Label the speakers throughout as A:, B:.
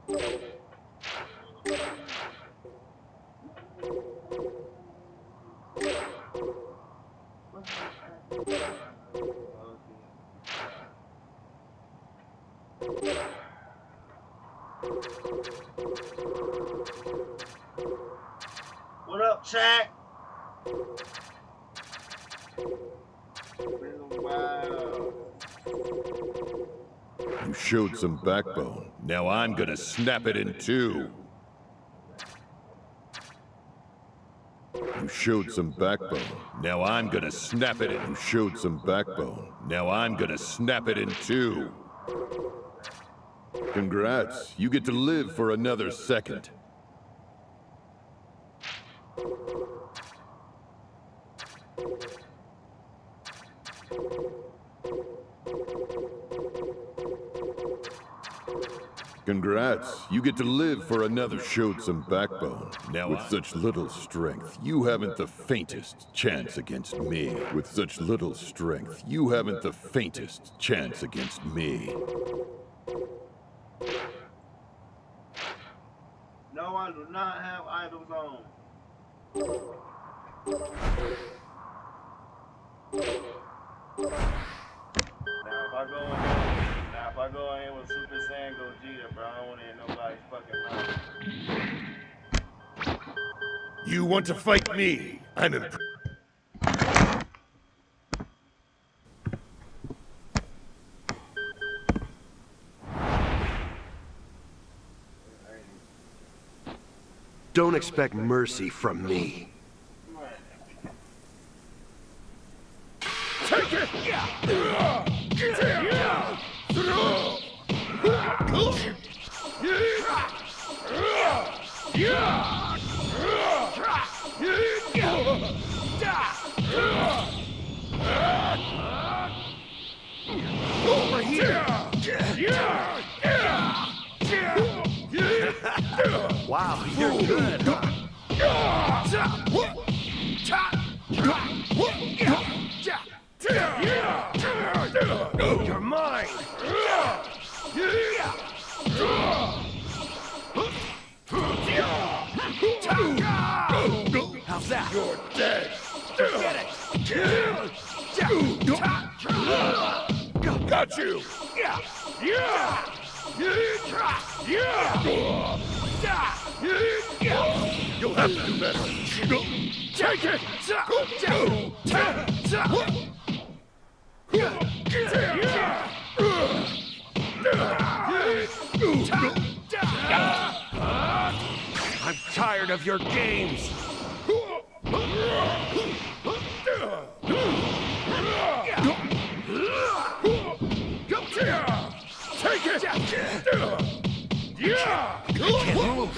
A: What up, Shaq? Wow.
B: You showed some backbone. Now I'm gonna snap it in two. You showed some backbone. Now I'm gonna snap it in. You showed some backbone. Now I'm gonna snap it in two. Congrats. You get to live for another second. Congrats. You get to live for another. Showed some backbone. Now with such little strength, you haven't the faintest chance against me. With such little strength, you haven't the faintest chance against me.
A: No, I do not have idols on. Now if I go in with Super Saiyan Gogeta, bro, I don't want to hear nobody's fucking mouth.
B: You want to fight me? I'm
C: Don't expect mercy from me.
B: Take it!
C: Over here! Wow, you're good, huh? You're mine! How's that?
B: You're dead!
C: Get it!
B: Got you! You'll have to do better.
C: Take it! I'm tired of your games!
B: Take it!
C: Can't move!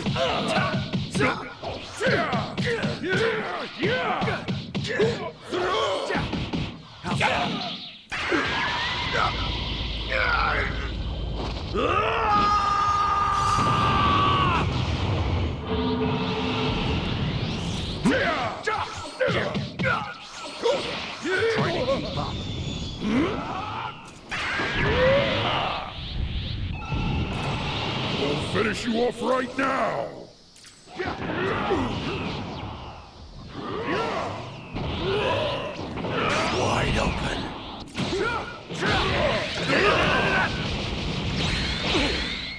C: How's that? Trying to keep up.
B: We'll finish you off right now!
C: Wide open.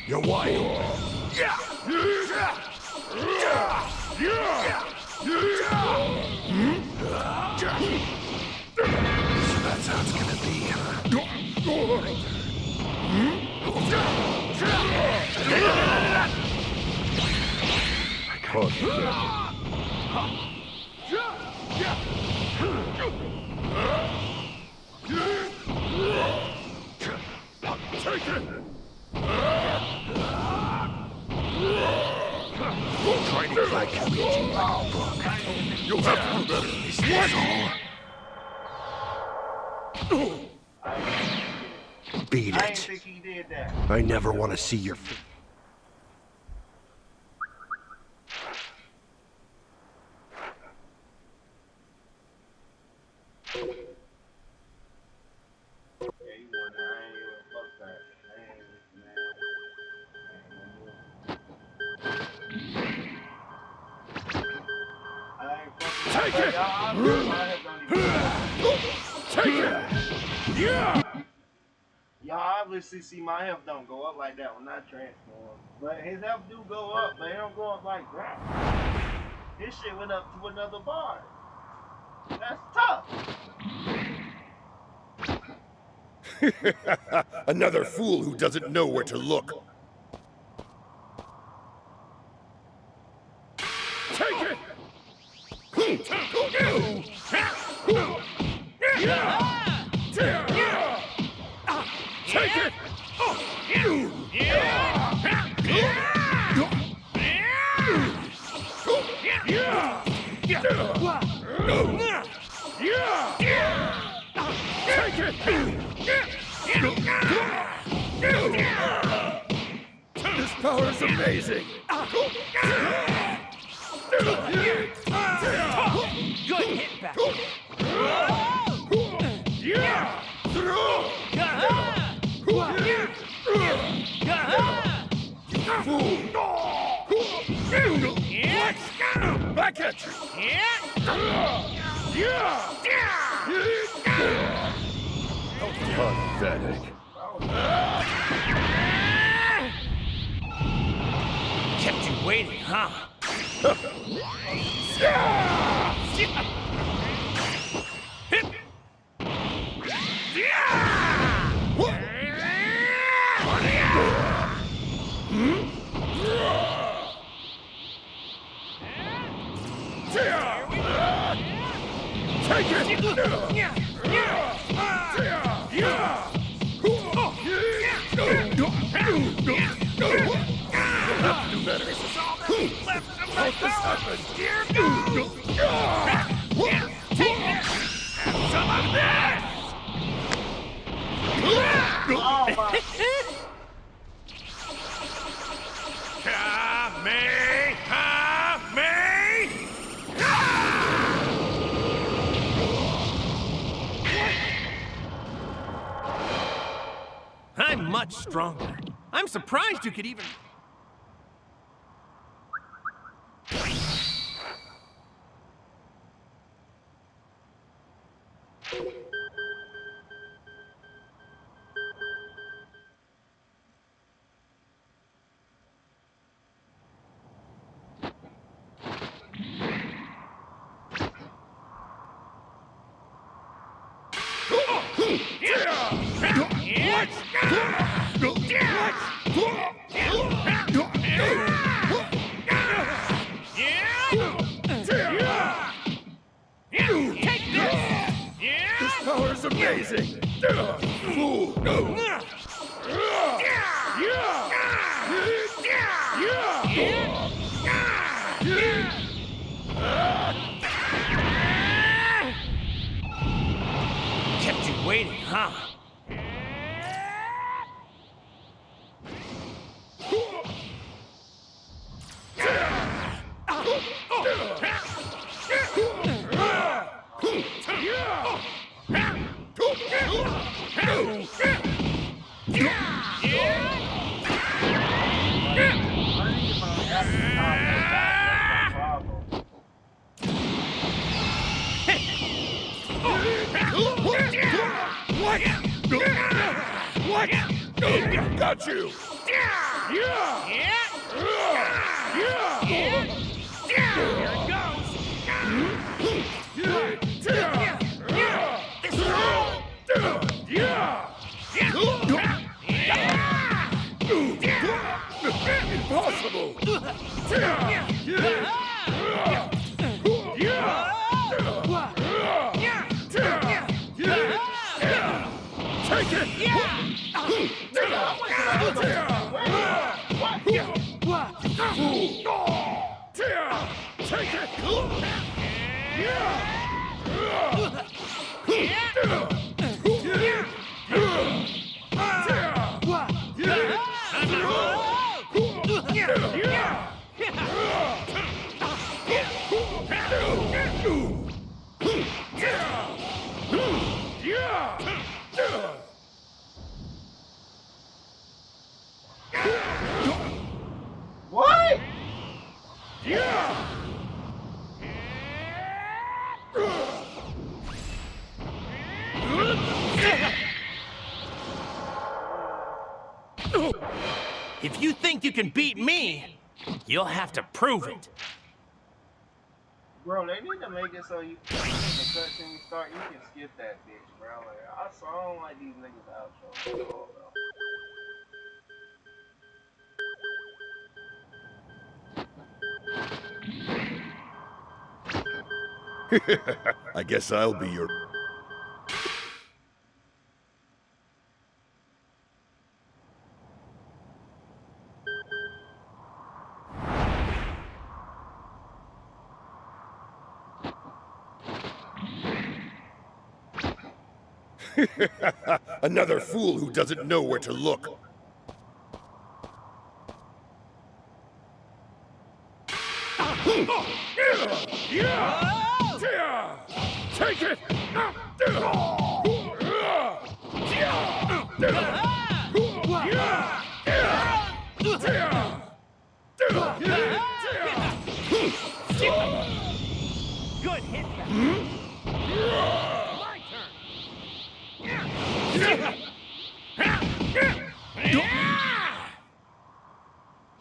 C: You're wide open. So that's how it's gonna be, huh?
B: Take it!
C: Trying to like you like a book.
B: You'll have to do better.
C: Is this all? Beat
A: I didn't
C: it.
A: think he did that.
C: I never want to see your face.
A: Yeah, you won. I ain't even fuck that. I ain't even mad.
C: Take it! Take it! Yeah!
A: Y'all obviously see my health don't go up like that when I transform. But his health do go up, but it don't go up like that. His shit went up to another bar. That's tough.
B: Another fool who doesn't know where to look.
C: Take it! Take it! This power is amazing!
D: Good hit back.
C: Back at you!
B: Pathetic.
D: Kept you waiting, huh?
C: Take it! Do better. This is all that's left of my power. Here goes! Take it! Have some of this!
A: Oh my.
D: I'm much stronger. I'm surprised you could even...
C: This power is amazing! Fool!
D: Kept you waiting, huh?
C: What? Got you!
D: Here it goes!
C: Impossible! Take it! Take it!
A: What?
D: If you think you can beat me, you'll have to prove it.
A: Bro, they need to make it so you, when the cutscene start, you can skip that bitch, bro. Like, I don't like these niggas outro at all, bro.
B: I guess I'll be your... Another fool who doesn't know where to look. Take it!
D: Good hit. My turn.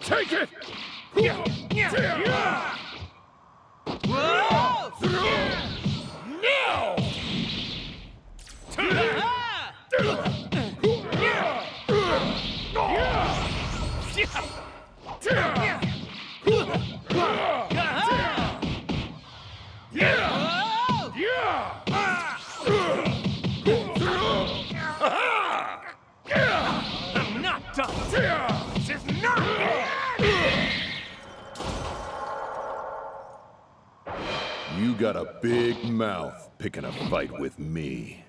B: Take it!
D: Whoa!
B: Now!
D: I'm not done. This is not
B: You got a big mouth picking a fight with me.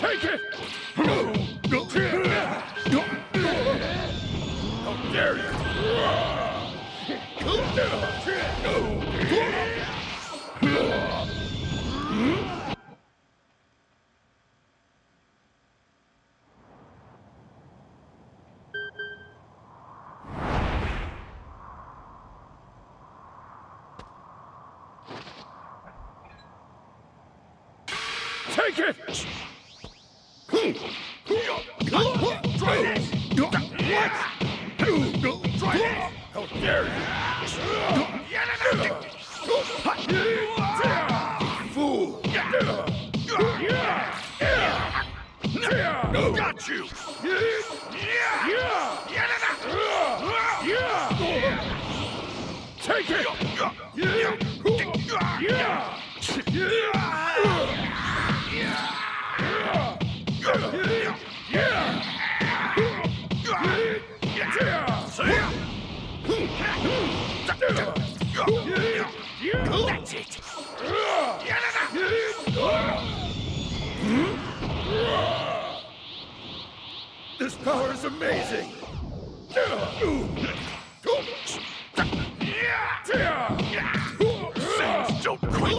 B: Take it! How dare you! Take it! Try this! Try this! How dare you! Fool! Got you! Take it!
C: That's it.
B: This power is amazing!
C: Things don't quit.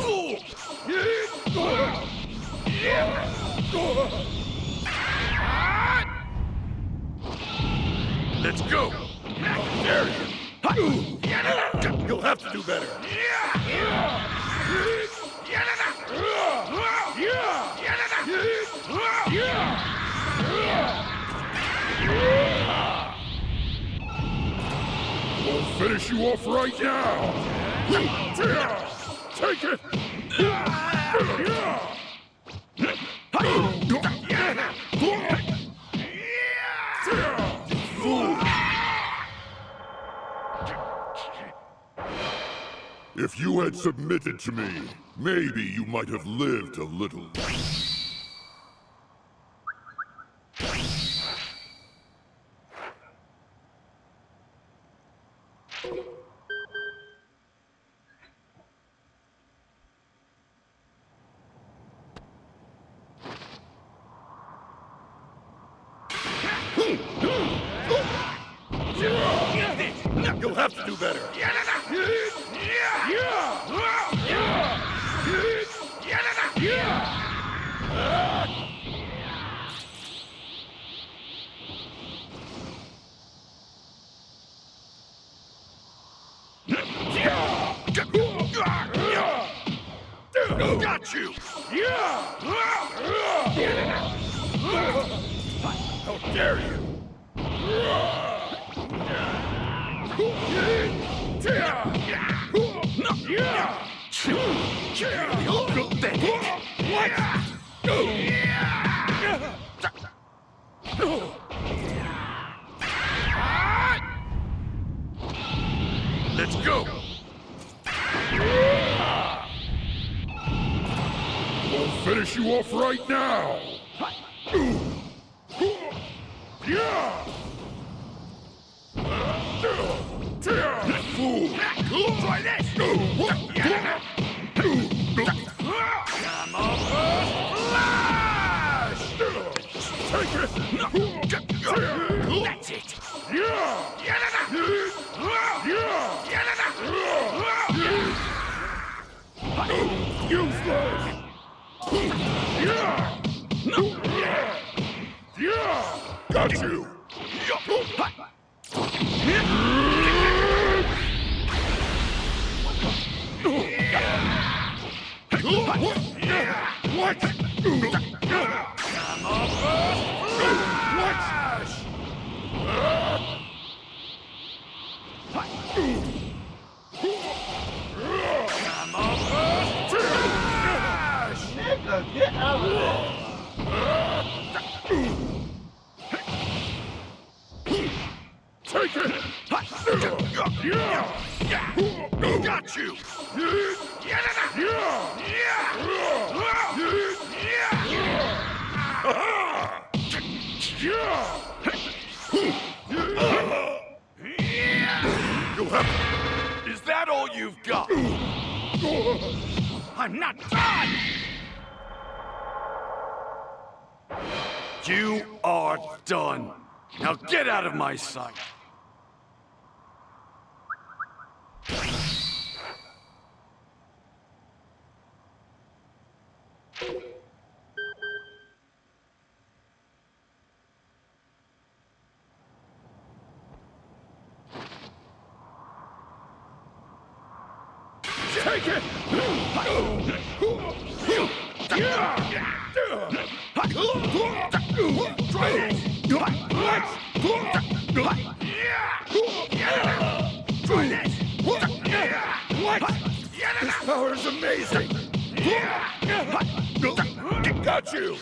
B: Let's go! How dare you! You'll have to do better! We'll finish you off right now! Take it! Fool! If you had submitted to me, maybe you might have lived a little.
C: Get it!
B: You'll have to do better.
C: Got you!
B: How dare you!
C: Let's go!
B: We'll finish you off right now! Fool!
C: Try this! Come on, flash!
B: Take it!
C: That's it!
B: Useless! Got you! What?
C: Come on, flash! Come on, flash!
A: Nigga, get out of there.
B: Take it!
C: Got you!
B: You'll have
C: Is that all you've got? I'm not done! You are done. Now get out of my sight.
B: Take it! This power is amazing! Got you!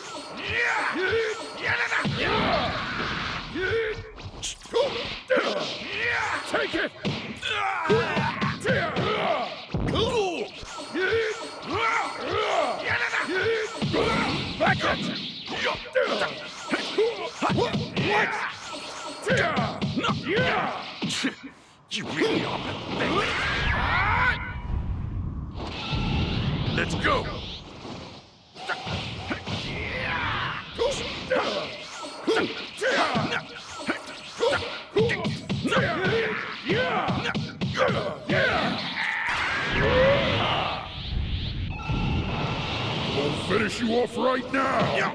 B: Take it! Back at you!
C: You really are pathetic. Let's go.
B: We'll finish you off right now!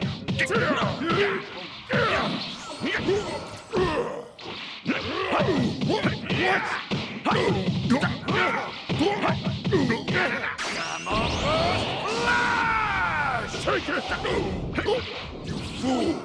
C: Come on, flash!
B: Take it! You fool!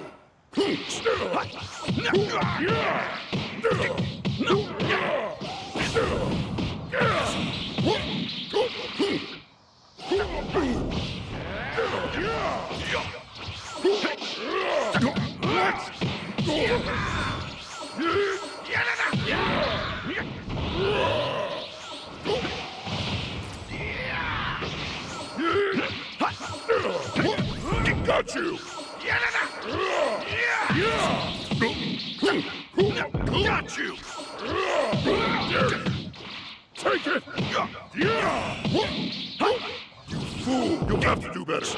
B: Got you!
C: Got you!
B: Take it! You fool! You'll have to do better!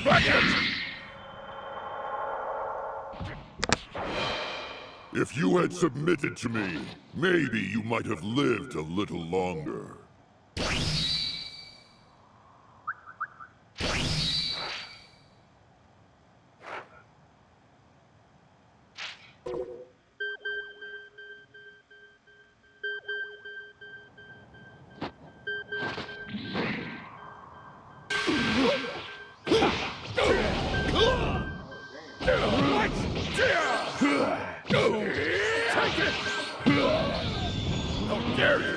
B: Back at you! If you had submitted to me, maybe you might have lived a little longer. How dare you!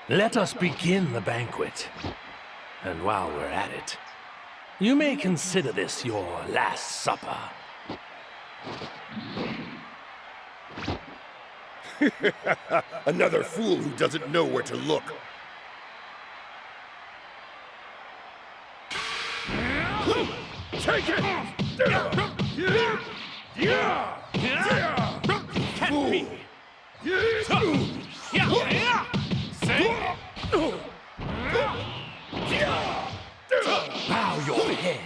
D: Let us begin the banquet. And while we're at it, you may consider this your last supper.
E: Another fool who doesn't know where to look.
C: Take it!
D: Can't be! Bow your head.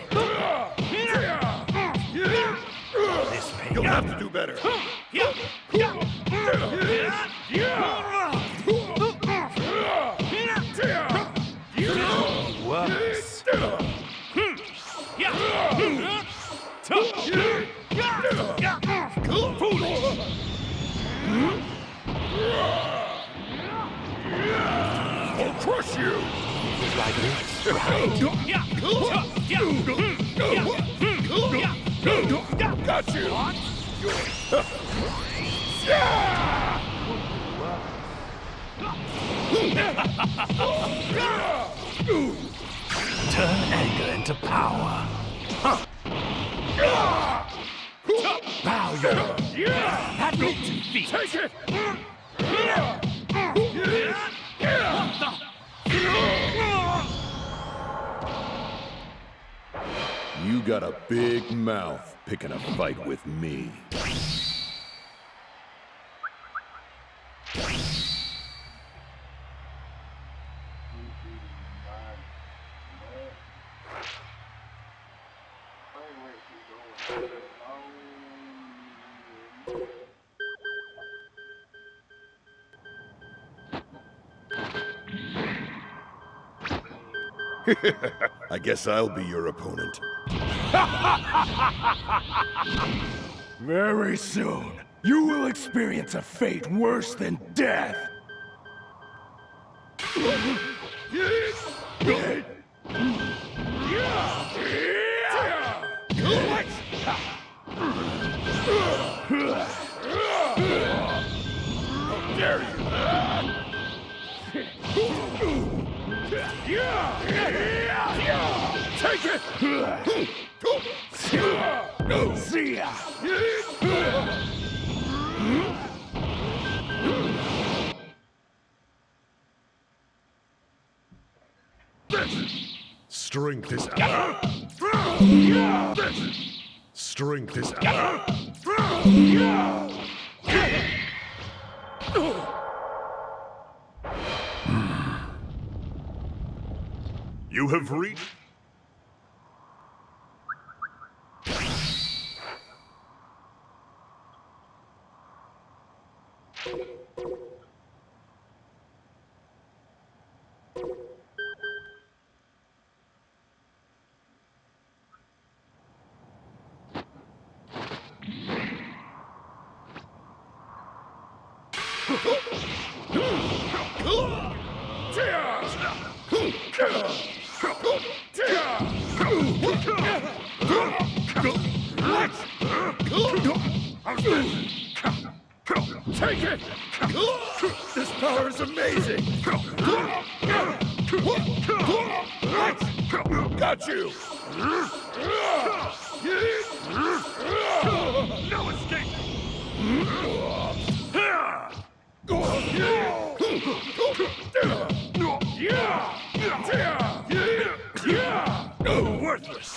D: This pain.
E: You'll have to do better.
D: Worse.
E: I'll crush you!
D: Like this, right?
E: Got you!
D: Turn anger into power. Bow your admit defeat.
C: Take it!
B: You got a big mouth picking a fight with me.
E: I guess I'll be your opponent.
C: Very soon, you will experience a fate worse than death.
E: How dare you!
C: Take it! See ya!
F: Strength is Strength is
B: You have reached...
C: Take it! This power is amazing!
E: Got you!
C: No escape! Worthless!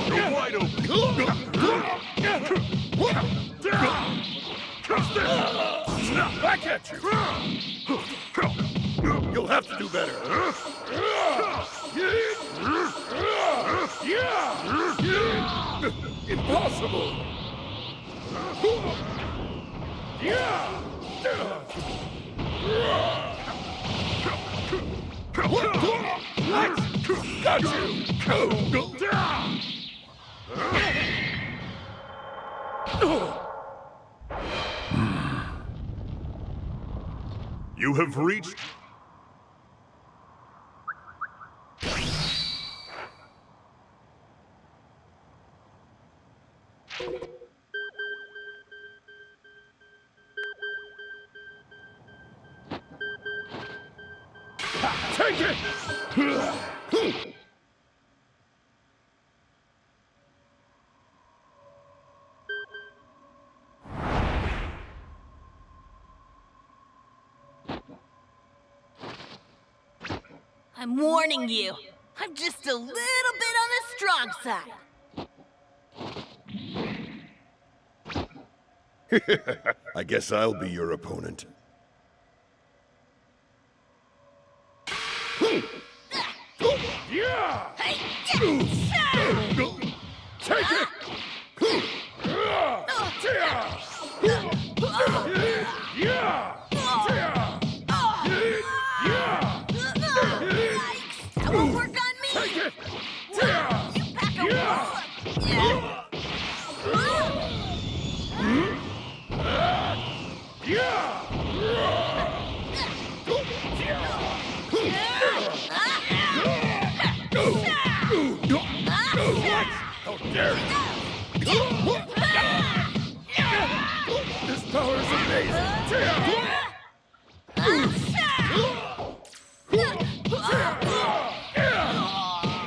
C: You're wide open!
E: Back at you! You'll have to do better. Impossible! Got you!
C: You have reached...
E: Take it!
G: I'm warning you. I'm just a little bit on the strong side.
E: I guess I'll be your opponent.
G: Hey,
E: Take it!
G: that won't work on me.
E: Take it!
G: You pack a roller.
E: How dare you! This power is amazing!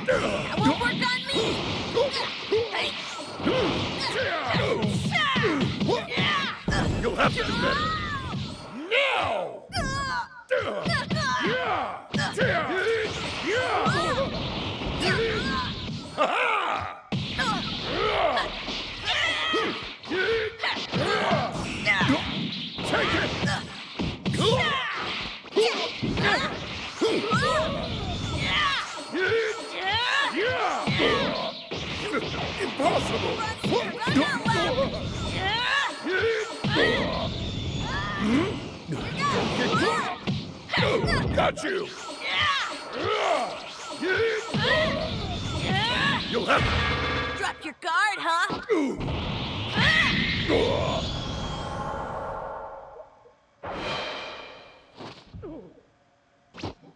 G: That won't work on me. Hey.
E: You'll have to do better! Now! Take it! Impossible! Got you! You'll have to...
G: Drop your guard, huh?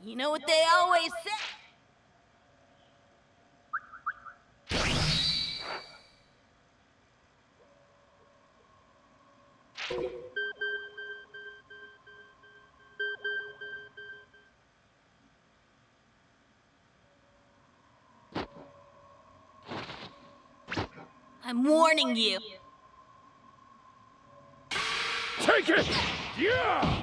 G: You know what they always say? I'm warning you.
E: Take it! Yeah!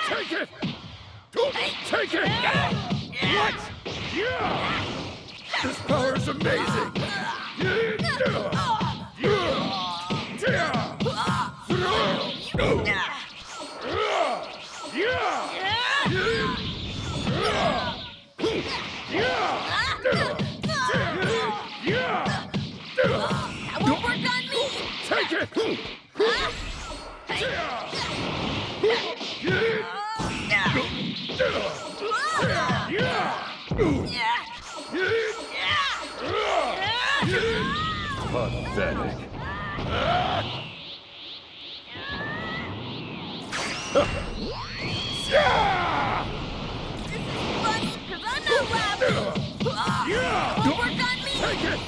E: Take it! Take it! What? Yeah! This power is amazing!
G: That won't work on me.
E: Take it!
G: Funny, 'cause I'm not laughing. Won't work on me.
E: Take it!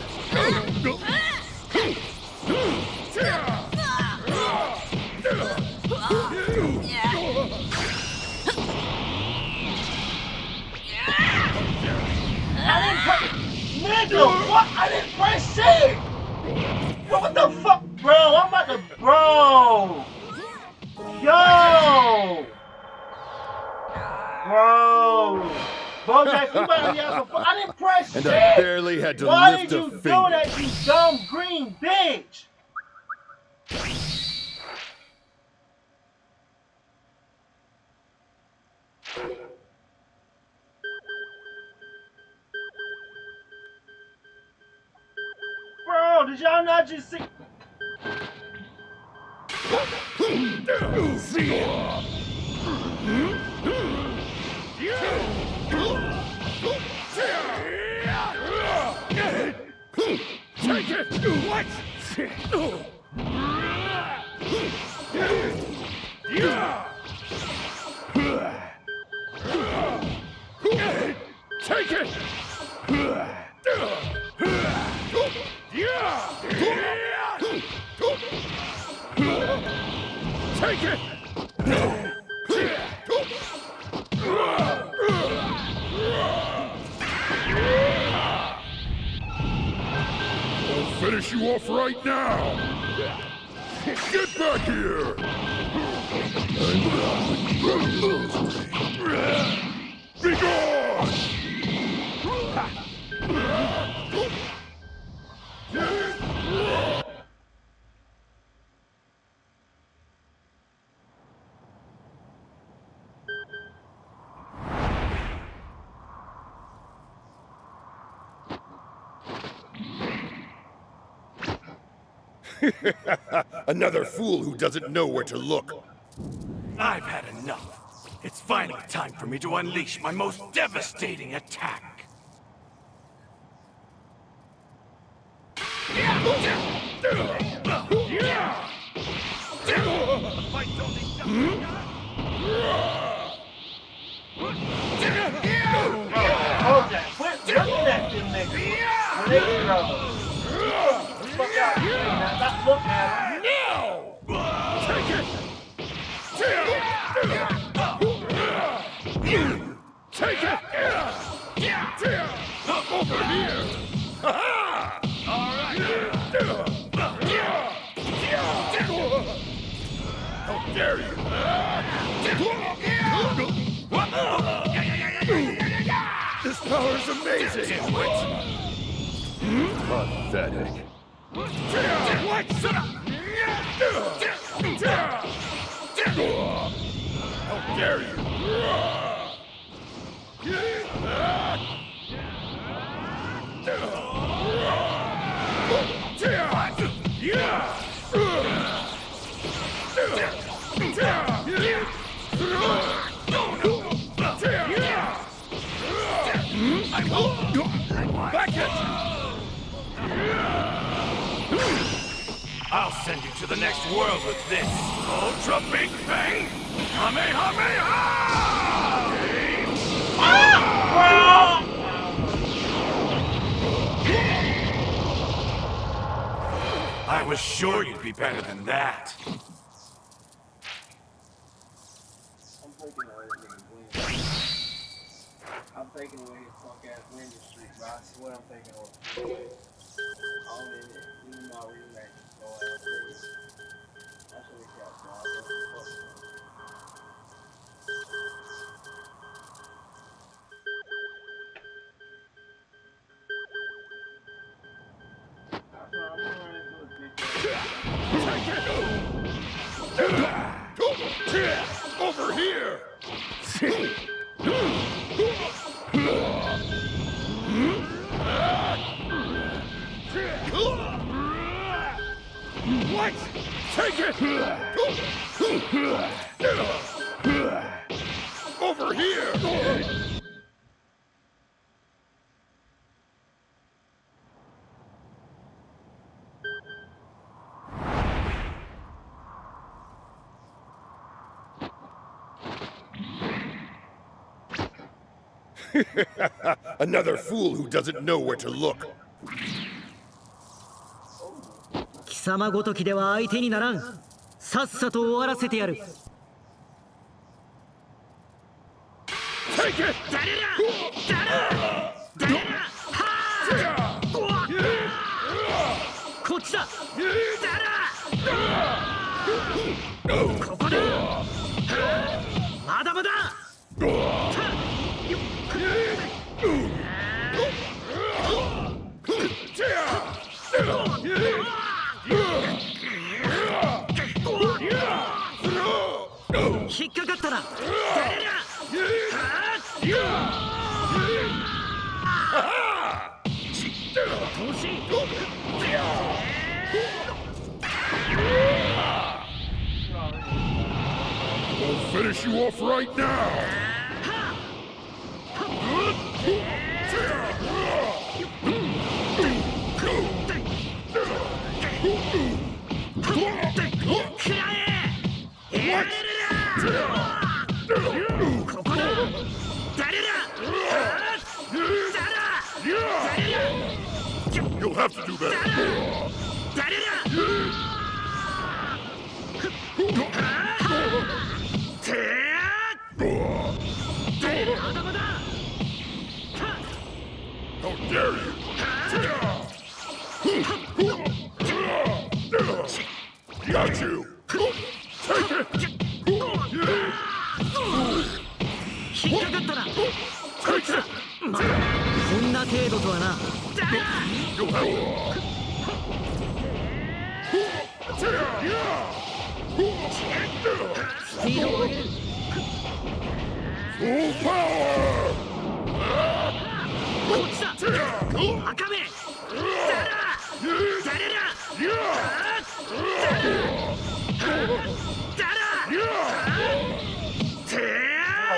A: Nigga, what? I didn't press shit! What the fuck? Bro, I'm about to... Bro! Yo! Bro! Bojack, you about to be out for... I didn't press shit!
B: And I barely had to
A: Why
B: lift
A: did
B: a
A: you do
B: finger.
A: that, you dumb green bitch? Bro, did y'all not just see?
E: Take it! What? Take it! Take it! I'll finish you off right now! Get back here! Be gone!
B: Another fool who doesn't know where to look.
C: I've had enough. It's finally time for me to unleash my most devastating attack.
A: Bojack, quit looking at them niggas when they get trouble. Fuck out here, now stop looking at them.
E: Take it! Take it! Over here! All right! How dare you! This power is amazing!
B: Pathetic.
E: What? How dare you! Back it!
C: I'll send you to the next world with this Ultra Big Bang Kamehameha! I was sure you'd be better than that.
A: I'm taking away his fuck ass window street, bro. I swear I'm taking away. All in it. Even my rematch is so ass crazy. That's what we got, bro.
E: Over here! What? Take it! Over here! Another fool who doesn't know where to look.
H: 貴様ごときでは相手にならん。さっさと終わらせてやる。
E: Take it!
H: こっちだ。ここだ。まだまだ。引っかかったな。
E: I'll finish you off right now! You'll have to do better. How dare you! Got you! Take it!
H: 引っかかったな。
E: Take it!
H: こんな程度とはな。
E: You'll have
H: スピードを上げる。
E: full power!
H: こっちだ。赤目。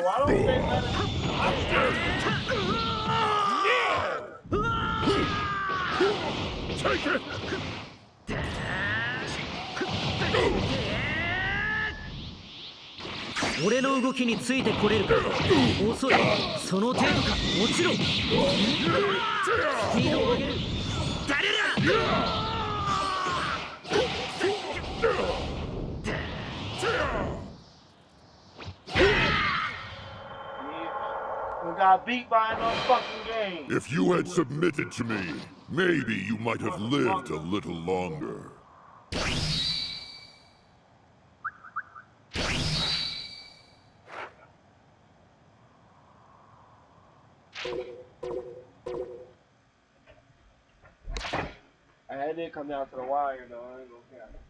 A: Why don't they let it?
E: Take it!
H: 俺の動きについてこれるか。遅い。その程度か。もちろん。スピードを上げる。
A: We got beat by no fucking game.
E: If you had submitted to me, maybe you might have lived a little longer.
A: It did come down to the wire though. I ain't gonna count it.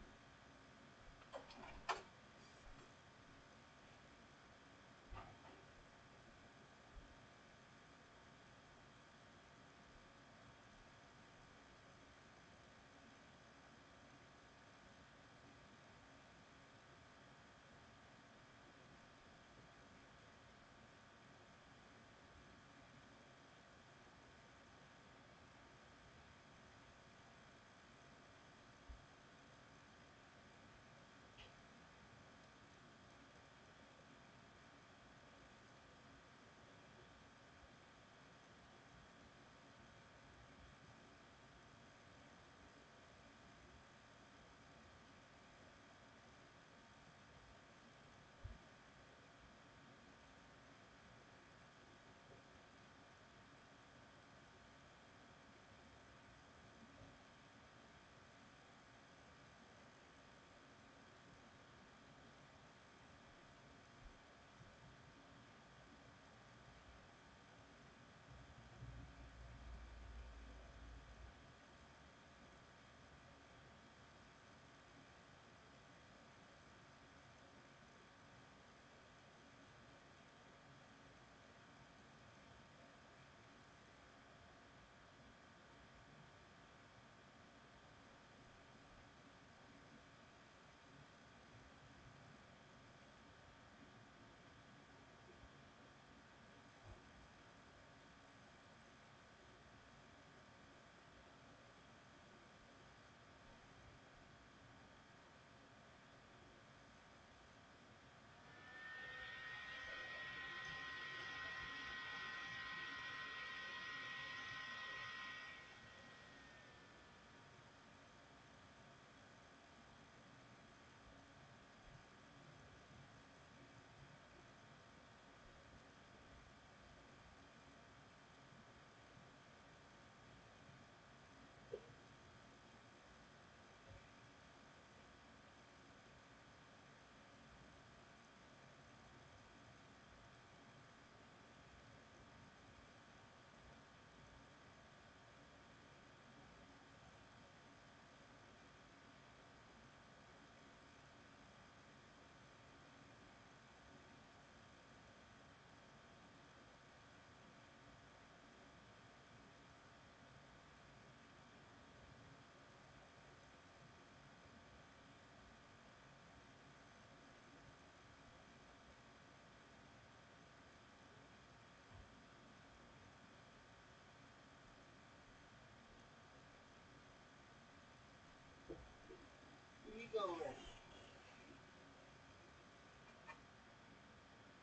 A: go there?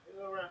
A: Hey, go around.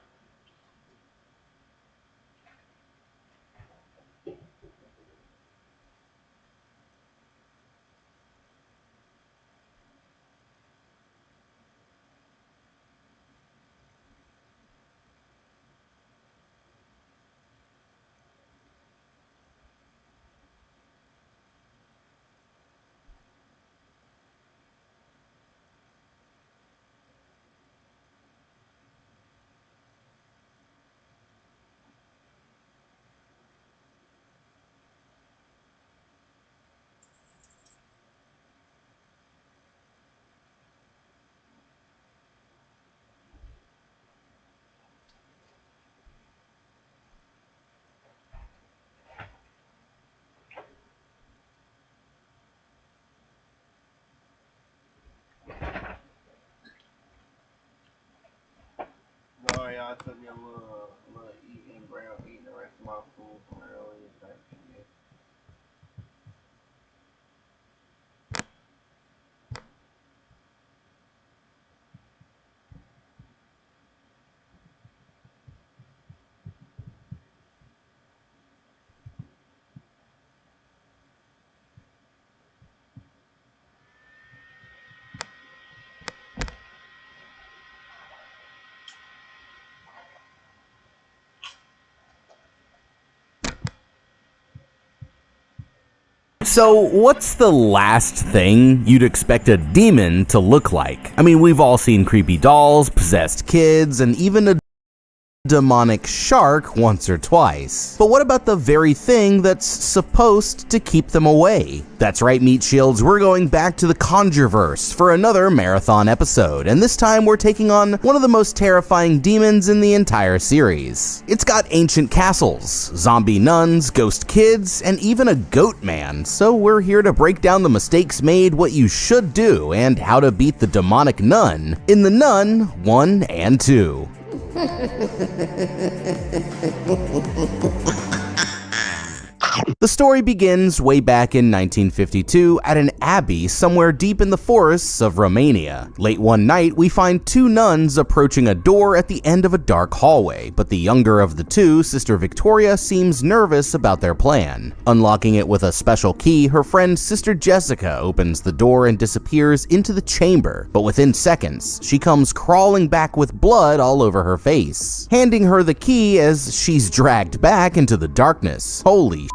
A: Oh yeah, I took me a little eating the rest of my food from earlier. Type shit.
I: So, what's the last thing you'd expect a demon to look like? I mean, we've all seen creepy dolls, possessed kids, and even a demonic shark once or twice. But what about the very thing that's supposed to keep them away? That's right, Meat Shields, we're going back to the Conjureverse for another marathon episode, and this time we're taking on one of the most terrifying demons in the entire series. It's got ancient castles, zombie nuns, ghost kids, and even a goat man, so we're here to break down the mistakes made, what you should do, and how to beat the demonic nun in The Nun 1 and 2. The story begins way back in 1952 at an abbey somewhere deep in the forests of Romania. Late one night, we find two nuns approaching a door at the end of a dark hallway, but the younger of the two, Sister Victoria, seems nervous about their plan. Unlocking it with a special key, her friend Sister Jessica opens the door and disappears into the chamber, but within seconds, she comes crawling back with blood all over her face, handing her the key as she's dragged back into the darkness. Holy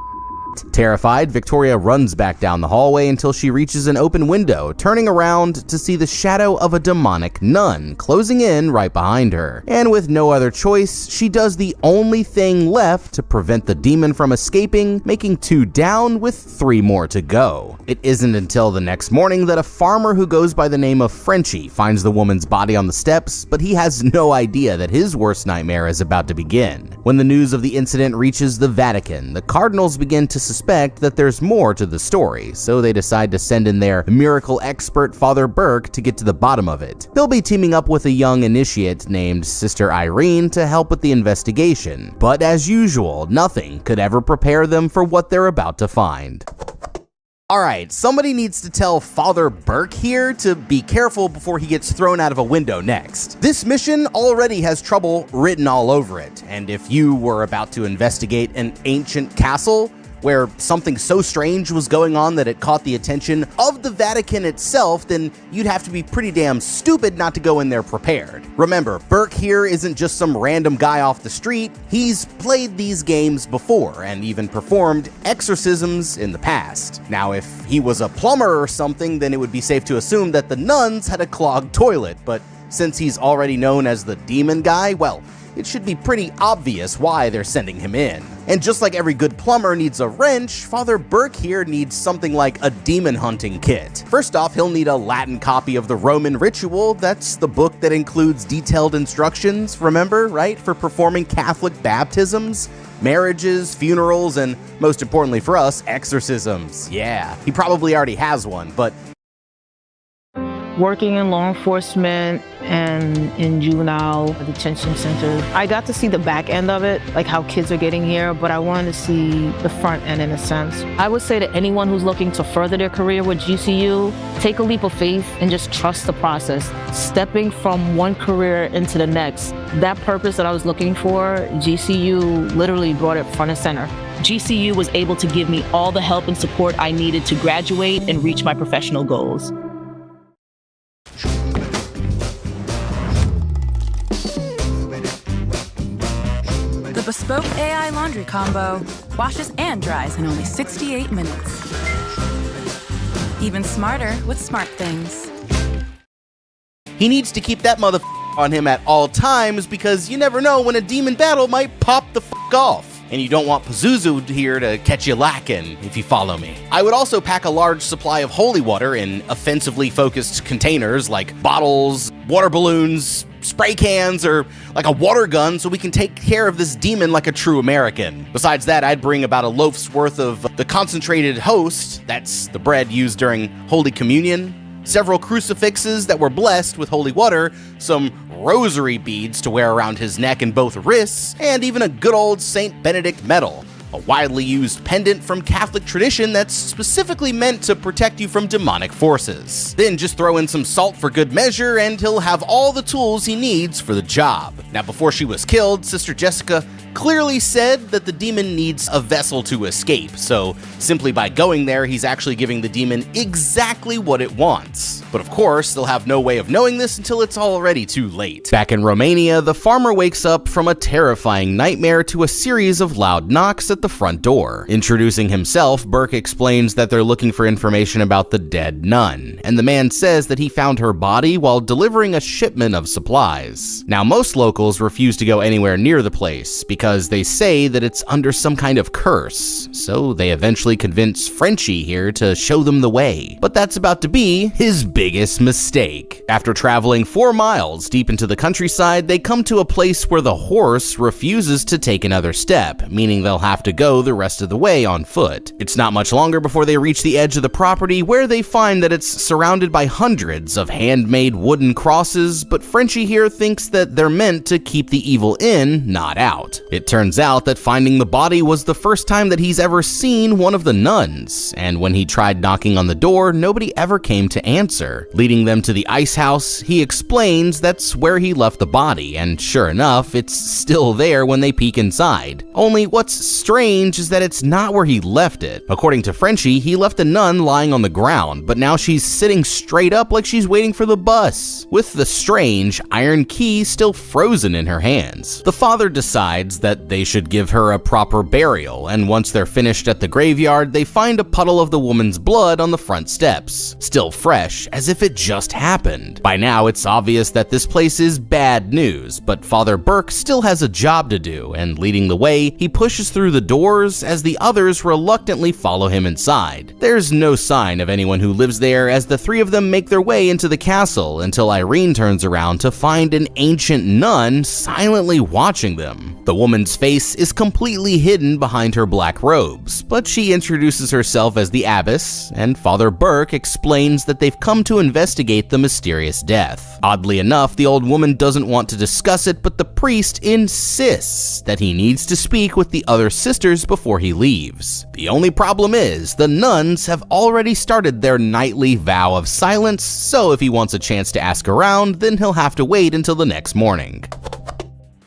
I: Terrified, Victoria runs back down the hallway until she reaches an open window, turning around to see the shadow of a demonic nun closing in right behind her. And with no other choice, she does the only thing left to prevent the demon from escaping, making 2 down with 3 more to go. It isn't until the next morning that a farmer who goes by the name of Frenchie finds the woman's body on the steps, but he has no idea that his worst nightmare is about to begin. When the news of the incident reaches the Vatican, the cardinals begin to suspect that there's more to the story, so they decide to send in their miracle expert Father Burke to get to the bottom of it. He'll be teaming up with a young initiate named Sister Irene to help with the investigation, but as usual, nothing could ever prepare them for what they're about to find. Alright, somebody needs to tell Father Burke here to be careful before he gets thrown out of a window next. This mission already has trouble written all over it, and if you were about to investigate an ancient castle where something so strange was going on that it caught the attention of the Vatican itself, then you'd have to be pretty damn stupid not to go in there prepared. Remember, Burke here isn't just some random guy off the street. He's played these games before and even performed exorcisms in the past. Now, if he was a plumber or something, then it would be safe to assume that the nuns had a clogged toilet, but since he's already known as the demon guy, well, it should be pretty obvious why they're sending him in. And just like every good plumber needs a wrench, Father Burke here needs something like a demon hunting kit. First off, he'll need a Latin copy of the Roman Ritual. That's the book that includes detailed instructions, remember, right? For performing Catholic baptisms, marriages, funerals, and most importantly for us, exorcisms. Yeah, he probably already has one, but
J: working in law enforcement and in juvenile detention centers. I got to see the back end of it, like how kids are getting here, but I wanted to see the front end in a sense. I would say to anyone who's looking to further their career with GCU, take a leap of faith and just trust the process. Stepping from one career into the next, that purpose that I was looking for, GCU literally brought it front and center. GCU was able to give me all the help and support I needed to graduate and reach my professional goals.
K: The bespoke AI laundry combo washes and dries in only 68 minutes. Even smarter with SmartThings.
I: He needs to keep that motherfucker on him at all times because you never know when a demon battle might pop the fuck off. And you don't want Pazuzu here to catch you lacking, if you follow me. I would also pack a large supply of holy water in offensively focused containers like bottles, water balloons, spray cans, or like a water gun so we can take care of this demon like a true American. Besides that, I'd bring about a loaf's worth of the concentrated host, that's the bread used during Holy Communion, several crucifixes that were blessed with holy water, some rosary beads to wear around his neck and both wrists, and even a good old St. Benedict medal, a widely used pendant from Catholic tradition that's specifically meant to protect you from demonic forces. Then just throw in some salt for good measure and he'll have all the tools he needs for the job. Now, before she was killed, Sister Jessica clearly said that the demon needs a vessel to escape, so simply by going there, he's actually giving the demon exactly what it wants. But of course, they'll have no way of knowing this until it's already too late. Back in Romania, the farmer wakes up from a terrifying nightmare to a series of loud knocks at the front door. Introducing himself, Burke explains that they're looking for information about the dead nun, and the man says that he found her body while delivering a shipment of supplies. Now, most locals refuse to go anywhere near the place because they say that it's under some kind of curse, so they eventually convince Frenchie here to show them the way. But that's about to be his biggest mistake. After traveling 4 miles deep into the countryside, they come to a place where the horse refuses to take another step, meaning they'll have to go the rest of the way on foot. It's not much longer before they reach the edge of the property where they find that it's surrounded by hundreds of handmade wooden crosses, but Frenchie here thinks that they're meant to keep the evil in, not out. It turns out that finding the body was the first time that he's ever seen one of the nuns, and when he tried knocking on the door, nobody ever came to answer. Leading them to the ice house, he explains that's where he left the body, and sure enough, it's still there when they peek inside. Only what's strange is that it's not where he left it. According to Frenchie, he left the nun lying on the ground, but now she's sitting straight up like she's waiting for the bus, with the strange iron key still frozen in her hands. The father decides that they should give her a proper burial, and once they're finished at the graveyard, they find a puddle of the woman's blood on the front steps, still fresh, as if it just happened. By now, it's obvious that this place is bad news, but Father Burke still has a job to do, and leading the way, he pushes through the doors as the others reluctantly follow him inside. There's no sign of anyone who lives there as the three of them make their way into the castle until Irene turns around to find an ancient nun silently watching them. The woman's face is completely hidden behind her black robes, but she introduces herself as the abbess, and Father Burke explains that they've come to investigate the mysterious death. Oddly enough, the old woman doesn't want to discuss it, but the priest insists that he needs to speak with the other sisters before he leaves. The only problem is, the nuns have already started their nightly vow of silence, so if he wants a chance to ask around, then he'll have to wait until the next morning.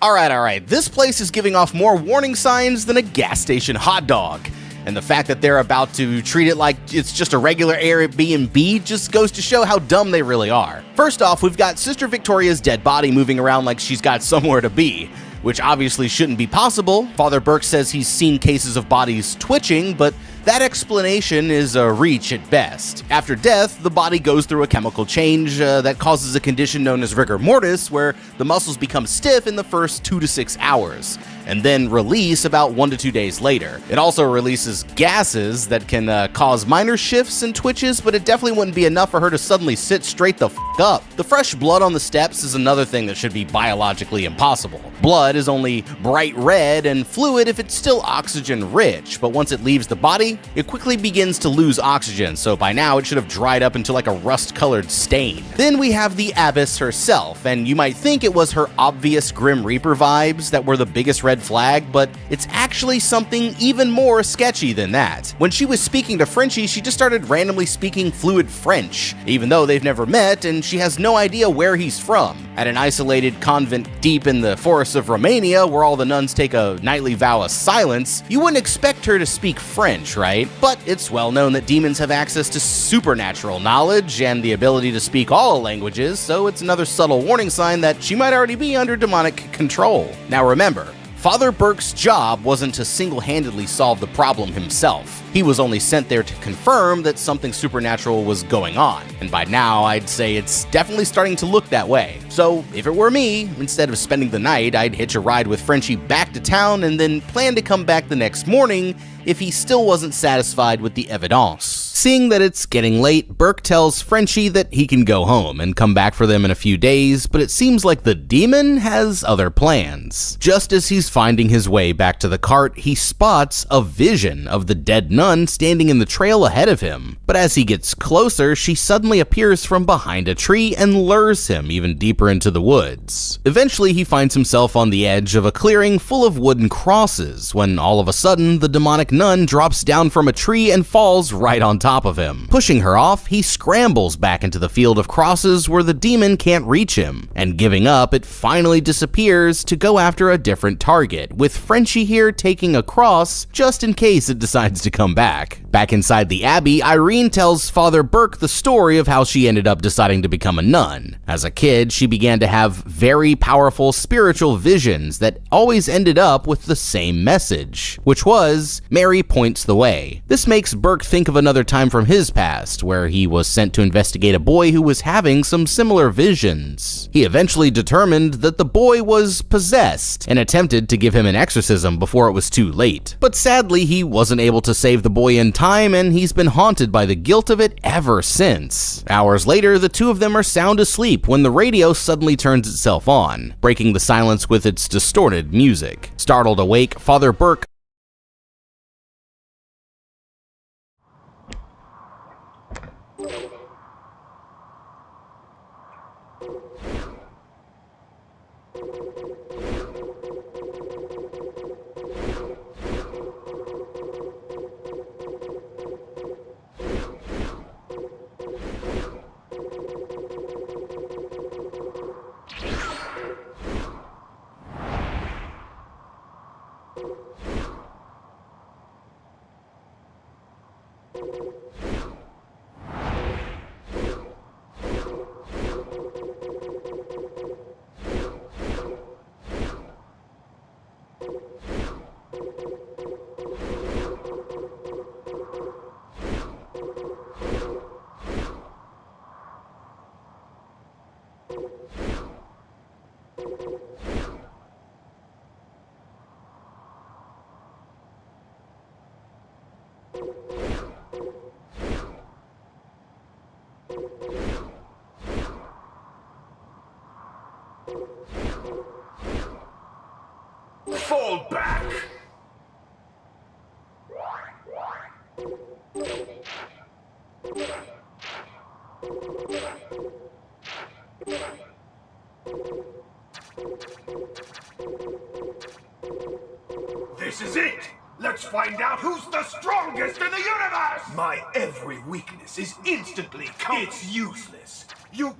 I: Alright, this place is giving off more warning signs than a gas station hot dog. And the fact that they're about to treat it like it's just a regular Airbnb just goes to show how dumb they really are. First off, we've got Sister Victoria's dead body moving around like she's got somewhere to be, which obviously shouldn't be possible. Father Burke says he's seen cases of bodies twitching, but that explanation is a reach at best. After death, the body goes through a chemical change that causes a condition known as rigor mortis, where the muscles become stiff in the first 2 to 6 hours. and then release about 1 to 2 days later. It also releases gases that can cause minor shifts and twitches, but it definitely wouldn't be enough for her to suddenly sit straight the f up. The fresh blood on the steps is another thing that should be biologically impossible. Blood is only bright red and fluid if it's still oxygen rich, but once it leaves the body, it quickly begins to lose oxygen, so by now it should have dried up into like a rust-colored stain. Then we have the Abyss herself, and you might think it was her obvious Grim Reaper vibes that were the biggest red flag, but it's actually something even more sketchy than that. When she was speaking to Frenchie, she just started randomly speaking fluid French, even though they've never met and she has no idea where he's from. At an isolated convent deep in the forests of Romania, where all the nuns take a nightly vow of silence, you wouldn't expect her to speak French, right? But it's well known that demons have access to supernatural knowledge and the ability to speak all languages, so it's another subtle warning sign that she might already be under demonic control. Now remember, Father Burke's job wasn't to single-handedly solve the problem himself. He was only sent there to confirm that something supernatural was going on, and by now I'd say it's definitely starting to look that way. So if it were me, instead of spending the night, I'd hitch a ride with Frenchie back to town and then plan to come back the next morning if he still wasn't satisfied with the evidence. Seeing that it's getting late, Burke tells Frenchie that he can go home and come back for them in a few days, but it seems like the demon has other plans. Just as he's finding his way back to the cart, he spots a vision of the dead nun standing in the trail ahead of him. But as he gets closer, she suddenly appears from behind a tree and lures him even deeper into the woods. Eventually, he finds himself on the edge of a clearing full of wooden crosses, when all of a sudden, the demonic nun drops down from a tree and falls right on top of him. Pushing her off, he scrambles back into the field of crosses where the demon can't reach him, and giving up, it finally disappears to go after a different target, with Frenchie here taking a cross just in case it decides to come back. Back inside the abbey, Irene tells Father Burke the story of how she ended up deciding to become a nun. As a kid, she began to have very powerful spiritual visions that always ended up with the same message, which was, Mary points the way. This makes Burke think of another time from his past, where he was sent to investigate a boy who was having some similar visions. He eventually determined that the boy was possessed and attempted to give him an exorcism before it was too late. But sadly, he wasn't able to save the boy in time, and he's been haunted by the guilt of it ever since. Hours later, the two of them are sound asleep when the radio suddenly turns itself on, breaking the silence with its distorted music. Startled awake, Father Burke
C: Fall back! This is it! Let's find out who's the strongest in the universe! My every weakness is instantly It's useless.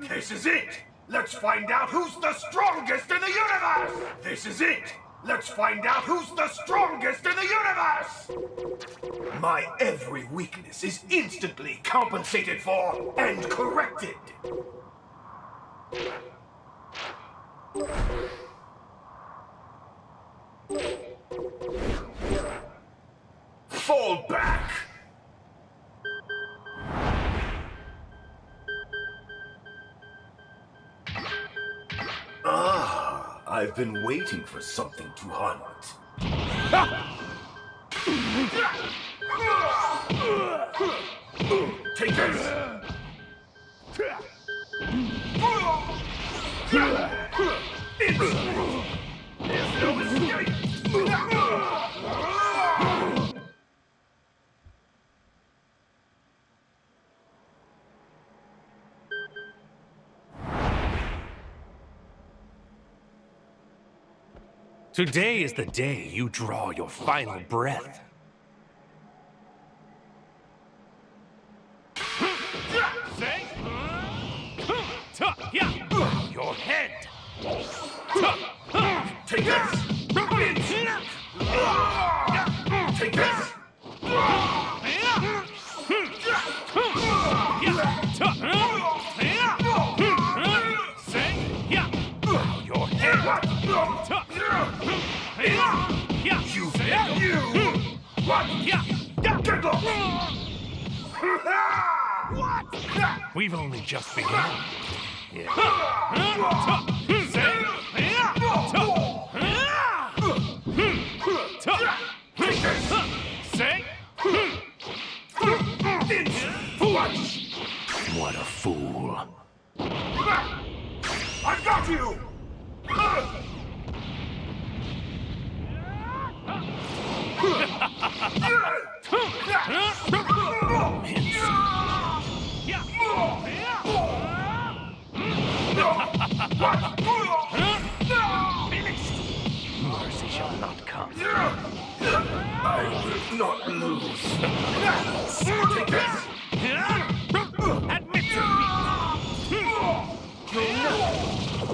C: This is it! Let's find out who's the strongest in the universe! This is it! Let's find out who's the strongest in the universe! My every weakness is instantly compensated for and corrected. Fall back! I've been waiting for something to hunt. Take this! There's no escape!
D: Today is the day you draw your final breath. Your head.
C: Take this! Take this!
D: Your head.
C: What? Get lost!
D: What? We've only just begun. What a fool.
C: I've got you!
D: Mercy shall not come.
C: I will not lose. Take this!
D: Admit defeat.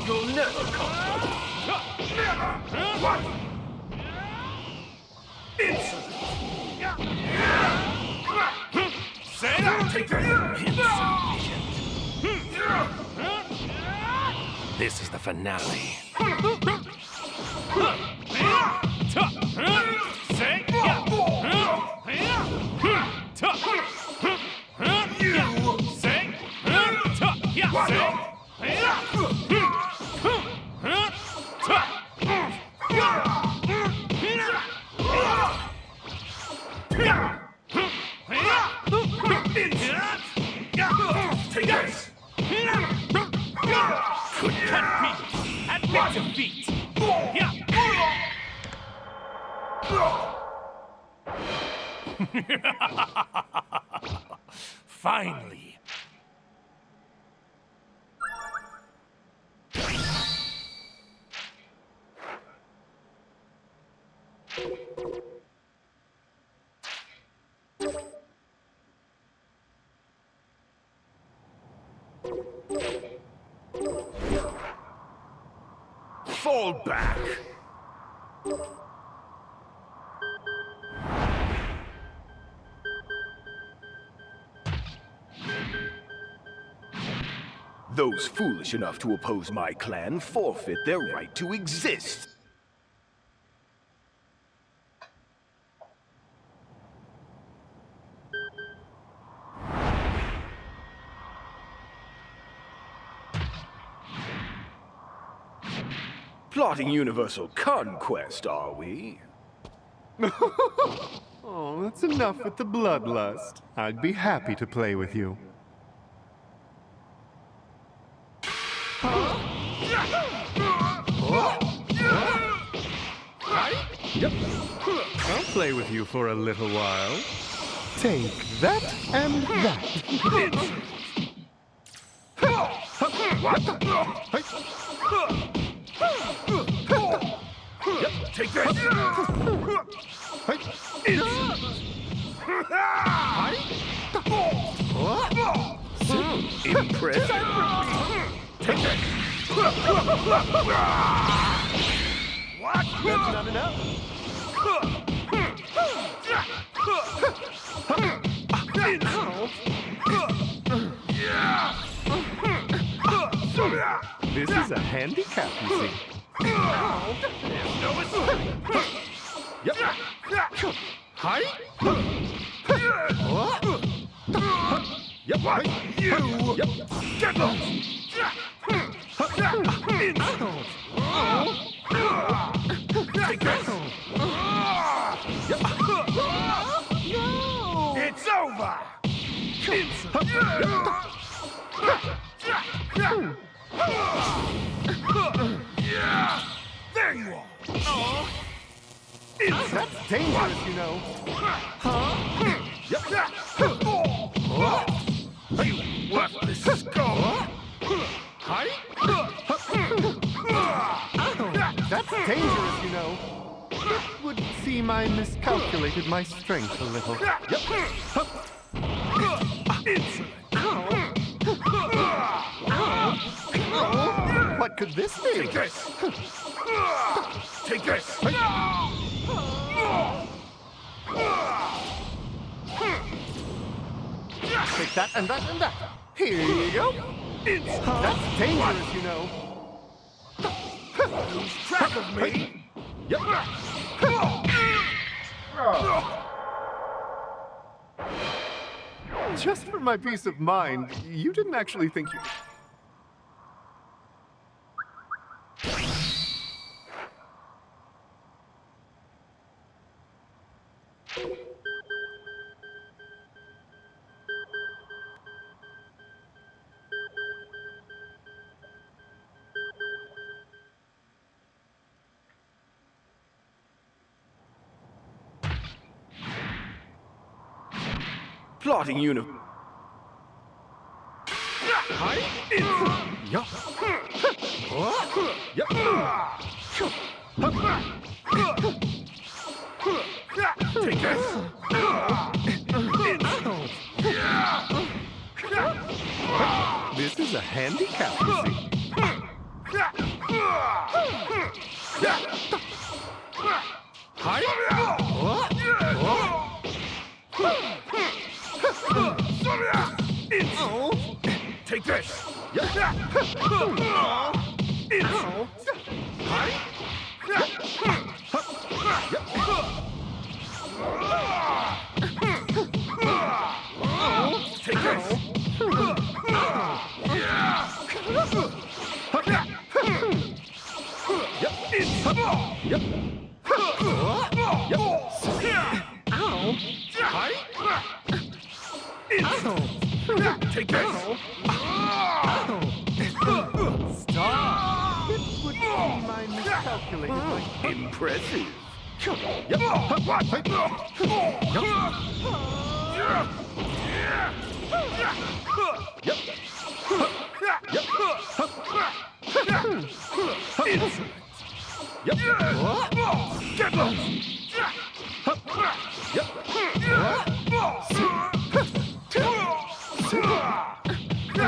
C: You'll never come. Never! What? Insolent! Take that!
D: This is the finale.
C: Take this!
D: Couldn't beat. Admit defeat. Finally.
C: Fall back!
L: Those foolish enough to oppose my clan forfeit their right to exist. Plotting universal conquest, are we?
M: Oh, that's enough with the bloodlust. I'd be happy to play with you. Yep. I'll play with you for a little while. Take that and that.
C: Take this!
L: Impressive.
C: Take this!
M: What? That's not enough. This is a handicap, you see.
C: Yep.
M: Hi?
C: Yep. You! Yep. Get lost! Take this!
G: No!
C: It's over! There you are!
M: That's dangerous, you know.
C: You worthless scum!
M: That's dangerous, you know. It would seem I miscalculated my strength a little. What could this be?
C: Take this! Take this!
M: Take that and that and that. Here you go. That's dangerous, you know.
C: Lose track of me!
M: Just for my peace of mind, you didn't actually think you...
L: Plotting universe.
C: Take this!
M: This is a handicap, you see.
C: Take this! Take this! Take this!
M: Stop! It would seem I miscalculated my...
L: Impressive.
C: Get lost!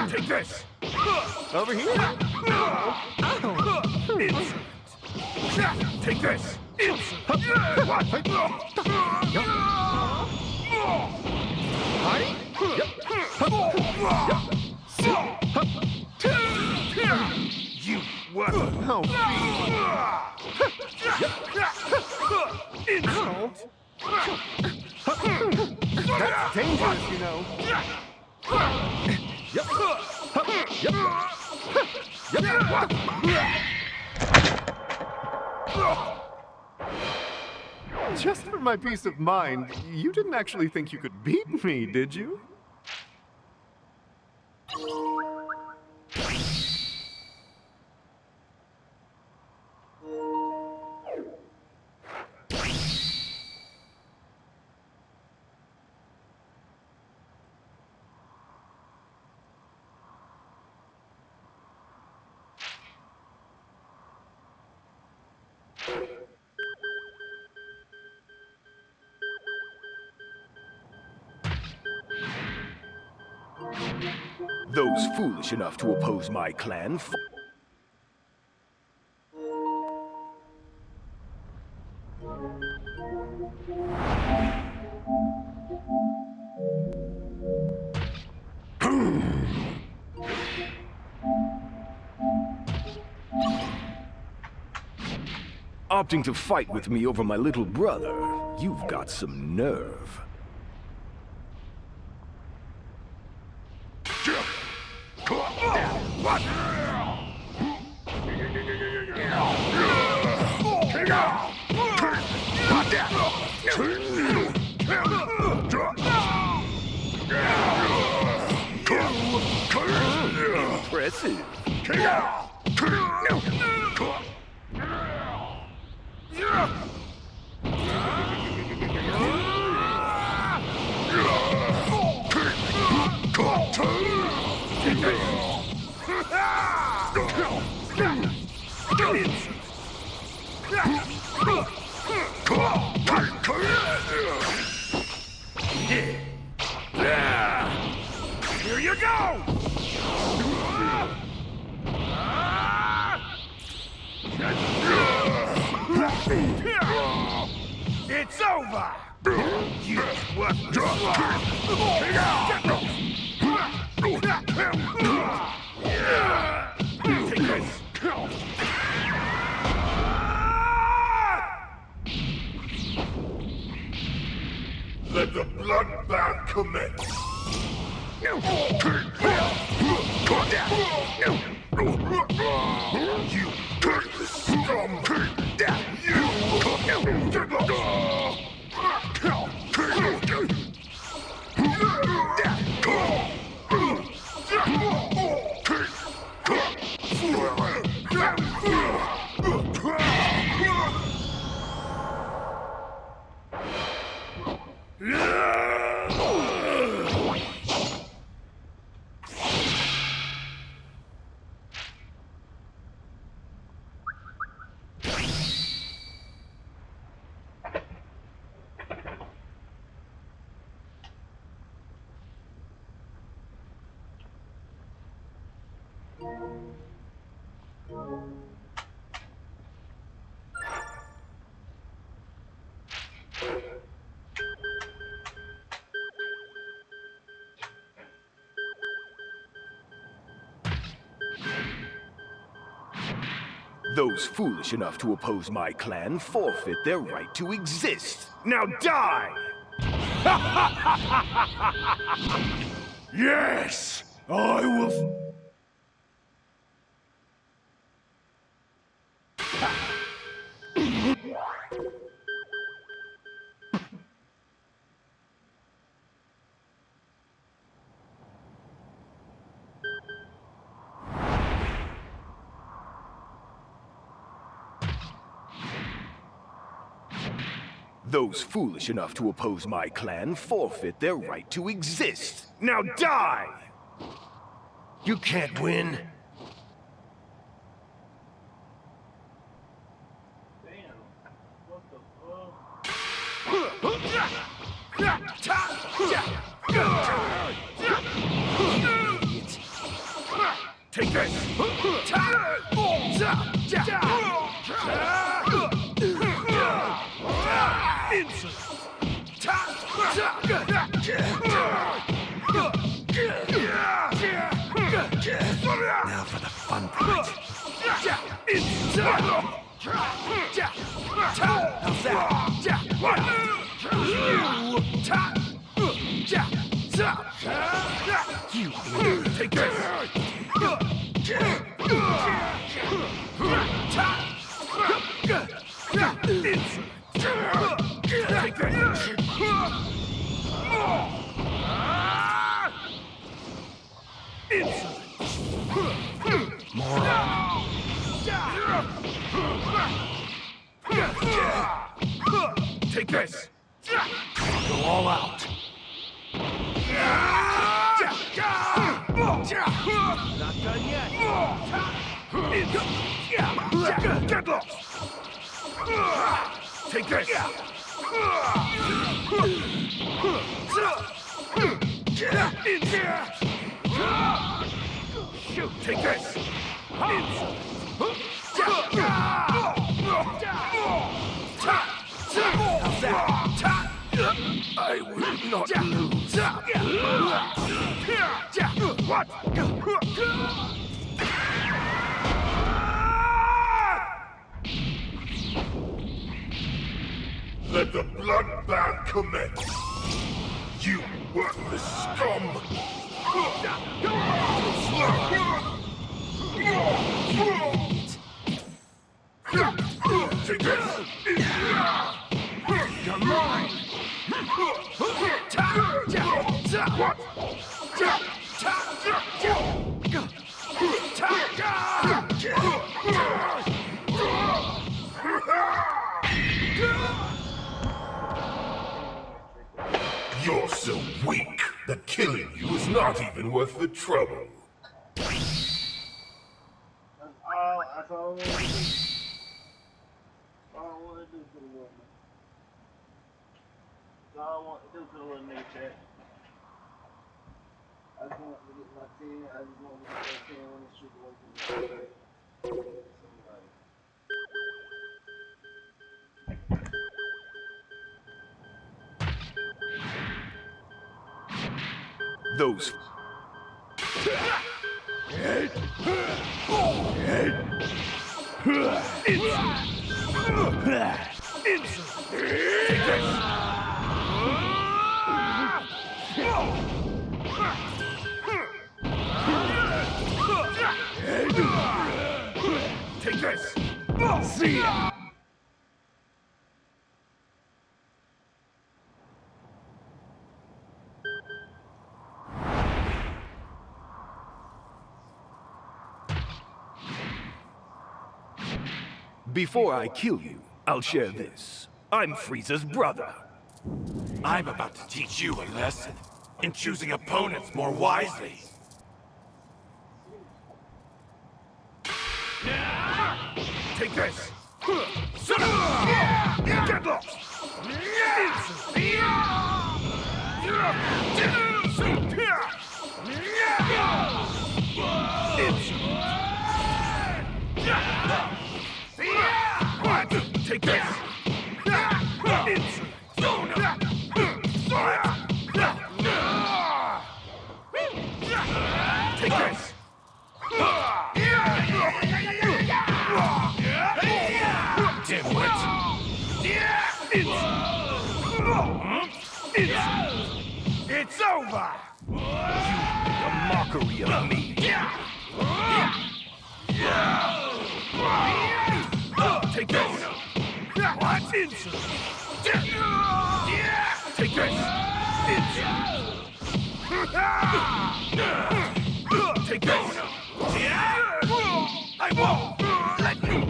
C: Take this!
M: Over here!
C: Take this! What? You what?
M: Oh, that's dangerous, you know. Just for my peace of mind, you didn't actually think you could beat me, did you?
L: Those foolish enough to oppose my clan opting to fight with me over my little brother. You've got some nerve.
C: What?
L: Impressive.
C: Here you go! It's over! You
E: Let the bloodbath commence.
C: You worthless scum!
L: Those foolish enough to oppose my clan forfeit their right to exist. Now die!
C: Yes! I will...
L: Those foolish enough to oppose my clan forfeit their right to exist. Now die!
D: You can't win.
C: Take this!
L: Now for the fun part.
C: You take this! Take this!
D: Go all out.
C: Not done yet! Get lost! Take this! Shoot! Take this!
D: I will not lose.
C: What?
E: Let the bloodbath commence. You worthless scum!
C: Take this! You're mine! You're so weak that killing you is not even worth the trouble.
A: That's all I want to do. All I want to do to the little man. That's all I want to do to the little nigga chat. I just want to get my 10. I just want to get that 10 when the street away from me.
L: Those
C: Take this!
L: See ya! Before I kill you, I'll share this. I'm Frieza's brother.
C: I'm about to teach you a lesson in choosing opponents more wisely. Take this! Get lost! What? Take this! Take this! Dimwit! It's over!
L: You make a mockery of me.
C: Take this! What? Insolent! Take this! Insolent! Take this! I won't let you!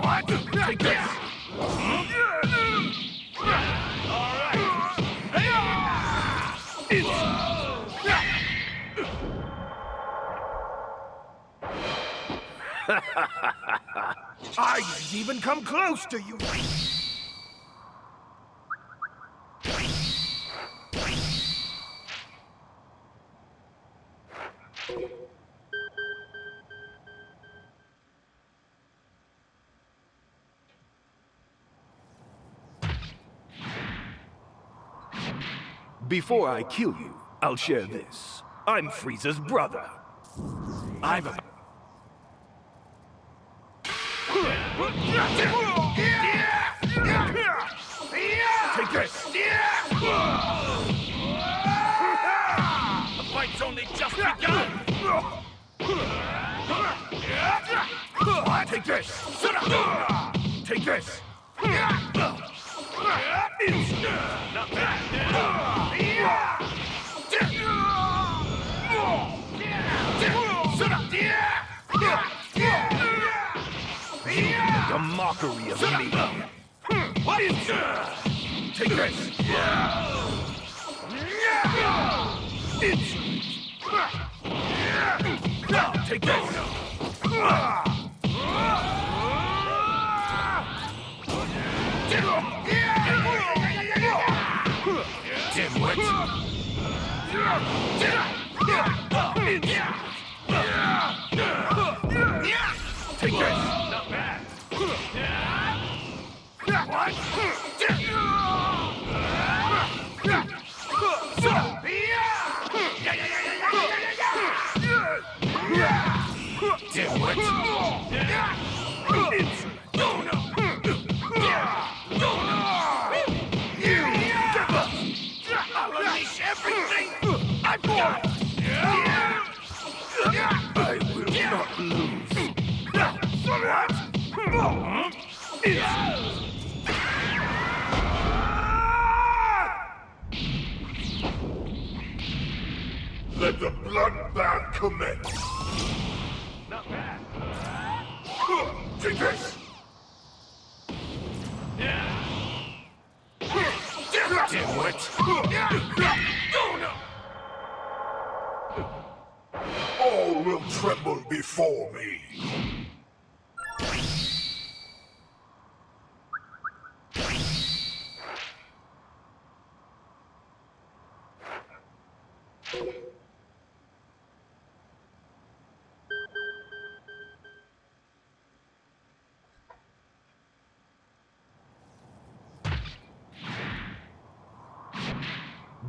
C: What? Take this! I didn't even come close to you!
L: Before I kill you, I'll share this. I'm Frieza's brother.
C: I'm a... Take this! The fight's only just begun! Take this! Take this! Not bad!
L: You make a mockery of me.
C: What is Take this! Take this! Dimwit! Take this! Not bad! What? Dimwit! No, no!
E: Let the bloodbath commence.
C: Not bad.
E: Take this.
C: Dimwit.
E: All will tremble before me.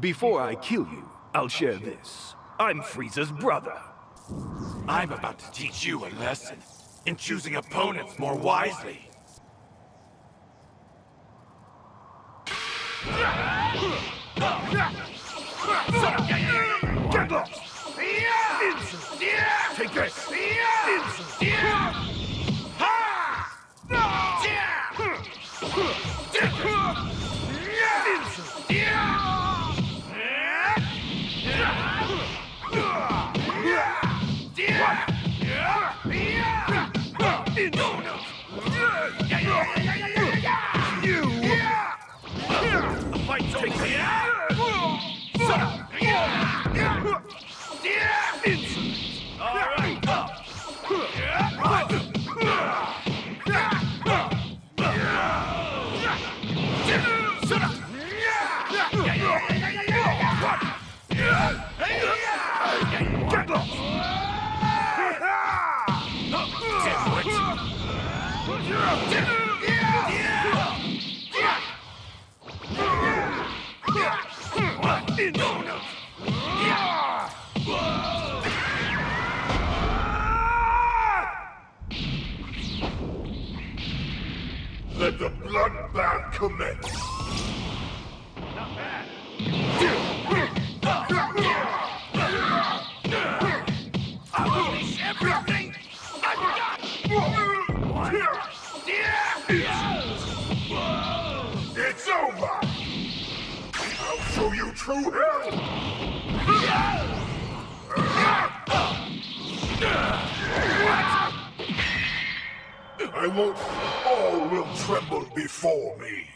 L: Before I kill you, I'll share this. I'm Frieza's brother.
C: I'm about to teach you a lesson in choosing opponents more wisely.
E: Get lost! Take this! Let the bloodbath commence.
C: Not bad. Unleash everything I've got.
E: It's over. I'll show you true hell. I won't. All will tremble before me.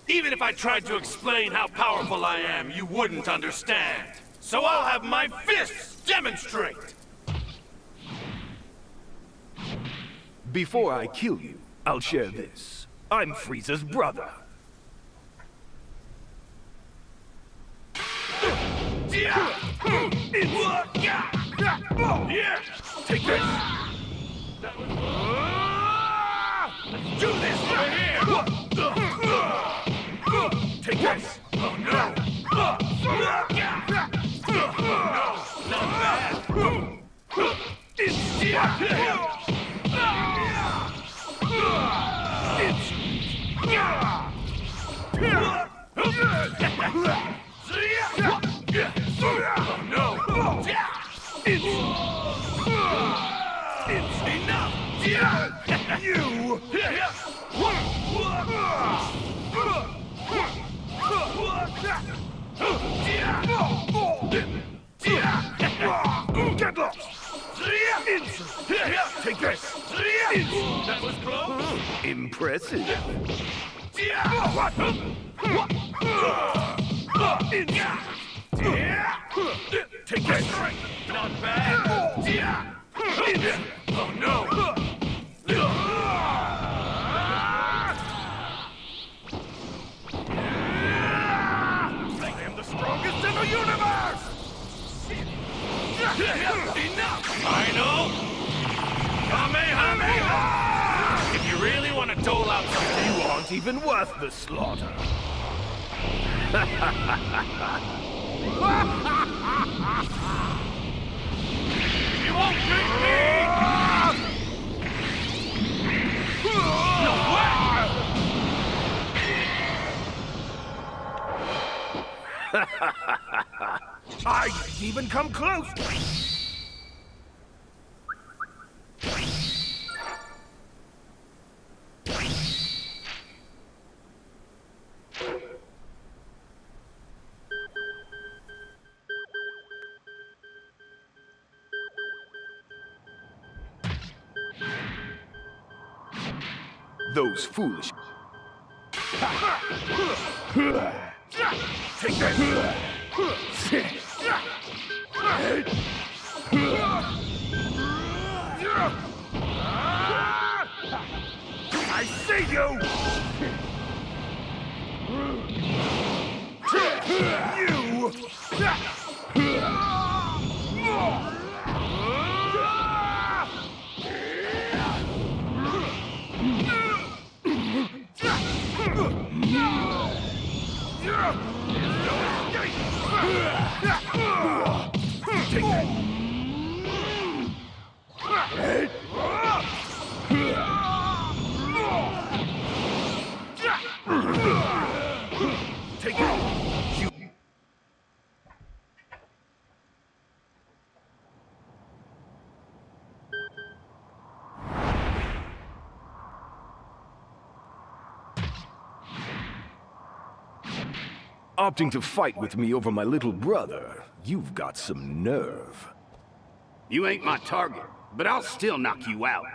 C: Even if I tried to explain how powerful I am, you wouldn't understand. So I'll have my fists demonstrate!
L: Before I kill you, I'll share this. I'm Frieza's brother.
C: Yeah! Take this! Let's do this right here! Take this! Oh no! No, not bad! Oh no! It's enough! You!
E: Get lost! Take this!
C: That was close!
L: Impressive.
C: Take this! Not bad! Oh no! I am the strongest in the universe! Enough! I know! Kamehameha! If you really want to dole out something,
L: You aren't even worth the slaughter.
C: You won't beat me! No way! I didn't even come close!
L: Those foolish...
C: Take this! I see you! Take it!
L: Opting to fight with me over my little brother. You've got some nerve.
N: You ain't my target, but I'll still knock you out.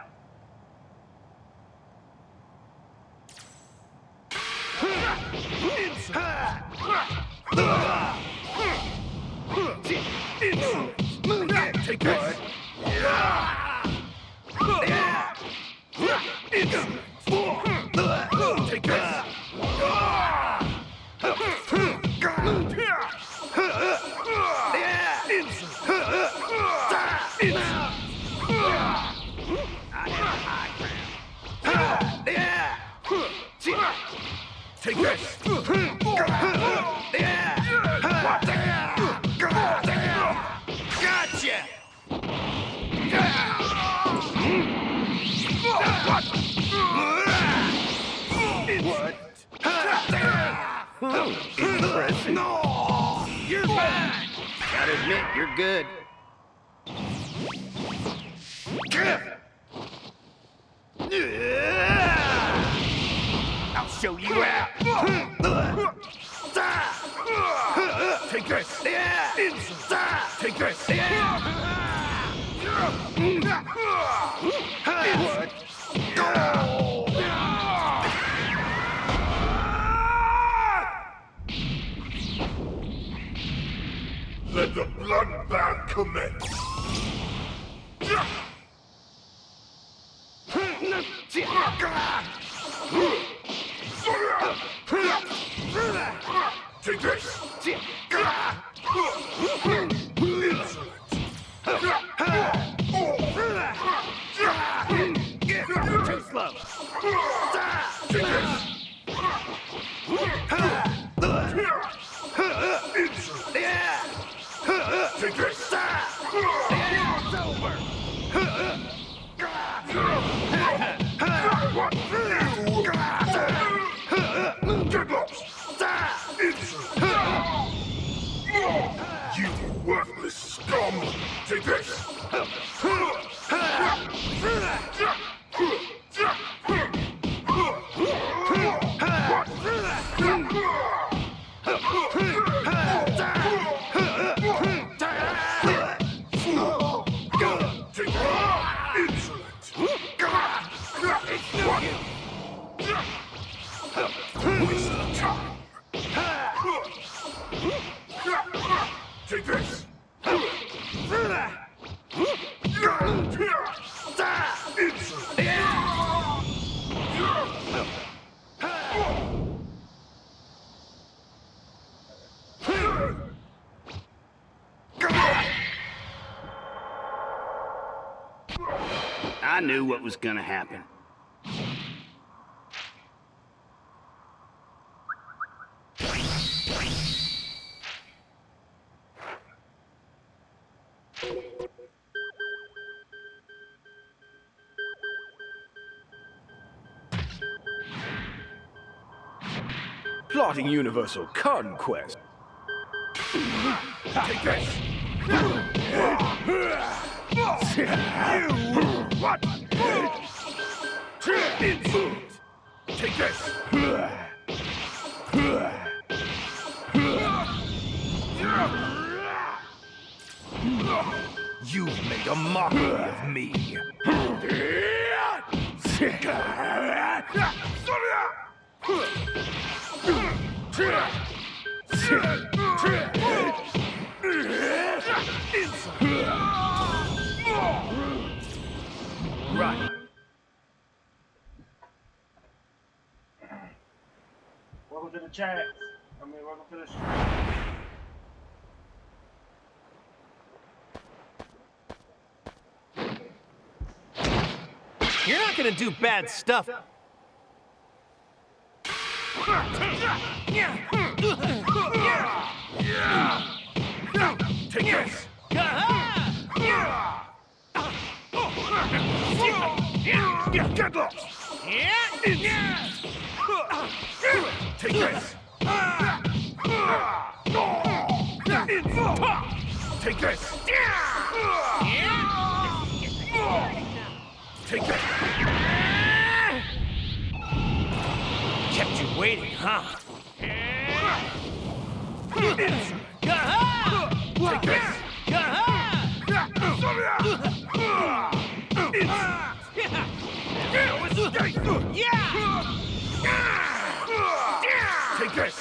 C: Take this! Take this! Take this! Gotcha! What?
N: Impressive.
C: No! You're mine!
N: Gotta admit, you're good. I'll show you out.
C: Take this! Take this! What? Let the bloodbath commence! Take this!
N: Too slow.
C: Take this! Take this!
N: It's over.
C: You worthless scum! Take this! Take this!
N: I knew what was gonna happen.
L: Plotting universal conquest.
C: Take this! What? Insult! Take this!
L: You've made a mockery of me.
C: Right.
A: Welcome to the chat. Welcome to the stream.
D: You're not gonna do bad stuff.
C: Take this! Get lost! Take this! Take this! Take this!
D: Kept you waiting, huh?
C: Take this! Take this!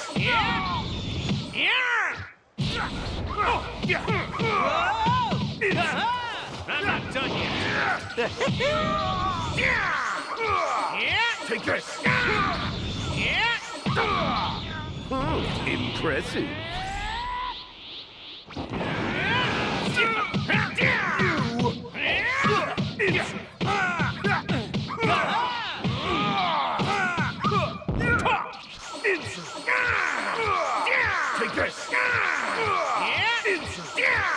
D: I'm not done yet.
C: Take this!
L: Impressive.
C: Take this!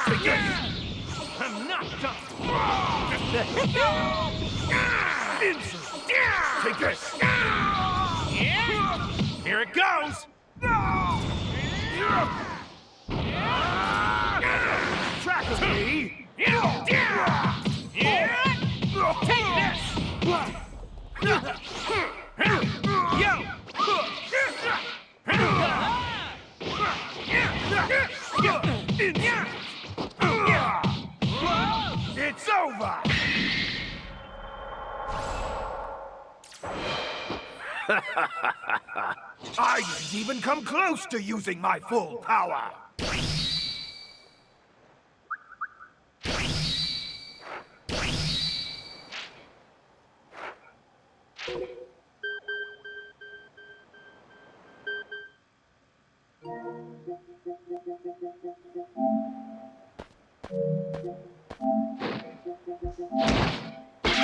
C: Take this!
D: I'm not done.
C: Take this!
D: Here it goes.
C: Track of me!
D: Take this. Yo.
C: It's over! I didn't even come close to using my full power!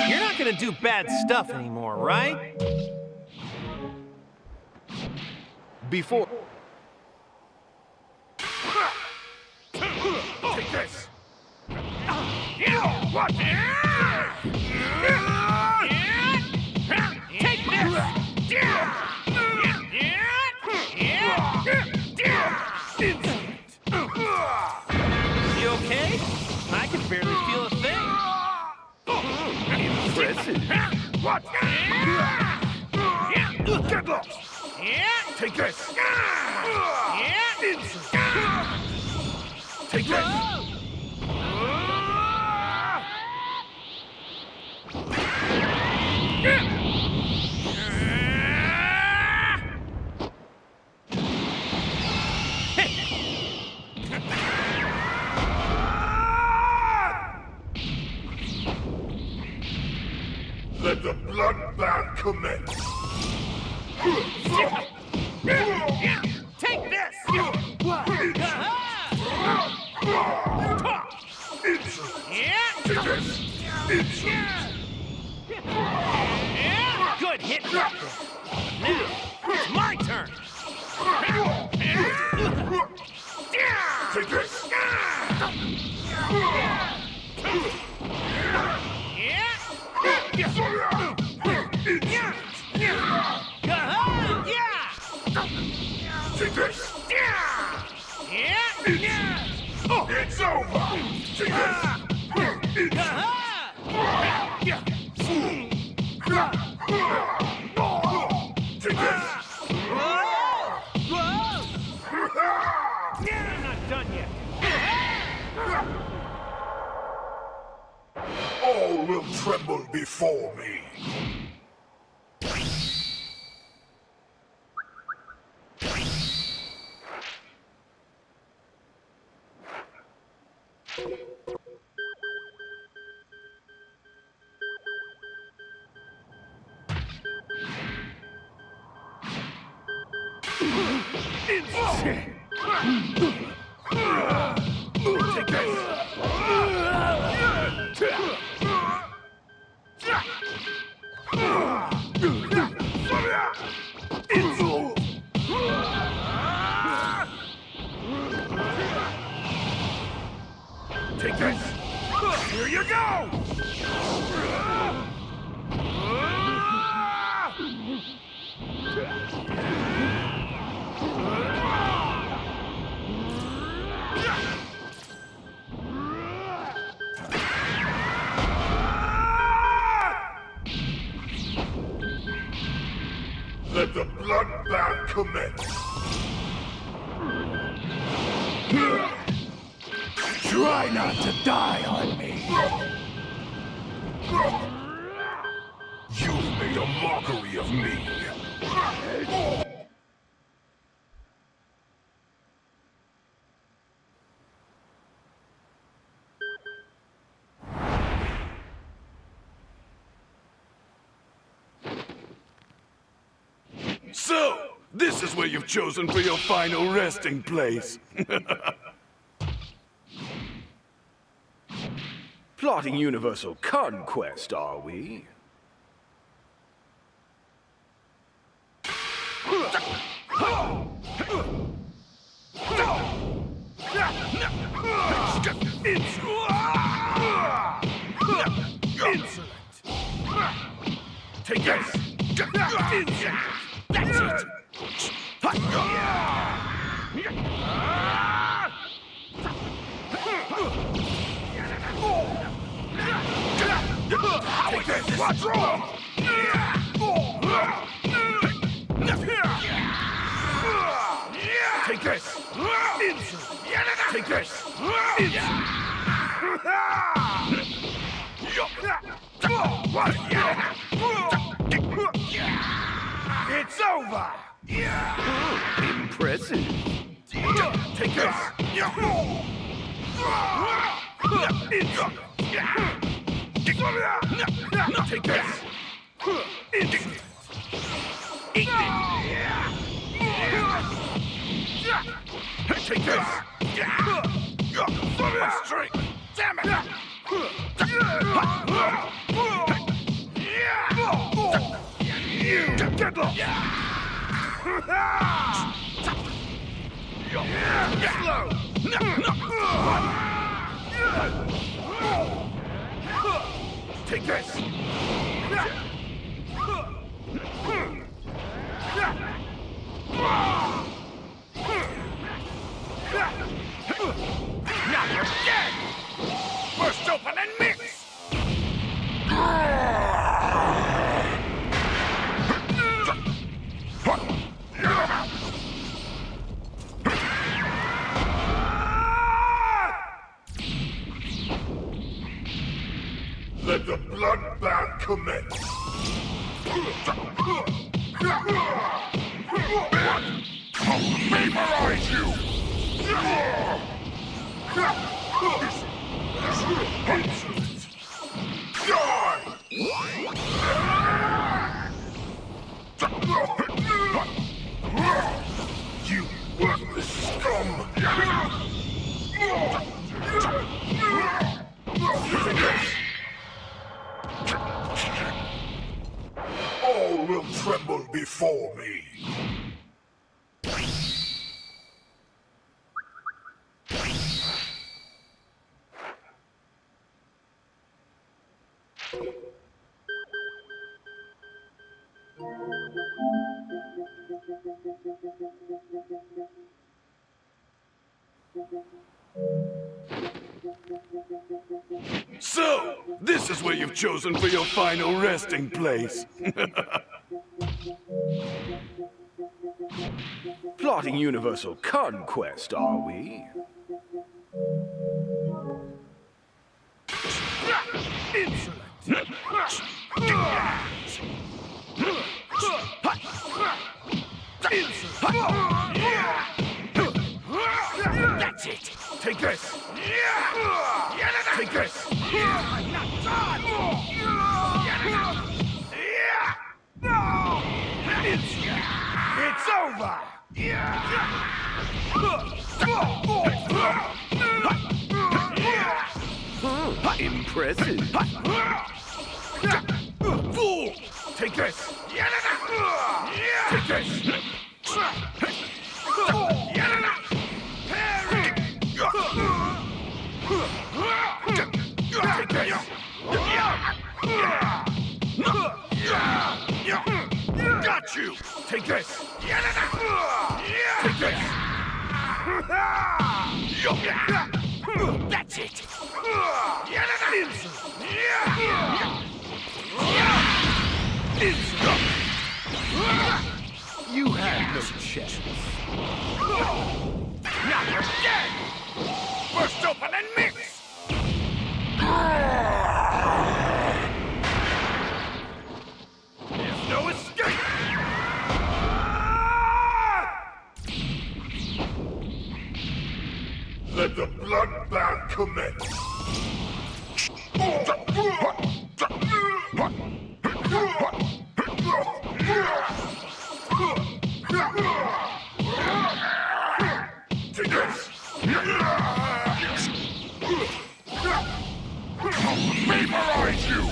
D: You're not gonna do bad stuff anymore, right?
L: Before...
C: Take this! What?
D: Take this! You okay? I can barely feel a thing.
L: Impressive.
C: What? Get lost! Take this! Take this!
E: Let the bloodbath commence!
D: Take this!
E: Take this!
D: Good hit right there. Now, it's my turn.
E: Take this!
C: Take this! It's over! Take this! Take this!
L: I'm not done yet.
C: All will tremble before me.
L: Take this! Take this! Here you go!
C: Let the bloodbath commence.
L: Try not to die on me.
C: You've made a mockery of me.
L: So, this is where you've chosen for your final resting place. Plotting universal conquest, are we? Insolent! Take this! Insolent! That's it!
C: Take this! What's wrong?
L: Take this! Insolent! Take this! Insolent! It's over! Impressive. Take this! Insolent! Take this! Insolent! Eat it! Take this! My strength! Damn it! Get low! Slow! Take this! Now you're dead! Burst open and mix!
C: Let the bloodbath commence. I'll vaporize you! You worthless scum! All will tremble before me.
L: So, this is where you've chosen for your final resting place. Plotting universal conquest, are we? That's it! Take this! Take this! I'm not done! It's over! Impressive. Fool! Take this! Take this! Got you! Take this! Take this! That's it! You have no chance. Now you're dead! Burst open and mix! There's no escape!
E: Let the bloodbath commence! Take this! Vaporize you!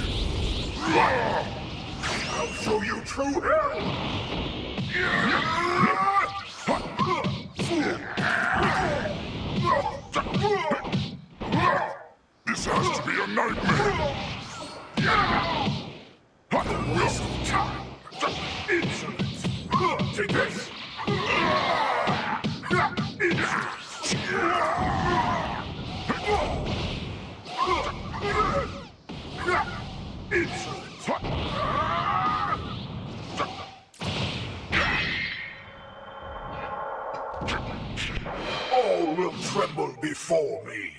E: I'll show you true hell! This has to be a nightmare! Waste of time! Insolence! Take this! All will tremble before me.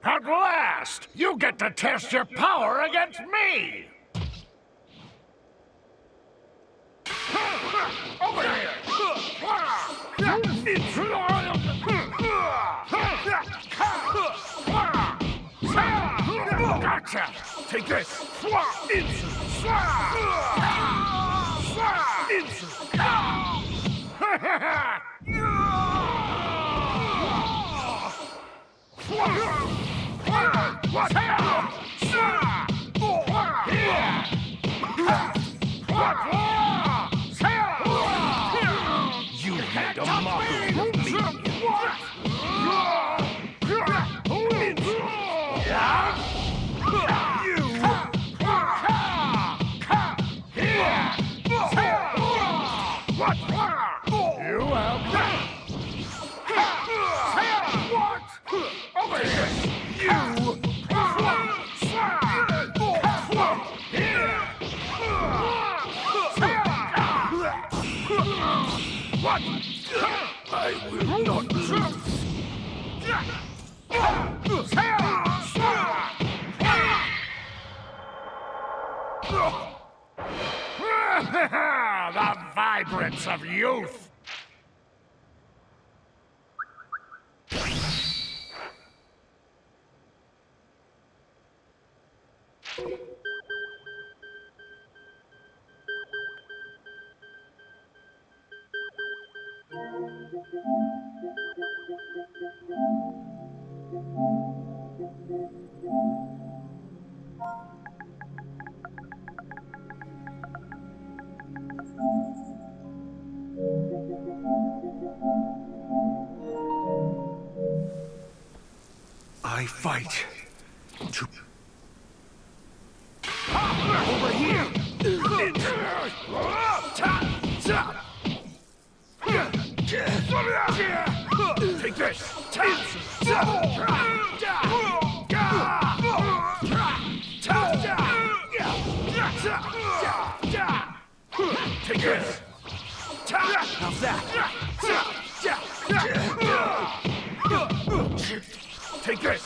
O: At last! You get to test your power against me! Over here! Gotcha! Take this!
L: You made a mockery of me! I will not lose.
O: The vibrance of youth!
L: I fight to... Over here! Take this! Take this! How's that? Take this!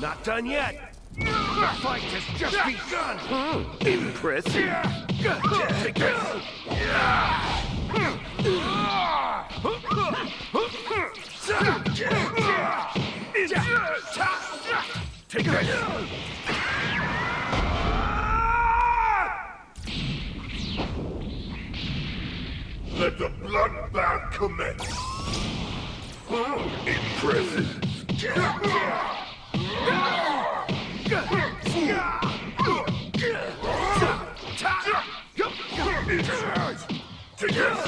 L: Not done yet! The fight has just begun! Impressive! Take this! Take this!
E: Let the bloodbath commence. Impressive. Take this.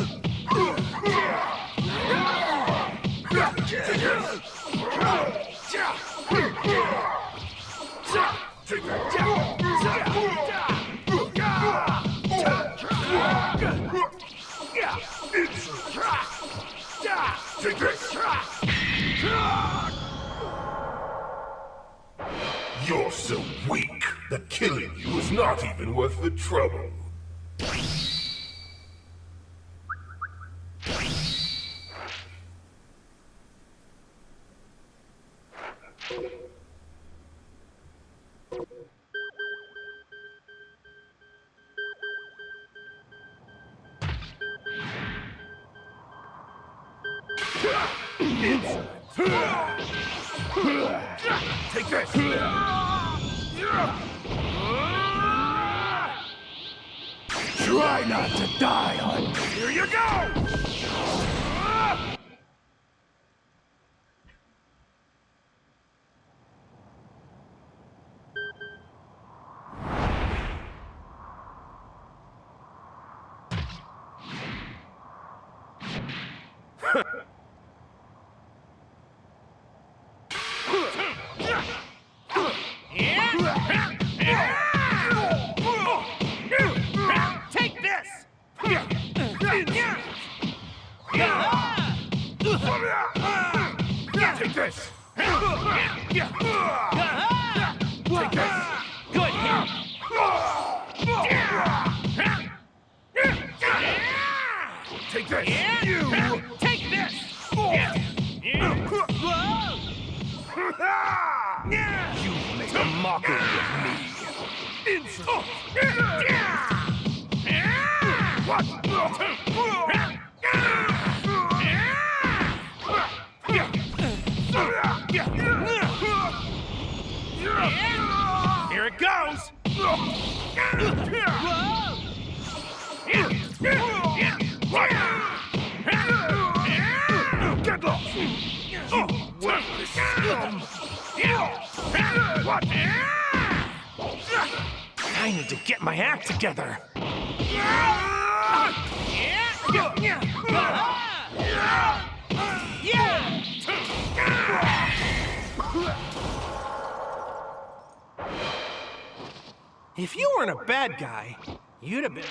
E: Take this! You're so weak that killing you is not even worth the trouble.
L: Take this! Try not to die on me. Here you go!
O: Take this!
L: Take this!
O: Take this! Good hit!
L: Take this!
O: You! Take this!
L: You make a mockery of me! Insult! What?
O: Here it goes!
L: Get lost! You worthless scum! What?
D: I need to get my act together. If you weren't a bad guy, you'd have been...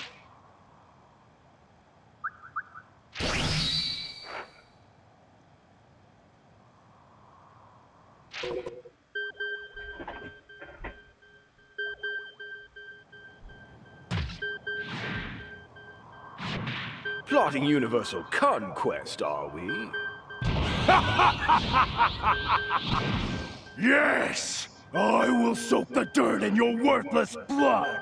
L: Plotting universal conquest, are we?
C: Yes! I will soak the dirt in your worthless blood!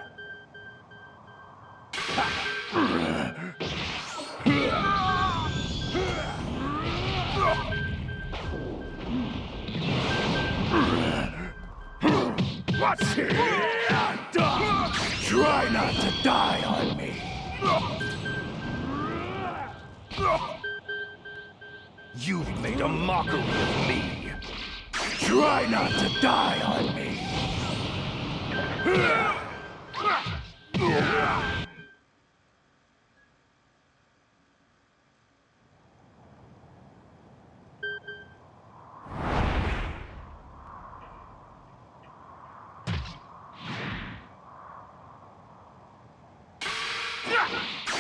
L: What? Try not to die on me. You've made a mockery of me. Try not to die on me.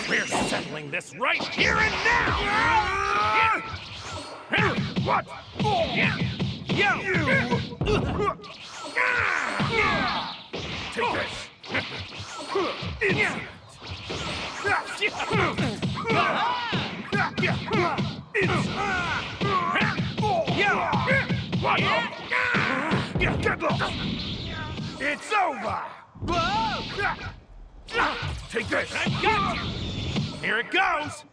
O: We're settling this right here and now! What? You! Take this! Insolent! What? Get lost! It's over! Take this! I've got you! Here it goes!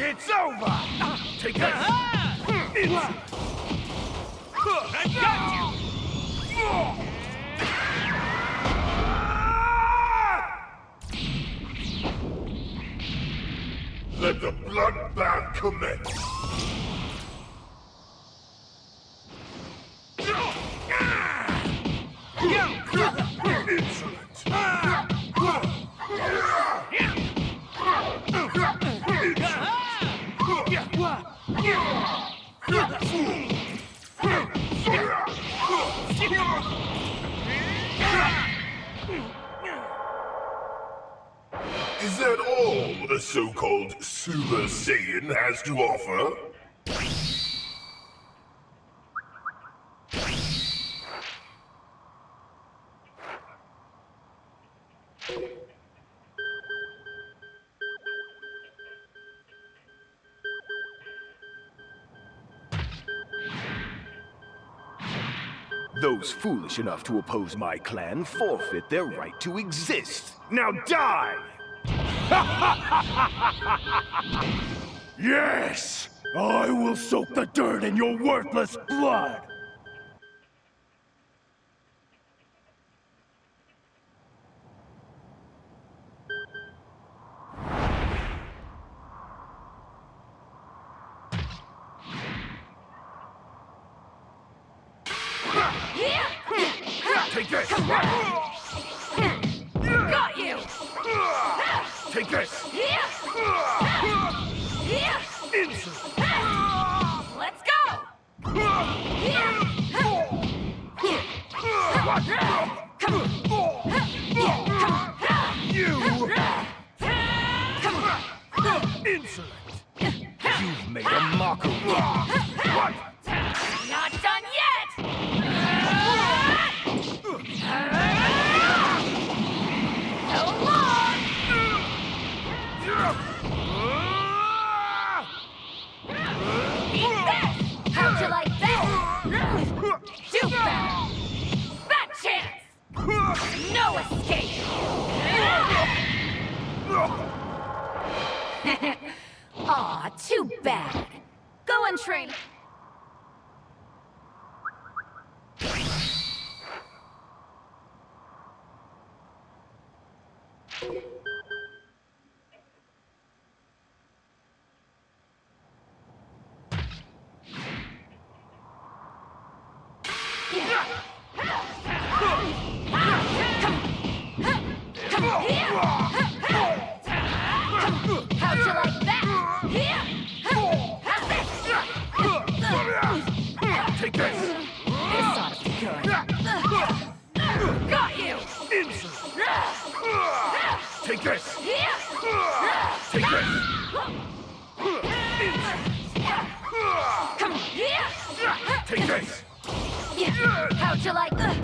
O: It's over! Take this! I've got you!
E: Let the bloodbath commence. Insolent. Is that all the so-called Super Saiyan has to offer?
L: Those foolish enough to oppose my clan forfeit their right to exist. Now die! Yes! I will soak the dirt in your worthless blood!
O: Take this!
G: Got you!
O: Take this! Insolent!
G: Let's go!
O: What? You! Insolent!
L: You've made a mockery.
O: What?
G: Not done yet! So long! Eat this! How'd you like that? Do better! Fat chance! No escape! Aw, too bad. Go and train. How'd you like that?
O: Take this!
G: This ought to be good. Got you!
O: Insolent! Take this! Take this!
G: Come here!
O: Take this!
G: How'd you like that?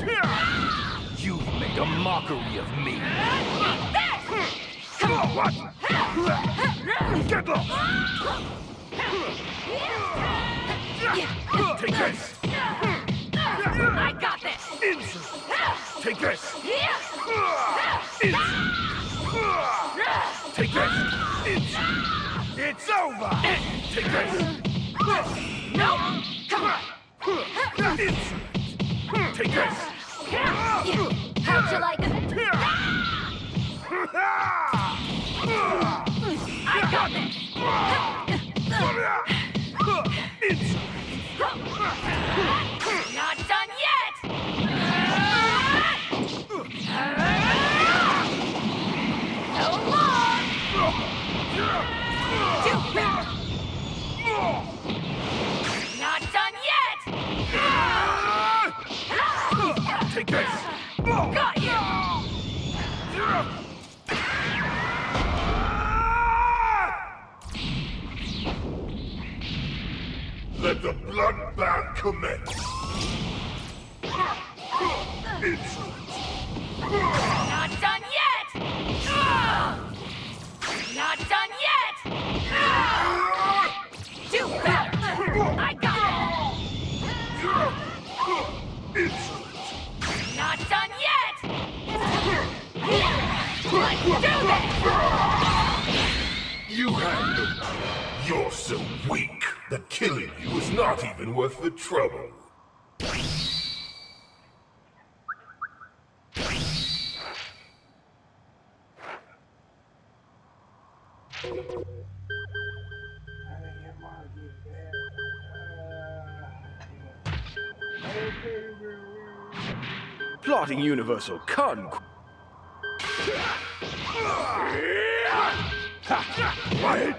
L: You've made a mockery of me.
O: Come on, what? Get lost!
C: Take this!
G: I got this!
C: Take this! Take this! It's over! Take this!
G: No! Come on!
C: Take this!
G: How'd you like it? I got this! Not done yet! So long! Too fast! Not done yet!
C: Take this!
G: Got you!
E: Let the bloodbath commence.
G: Not done yet! Not done yet! Do better! I got it! Not done yet! Let's do this!
E: You handle. You're so weak that killing you is not even worth the trouble.
L: Plotting universal conquest.
C: What?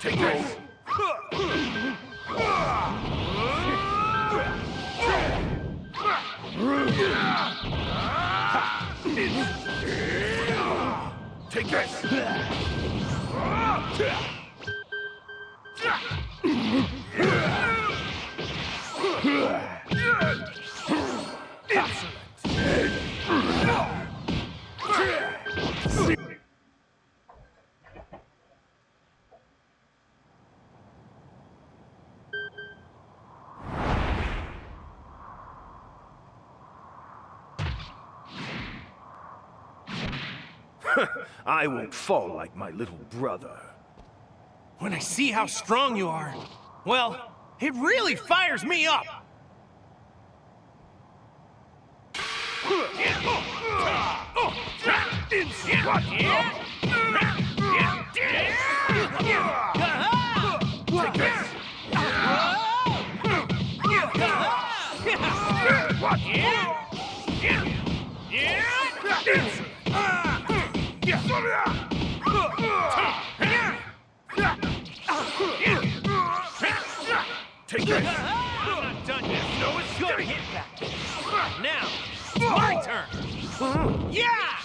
C: Take this! Take this!
L: I won't fall like my little brother.
D: When I see how strong you are, well, it really fires me up.
C: Take this!
D: I'm not done yet. No, it's good hit back. Now, it's my turn. Yeah!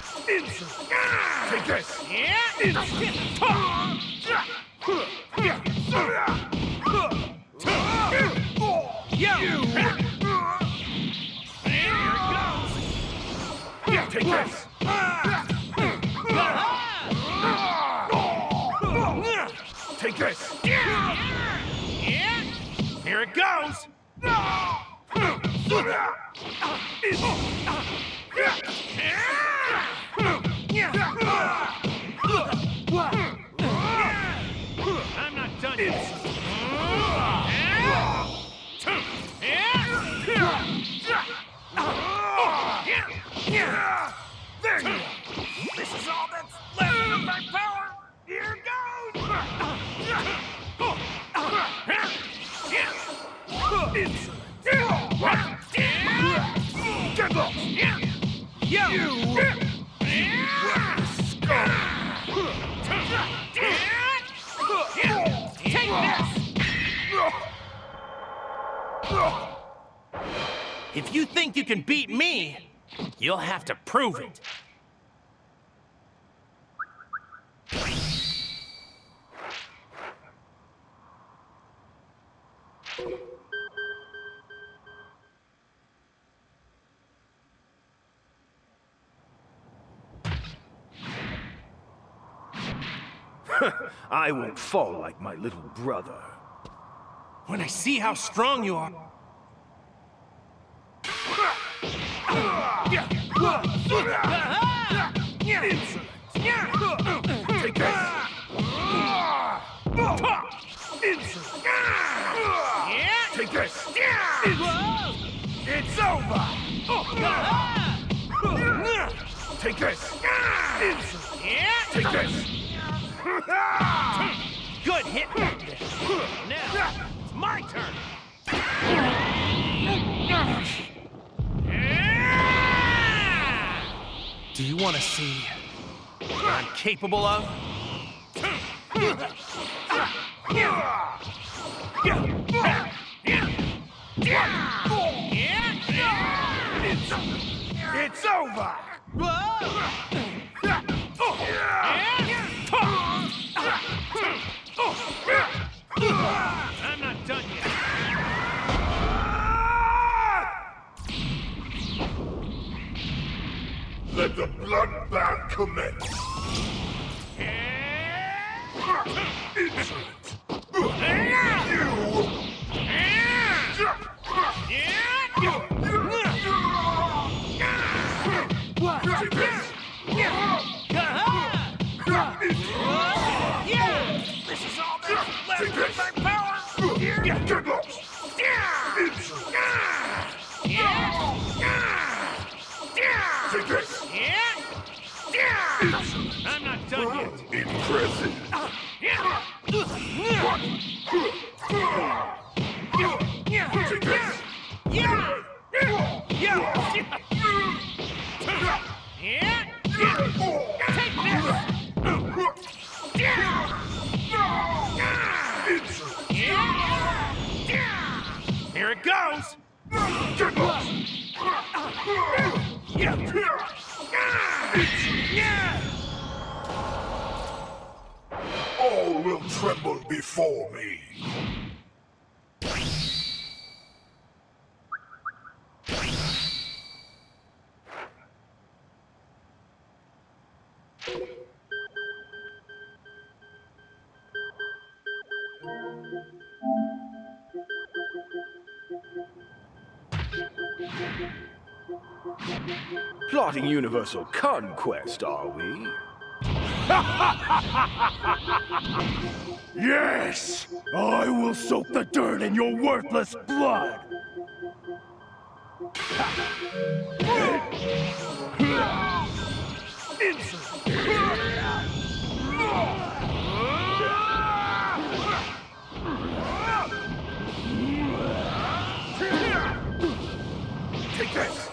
C: Take this!
D: Yeah! Yo! Here it goes!
C: Take this! Take this!
D: Yeah! Here it goes! I'm not done yet.
C: There you go!
D: This is all that's left of my power! Here it goes!
C: Get lost!
D: Yo! Take this! If you think you can beat me, you'll have to prove it.
L: I won't fall like my little brother.
D: When I see how strong you are...
C: Take this! Take this! It's over! Take this! Take this!
D: Good hit back there. Now, it's my turn. Do you want to see what I'm capable of?
C: It's over!
D: I'm not done yet.
E: Let the bloodbath commence. Insolent.
O: This is all that's left of my power!
E: Get lost. Insolent. Take this.
D: I'm not done yet.
E: Impressive. What? Take this.
D: Here it goes!
E: Get lost. All will tremble before me.
L: Plotting universal conquest, are we?
O: Yes! I will soak the dirt in your worthless blood!
C: Take this!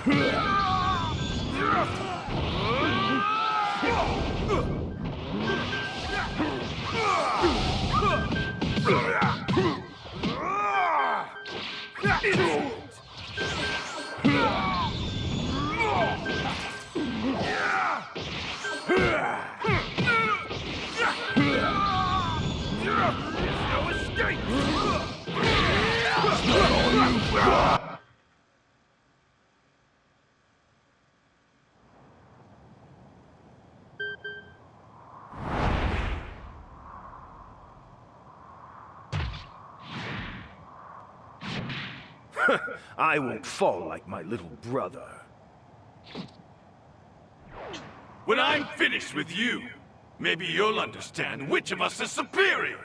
L: I won't fall like my little brother.
P: When I'm finished with you, maybe you'll understand which of us is superior.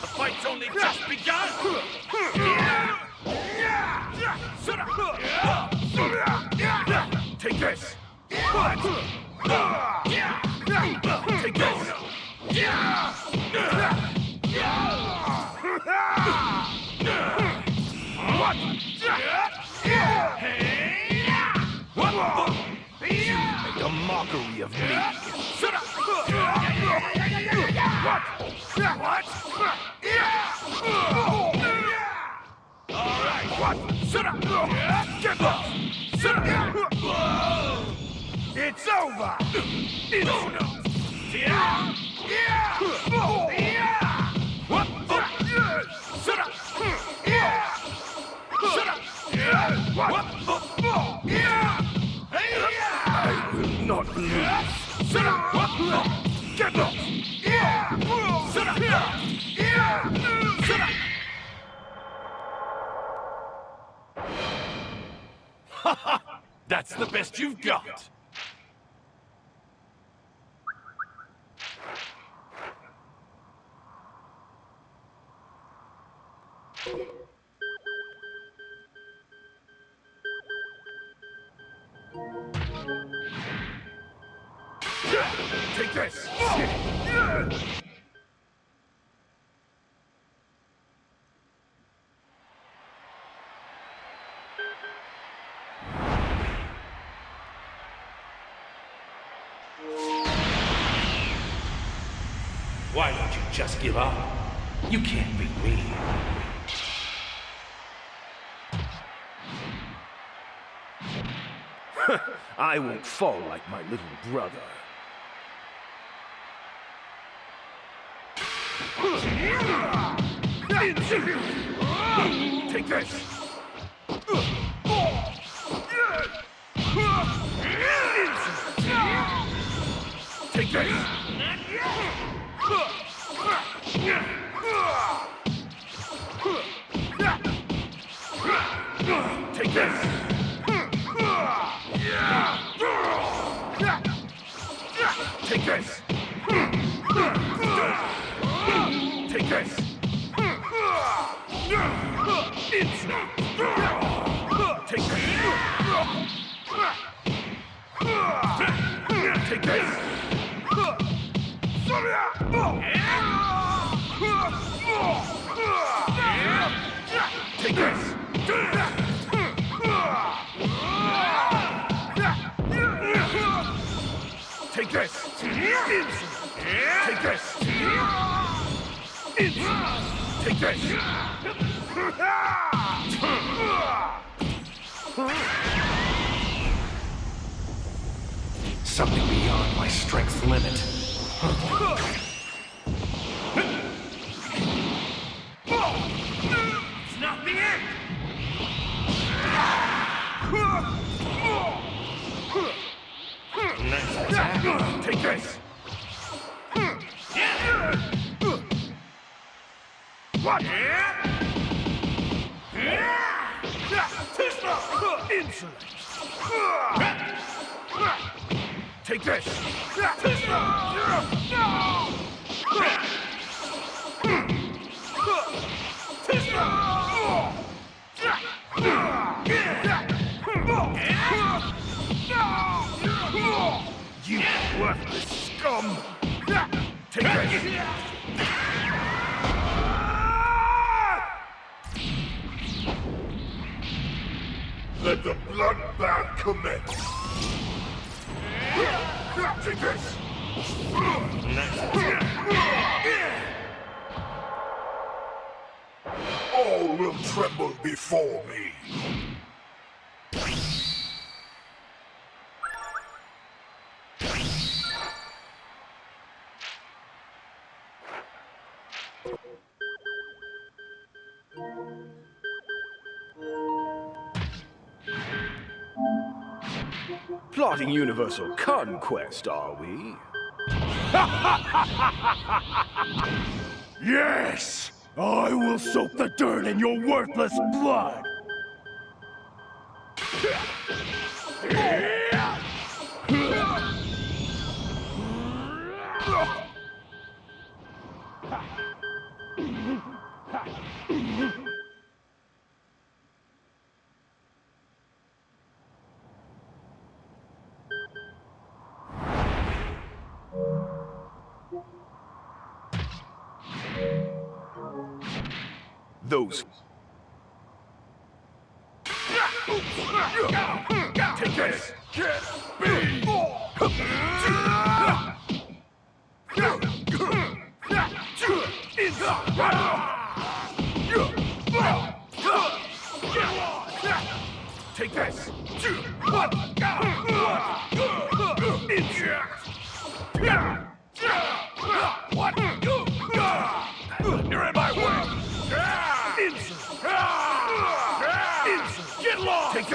P: The fight's only just begun!
C: Take this! What? Take this! What?
L: You make a mockery of me.
C: What? All right. What? Sit up. Get lost. Sit up. It's over. It's over. Yeah.
L: I will not lose. Sit up! Get lost! Sit up! Sit up!
P: That's the best you've got.
L: Take this!
D: Why don't you just give up? You can't beat me.
L: I won't fall like my little brother. Take this! Take this! Take this! Take this! Take this! Instant! Take this! Take this! Take this! Take this! Take this! Take this!
D: Something beyond my strength limit.
P: It's not the end!
D: Nice attack.
L: Take this! What? Insolent! Take this! You worthless scum! Take this!
E: Let the bloodbath commence.
L: Take this!
E: All will tremble before me.
L: Plotting universal conquest, are we?
O: Yes! I will soak the dirt in your worthless blood!
L: Those... Take this! Take this! What? You're in my way! Get lost! Take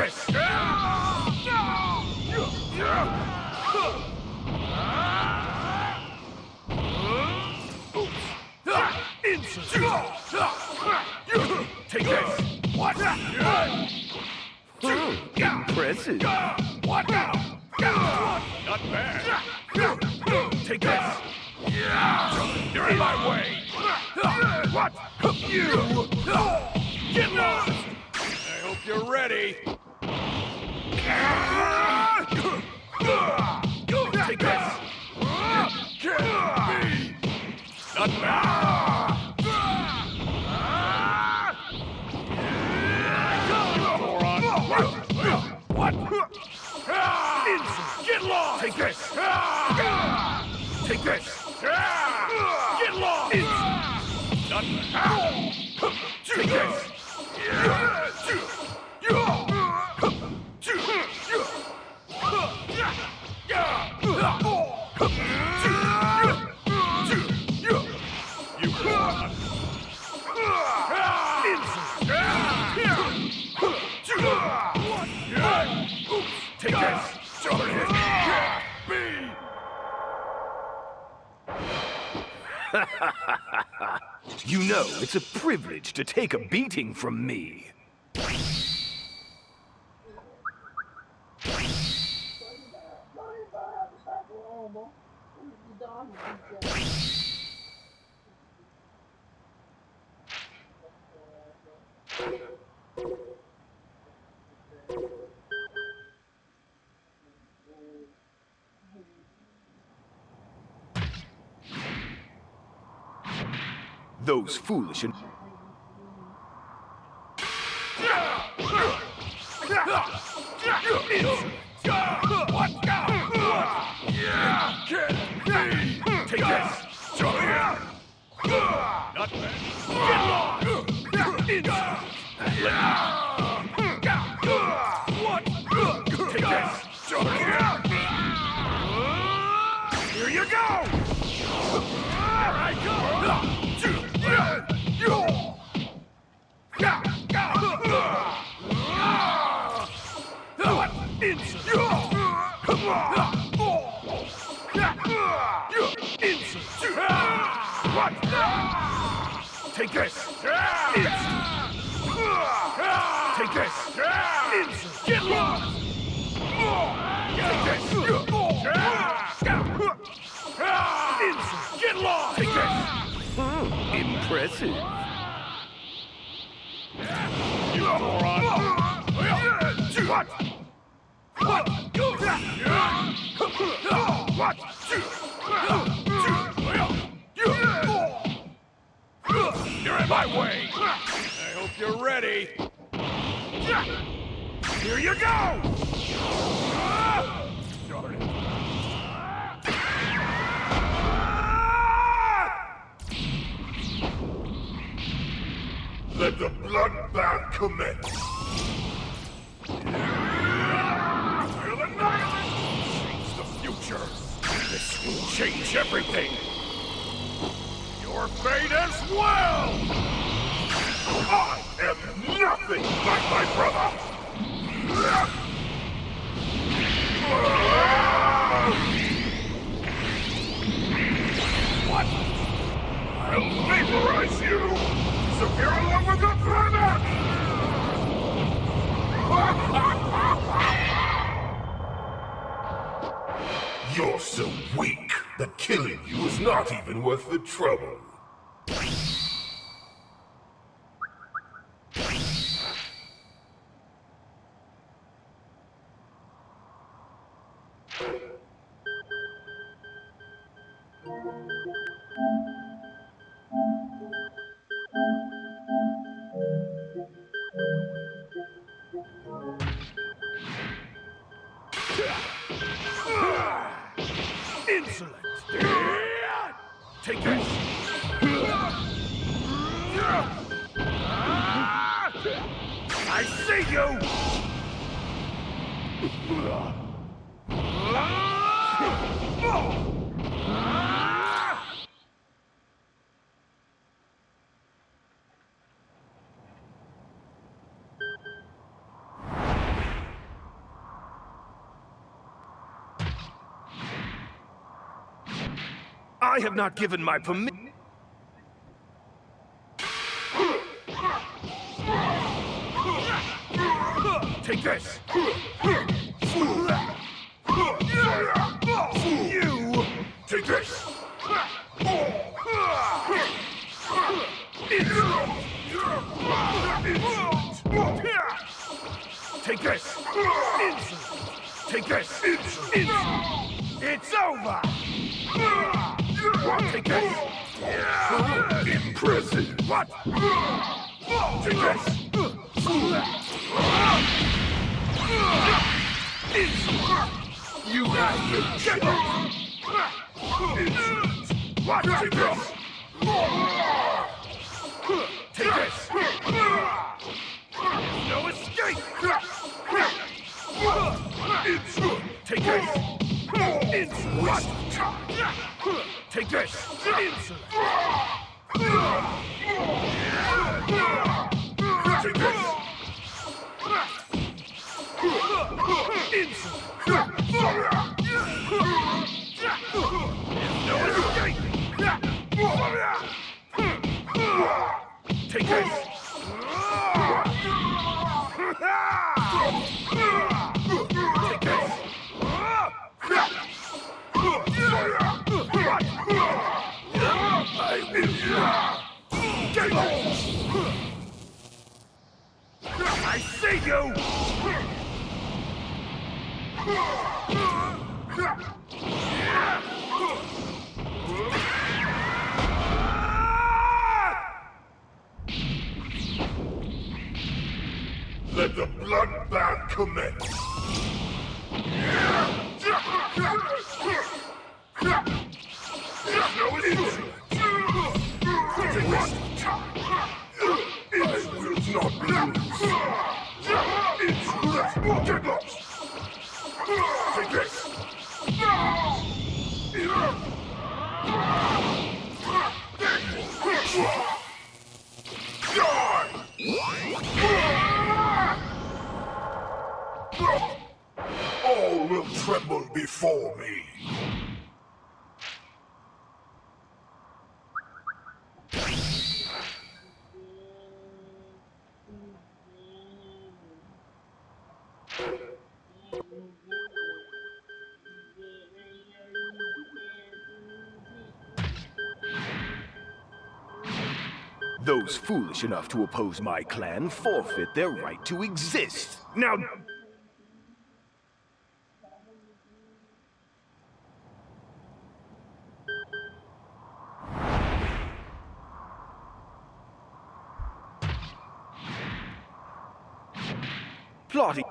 L: Take this! What? Impressive. What now? Not bad. Take this! You're in my way! What? You! Get lost! I hope you're ready! Take this! Not bad! What? Get lost! Take this! Take this! Get lost! Not take this! Take this! You know, it's a privilege to take a beating from me. Those foolish and... What? Take this! Not bad. Get lost! What? Take this! Here you go! There I go! What? What? Take this! Take this! Get lost! Take this! Get lost! Take this! Impressive. You moron! What? What? What? You're in my way! I hope you're ready! Here you go! Darn it.
E: Let the bloodbath commence!
O: Feel the night! Change the future! This will change everything! Your fate as well!
E: I am nothing like my brother!
O: What?
E: I'll vaporize you! Disappear all over the planet! You're so weak that killing you is not even worth the trouble.
O: Insolent! Take this! I see you!
L: I have not given my permission. Take this! You!
E: Take this!
L: Take this! Take this! It's over! Take this!
E: Impressive!
L: What? Take this!
E: You have your chance!
L: What? Take this! Take this! No escape! Take this! What? Take this! Take this! No escape! Take this! Take this! I will get you! I see you!
E: Let the bloodbath commence!
L: No escape!
E: I will not lose!
L: Get lost! Take this!
E: All will tremble before me!
L: Those foolish enough to oppose my clan forfeit their right to exist. Now... Plotting...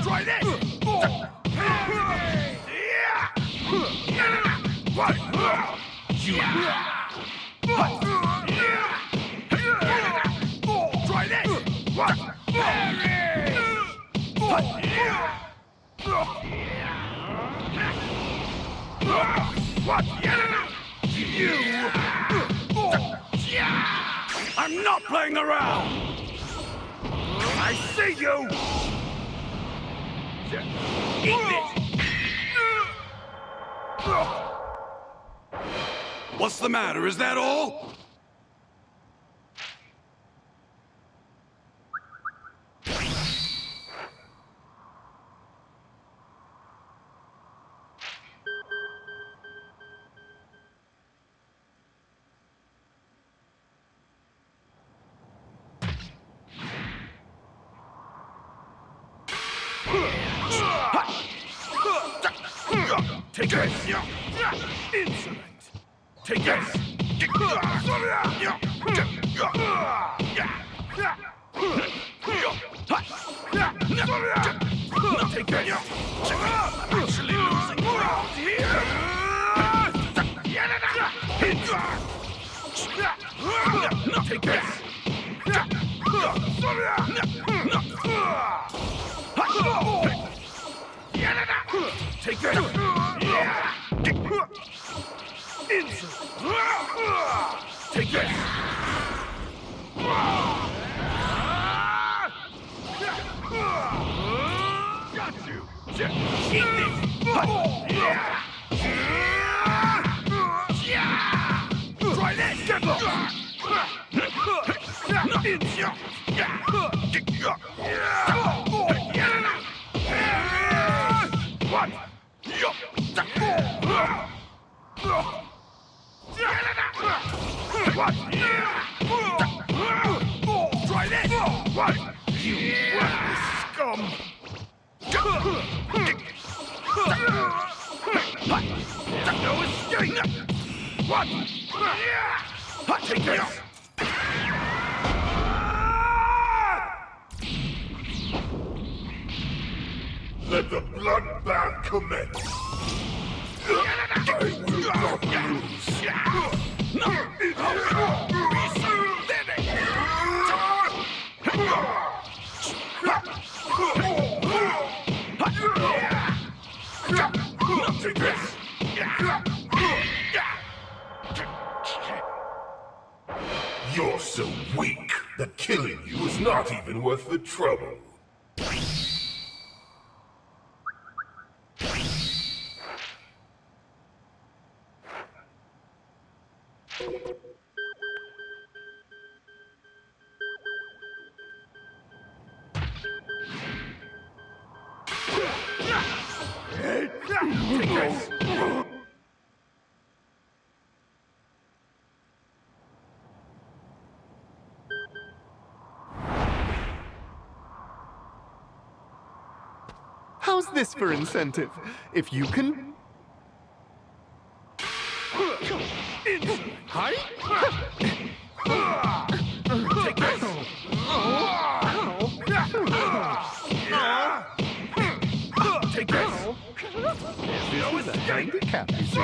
L: Try this! What? You... Try this! What? What? You...
P: I'm not playing around!
L: I see you!
P: Eat this! What's the matter? Is that all?
L: Take this! Insolent! Take this! Take this! I'm actually losing ground here! Take this! Take this! Insolent!
C: Try this! Get lost! What? What? Try this! What? You worthless scum! No escape! What? Take this!
E: Let the bloodbath commence. I will not lose. Take this! You're so weak that killing you is not even worth the trouble.
M: How's this for incentive? If you can... Hi?
C: Take this! Take this!
M: This is a handicap, you see.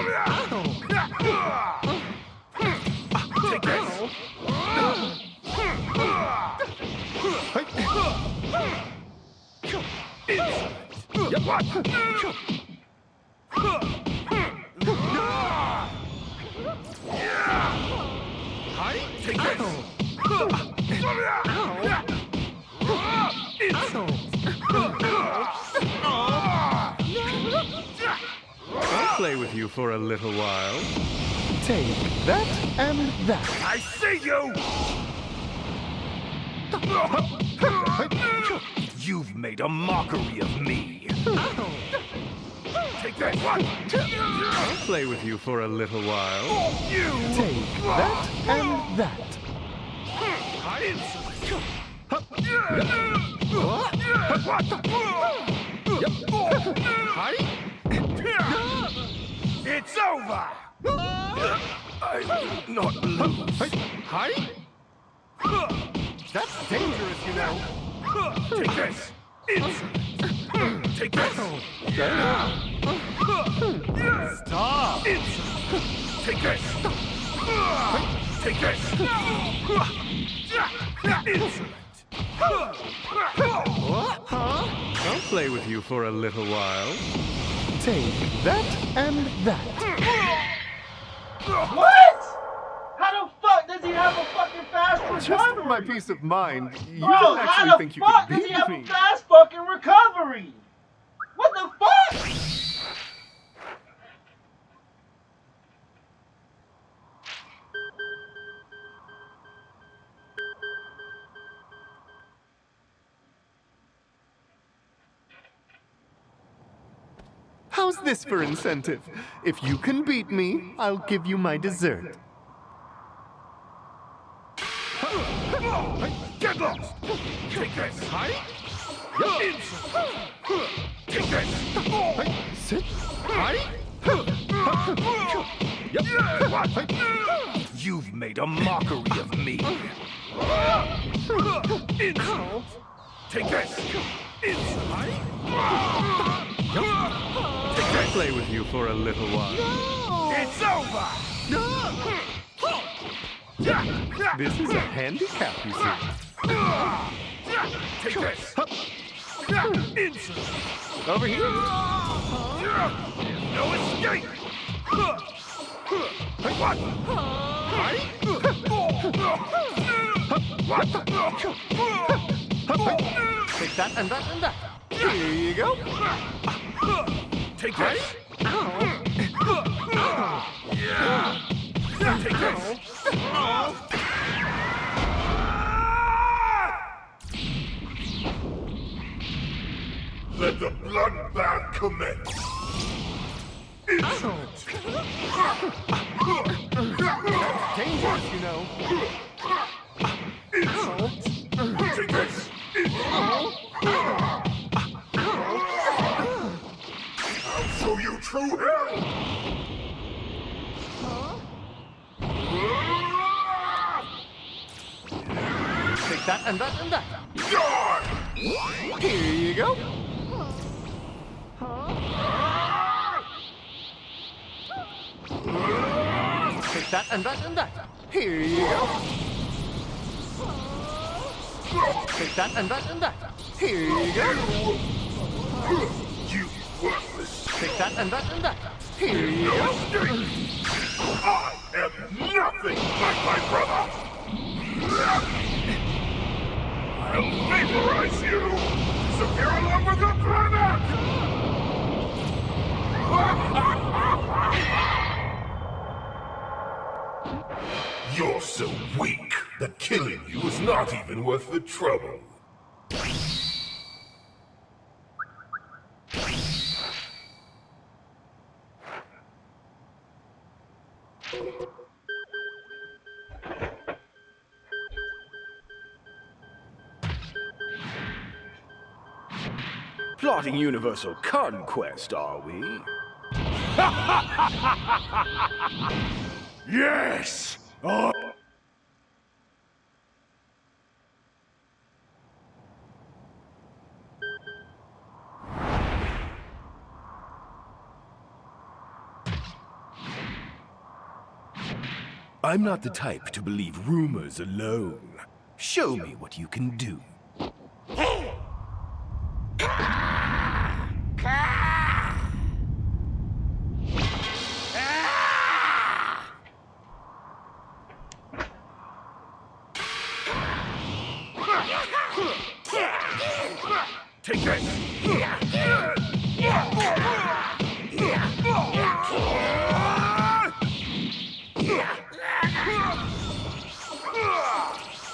C: Take this! What?
M: Hi?
C: Take this!
M: I'll play with you for a little while. Take that and that.
C: I see you! You've made a mockery of me. Take that! What?
M: I'll play with you for a little while.
C: You!
M: Take that and that.
C: Hi? It's over! I will not lose.
M: Hi? That's dangerous, you know.
C: Take this! Take this!
M: Stop!
C: Take this! Take this!
M: What? Huh? I'll play with you for a little while. Take that and that.
A: What? How the fuck does he have a fucking fast recovery?
M: Just for my peace of mind, you
A: Bro,
M: don't
A: how
M: actually
A: the
M: think you
A: fuck
M: could
A: does he have
M: beat
A: a
M: me.
A: fast fucking recovery? What the fuck?
M: How's this for incentive? If you can beat me, I'll give you my dessert.
C: Get lost! Take this! Hi? Take this!
M: Sit. Hi.
C: What? You've made a mockery of me. Insult! Take this! Insult!
M: I'll play with you for a little while.
C: It's over!
M: This is a handicap, you see.
C: Take this! Insult!
M: Over here.
C: No escape! What? What?
M: Take that and that and that. Here you go.
L: Take this! Take this!
E: Let the bloodbath commence!
M: That's dangerous, you know.
E: Take this! I'll show you true hell!
M: Take that and that and that.
E: Die!
M: Here you go. Take that and that and that. Here you go. Take that and that and that. Here you go.
E: You worthless!
M: Take that and that and that. Here you go.
E: I am nothing like my brother! I'll vaporize you! Disappear along with the planet! You're so weak that killing you is not even worth the trouble.
L: Plotting universal conquest, are we?
O: Yes!
L: I'm not the type to believe rumors alone. Show me what you can do.
O: Take this!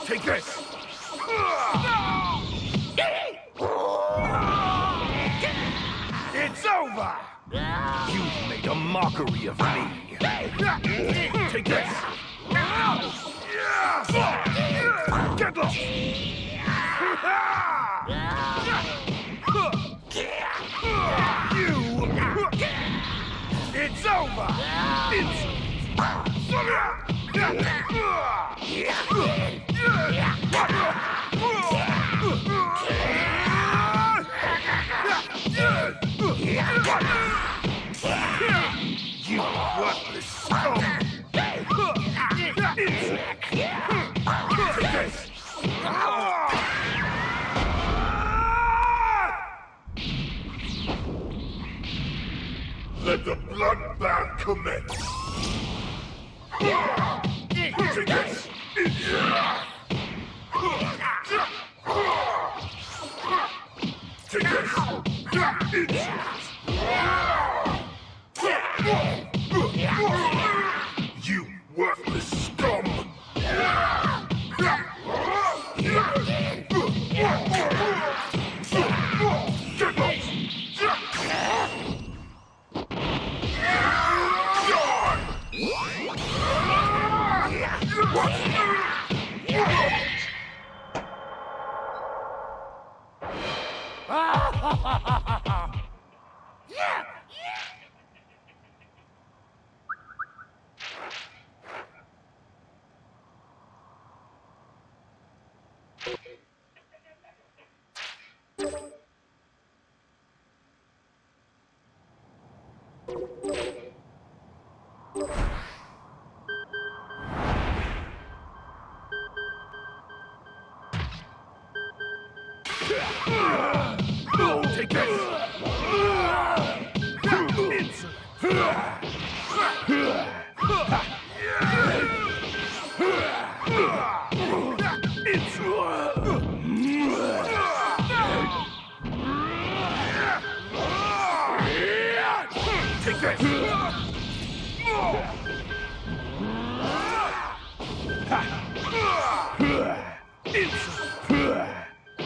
L: Take this!
O: It's over!
L: You've made a mockery of me. Take this!
O: Get lost! It's over!
L: You worthless scum! Take this!
E: Let the bloodbath commence! Take this! Take this! You worthless scum! Get lost!
O: Take this!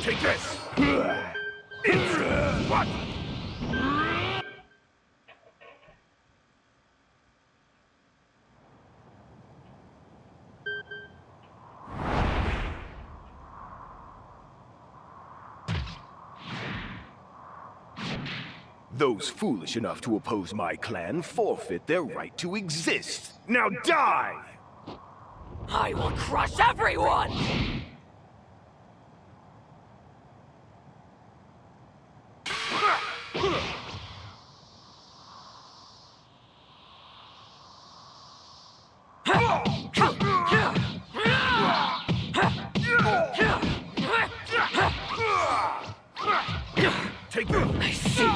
L: Take this! What? Those foolish enough to oppose my clan forfeit their right to exist. Now die!
G: I will crush everyone!
L: Take it!
G: I see you!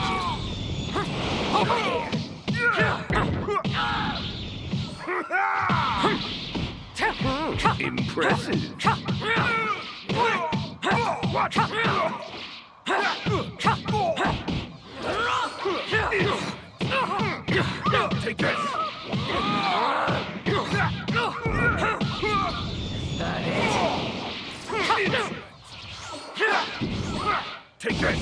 G: Over here!
L: Impressive! Watch! Take this! Take this!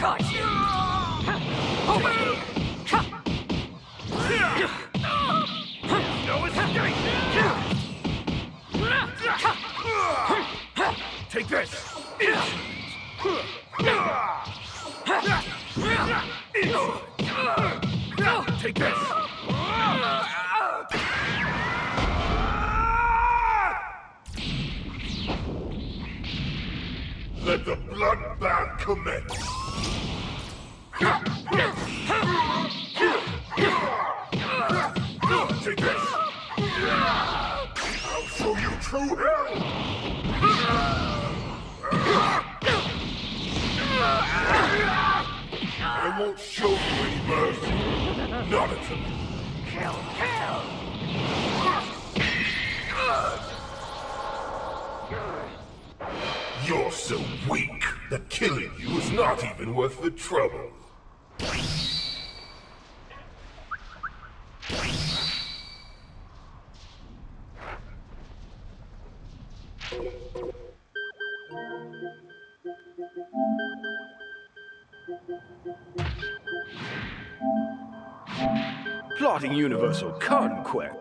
G: Got you! Over here!
L: No escape! Take this! Take this!
E: Let the bloodbath commence. Take this. I'll show you true hell. I won't show you any mercy. Not until
G: Kill!
E: you're so weak that killing you is not even worth the trouble.
L: Plotting universal conquest.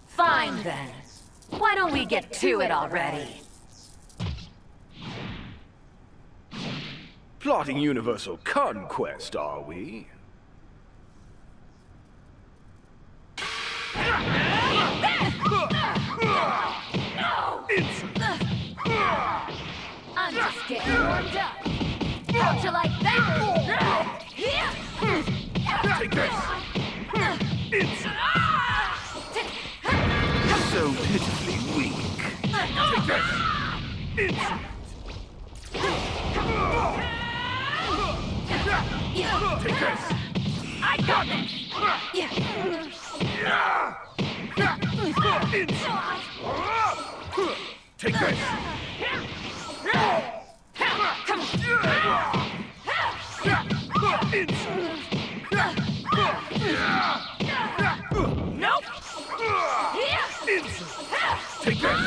G: Fine then. Why don't we get to it already?
L: Plotting universal conquest, are we?
G: I'm just getting warmed up. Don't you like that?
L: Take this! So pitifully weak. Take this! Take this!
G: I got this!
L: Take this!
G: Come on! Nope!
L: Take this!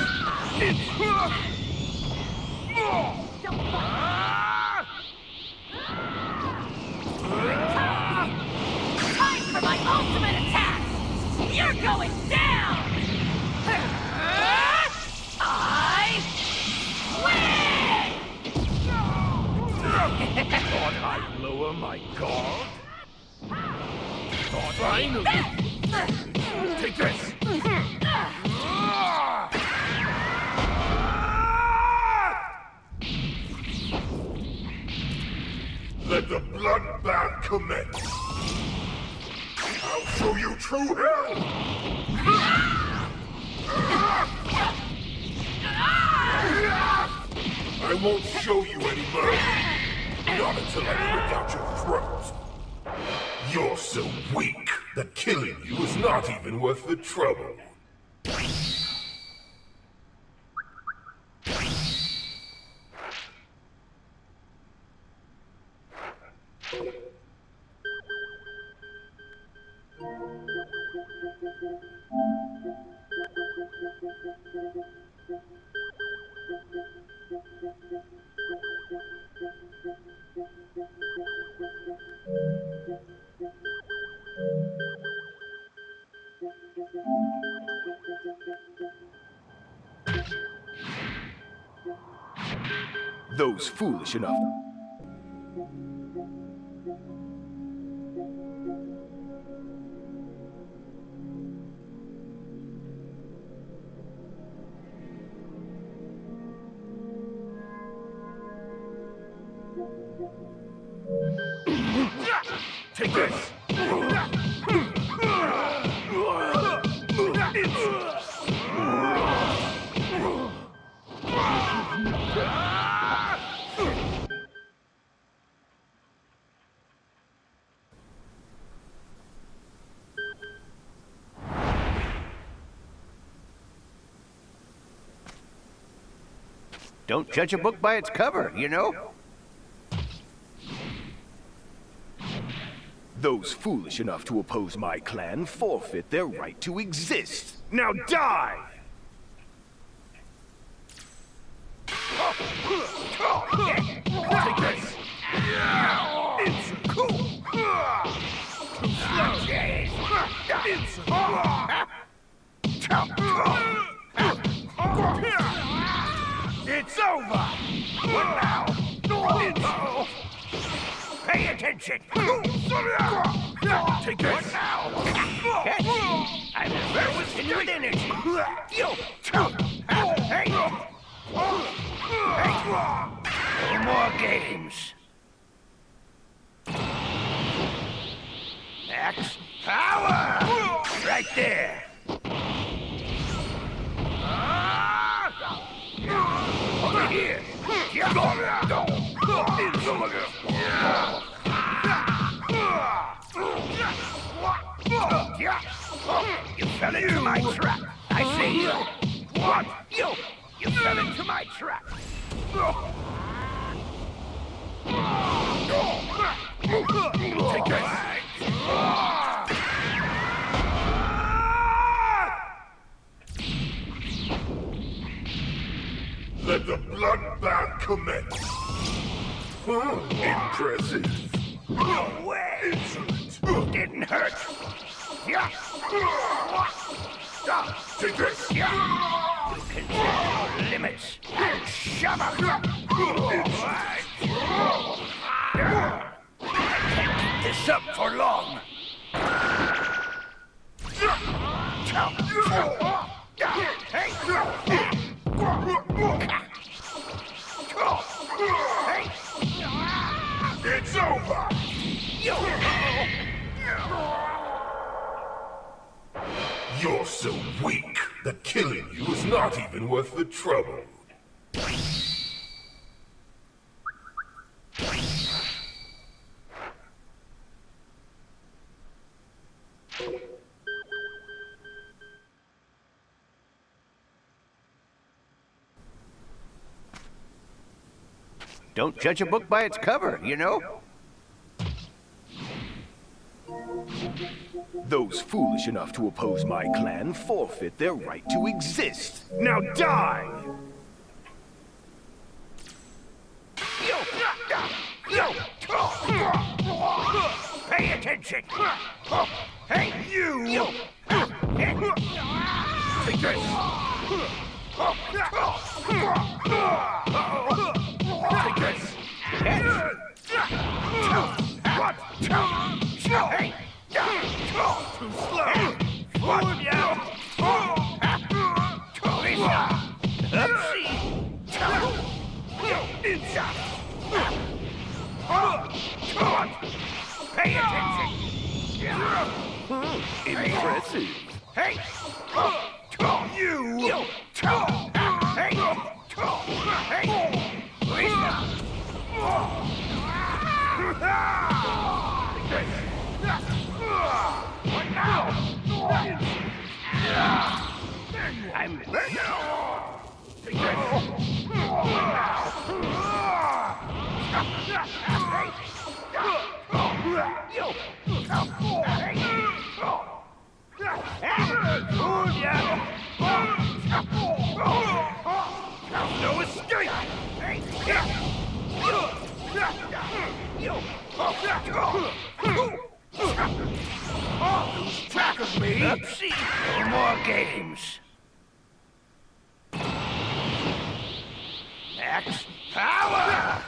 G: Time for my ultimate attack! You're going down! I win!
L: Thought I'd lower my guard? Thought finally! Take this!
E: Let the bloodbath commence. I'll show you true hell. I won't show you any mercy. Not until I rip out your throat. You're so weak that killing you is not even worth the trouble.
L: Those foolish enough.
C: Take this!
L: Don't judge a book by its cover, you know? Those foolish enough to oppose my clan forfeit their right to exist. Now die!
C: Take this! It's cool! Too slow! It's over! What now? Pay attention! Take this! What now? Catch! I'm very with energy! Hey! No more games! Max power! Right there! Over here! You fell into my trap! I see you! What? You fell into my trap! Take this!
E: Let the bloodbath commence. Impressive.
C: No way!
E: Insolent.
C: Didn't hurt.
E: Take this.
C: Control your limits and shove up. I can't keep this up for long. Hey!
E: It's over. You're so weak that killing you is not even worth the trouble.
L: Don't judge a book by its cover, you know? Those foolish enough to oppose my clan forfeit their right to exist. Now die!
C: Pay attention! Hey, you! Take this! Take this! What? Hey! Too slow! What? Pay attention!
L: Impressive.
C: Hey! You! Hey! Hey!
O: What now? I'm ready. Take no escape! Lose track of me! Upsy. No more games! Max power!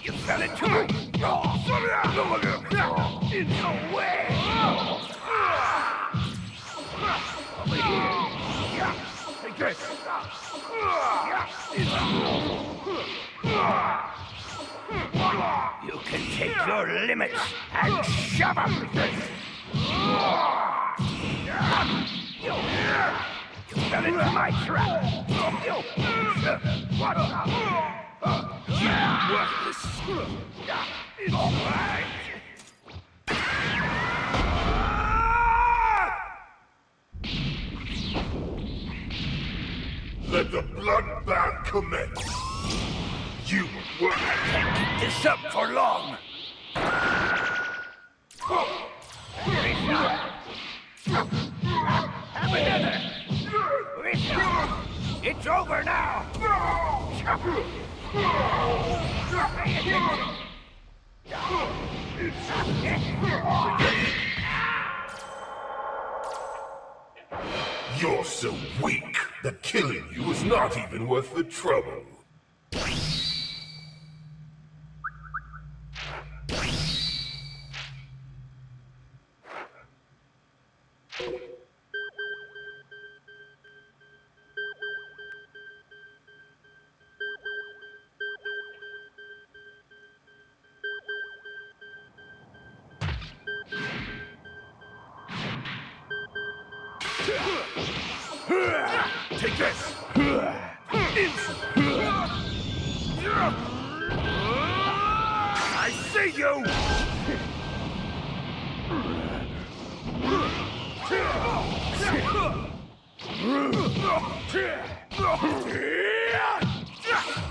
O: You fell into it! In no way! Over here! Take this! You can take your limits and shove them! You fell into my trap! Watch out! You worthless! It's right!
E: Let the bloodbath commence. You will.
O: I can't keep this up for long. Have another. It's over now.
E: You're so weak that killing you is not even worth the trouble.
O: Take this! I see you!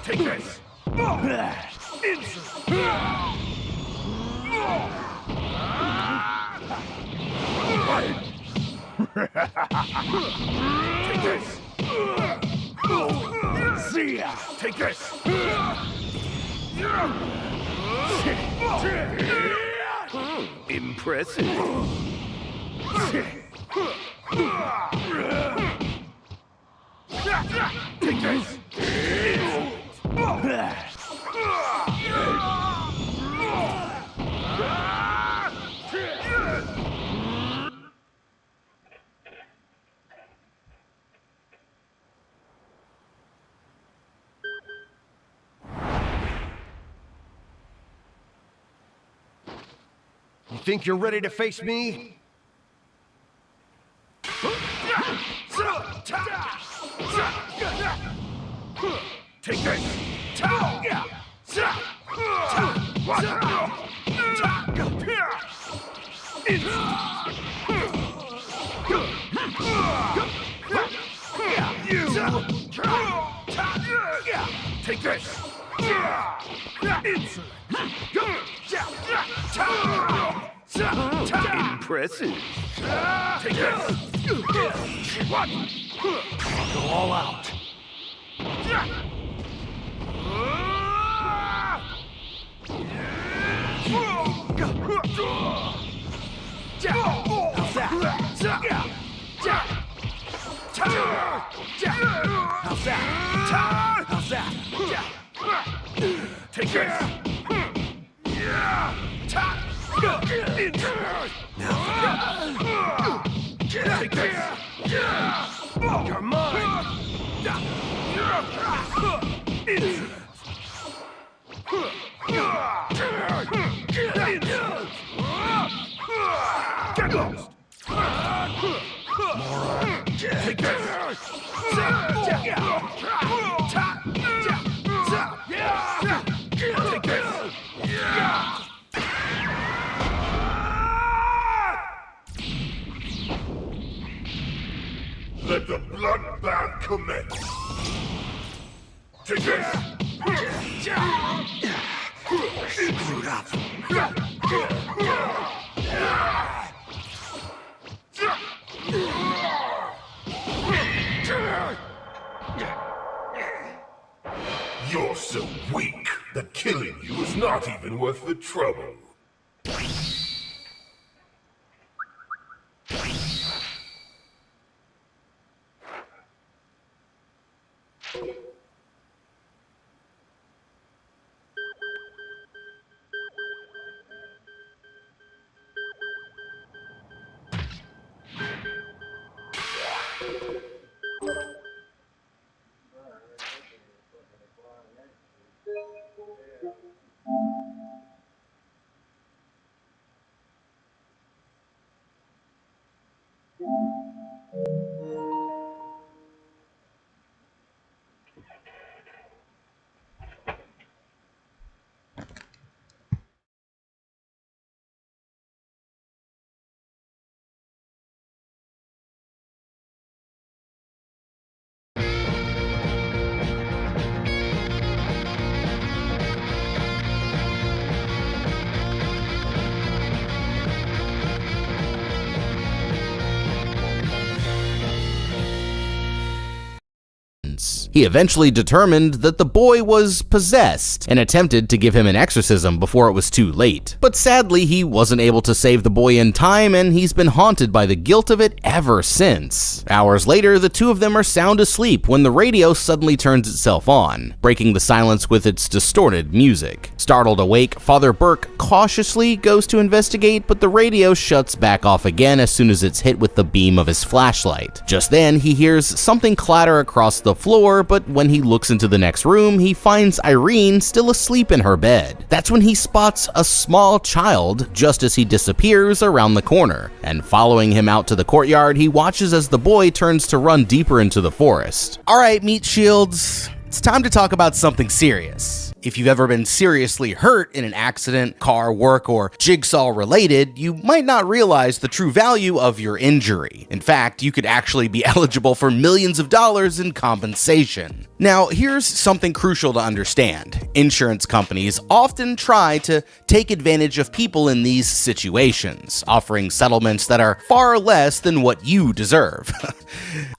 O: Take this! Take this! See ya! Take this!
L: Impressive.
O: Take this!
L: You think you're ready to face me?
O: Take this! Take this!
L: Impressive.
O: Take this! What?
D: Go all out.
O: How's that? How's that? How's that? Take this! Now, take this! You're mine! Get lost! Moron! Take this! Take this!
E: Let the bloodbath commence. Take this!
C: Screwed up.
E: You're so weak that killing you is not even worth the trouble.
I: He eventually determined that the boy was possessed and attempted to give him an exorcism before it was too late. But sadly, he wasn't able to save the boy in time, and he's been haunted by the guilt of it ever since. Hours later, the two of them are sound asleep when the radio suddenly turns itself on, breaking the silence with its distorted music. Startled awake, Father Burke cautiously goes to investigate, but the radio shuts back off again as soon as it's hit with the beam of his flashlight. Just then, he hears something clatter across the floor, but when he looks into the next room, he finds Irene still asleep in her bed. That's when he spots a small child just as he disappears around the corner, and following him out to the courtyard, he watches as the boy turns to run deeper into the forest. Alright, Meat Shields, it's time to talk about something serious. If you've ever been seriously hurt in an accident, car, work, or jigsaw related, you might not realize the true value of your injury. In fact, you could actually be eligible for millions of dollars in compensation. Now, here's something crucial to understand. Insurance companies often try to take advantage of people in these situations, offering settlements that are far less than what you deserve.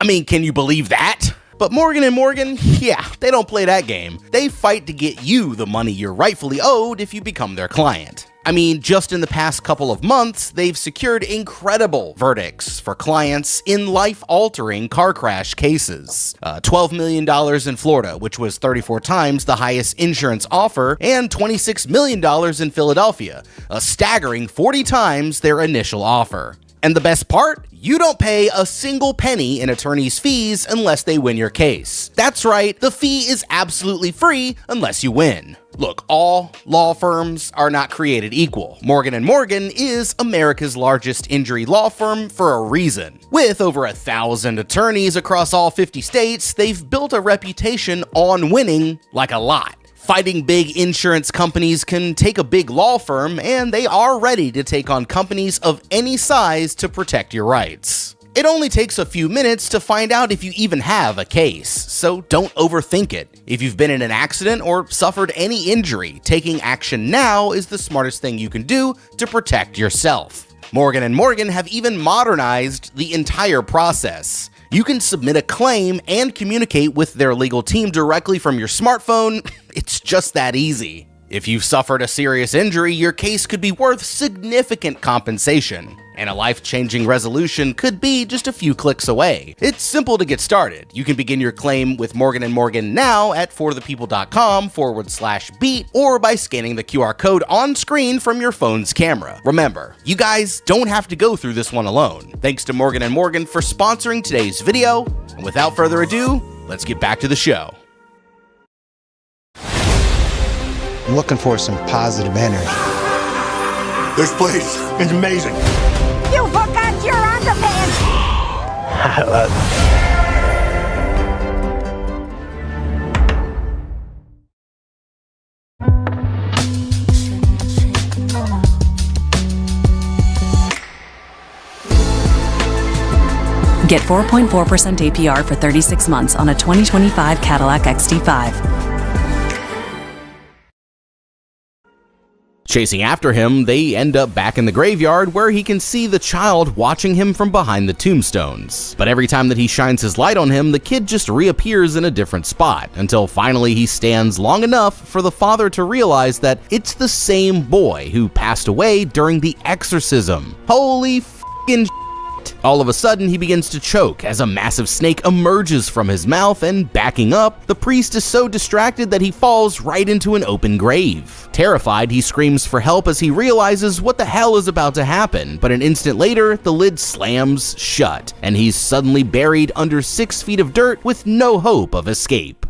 I: I mean, can you believe that? But Morgan & Morgan, yeah, they don't play that game. They fight to get you the money you're rightfully owed if you become their client. I mean, just in the past couple of months, they've secured incredible verdicts for clients in life-altering car crash cases. $12 million in Florida, which was 34 times the highest insurance offer, and $26 million in Philadelphia, a staggering 40 times their initial offer. And the best part? You don't pay a single penny in attorney's fees unless they win your case. That's right, the fee is absolutely free unless you win. Look, all law firms are not created equal. Morgan & Morgan is America's largest injury law firm for a reason. With over 1,000 attorneys across all 50 states, they've built a reputation on winning like a lot. Fighting big insurance companies can take a big law firm, and they are ready to take on companies of any size to protect your rights. It only takes a few minutes to find out if you even have a case, so don't overthink it. If you've been in an accident or suffered any injury, taking action now is the smartest thing you can do to protect yourself. Morgan & Morgan have even modernized the entire process. You can submit a claim and communicate with their legal team directly from your smartphone. It's just that easy. If you've suffered a serious injury, your case could be worth significant compensation, and a life-changing resolution could be just a few clicks away. It's simple to get started. You can begin your claim with Morgan & Morgan now at forthepeople.com/beat or by scanning the QR code on screen from your phone's camera. Remember, you guys don't have to go through this one alone. Thanks to Morgan & Morgan for sponsoring today's video, and without further ado, let's get back to the show.
Q: I'm looking for some positive energy.
C: This place is amazing.
R: You forgot your underpants!
K: Get 4.4% APR for 36 months on a 2025 Cadillac XT5.
I: Chasing after him, they end up back in the graveyard where he can see the child watching him from behind the tombstones. But every time that he shines his light on him, the kid just reappears in a different spot, until finally he stands long enough for the father to realize that it's the same boy who passed away during the exorcism. Holy f***ing shit. All of a sudden, he begins to choke as a massive snake emerges from his mouth, and backing up, the priest is so distracted that he falls right into an open grave. Terrified, he screams for help as he realizes what the hell is about to happen, but an instant later, the lid slams shut, and he's suddenly buried under 6 feet of dirt with no hope of escape.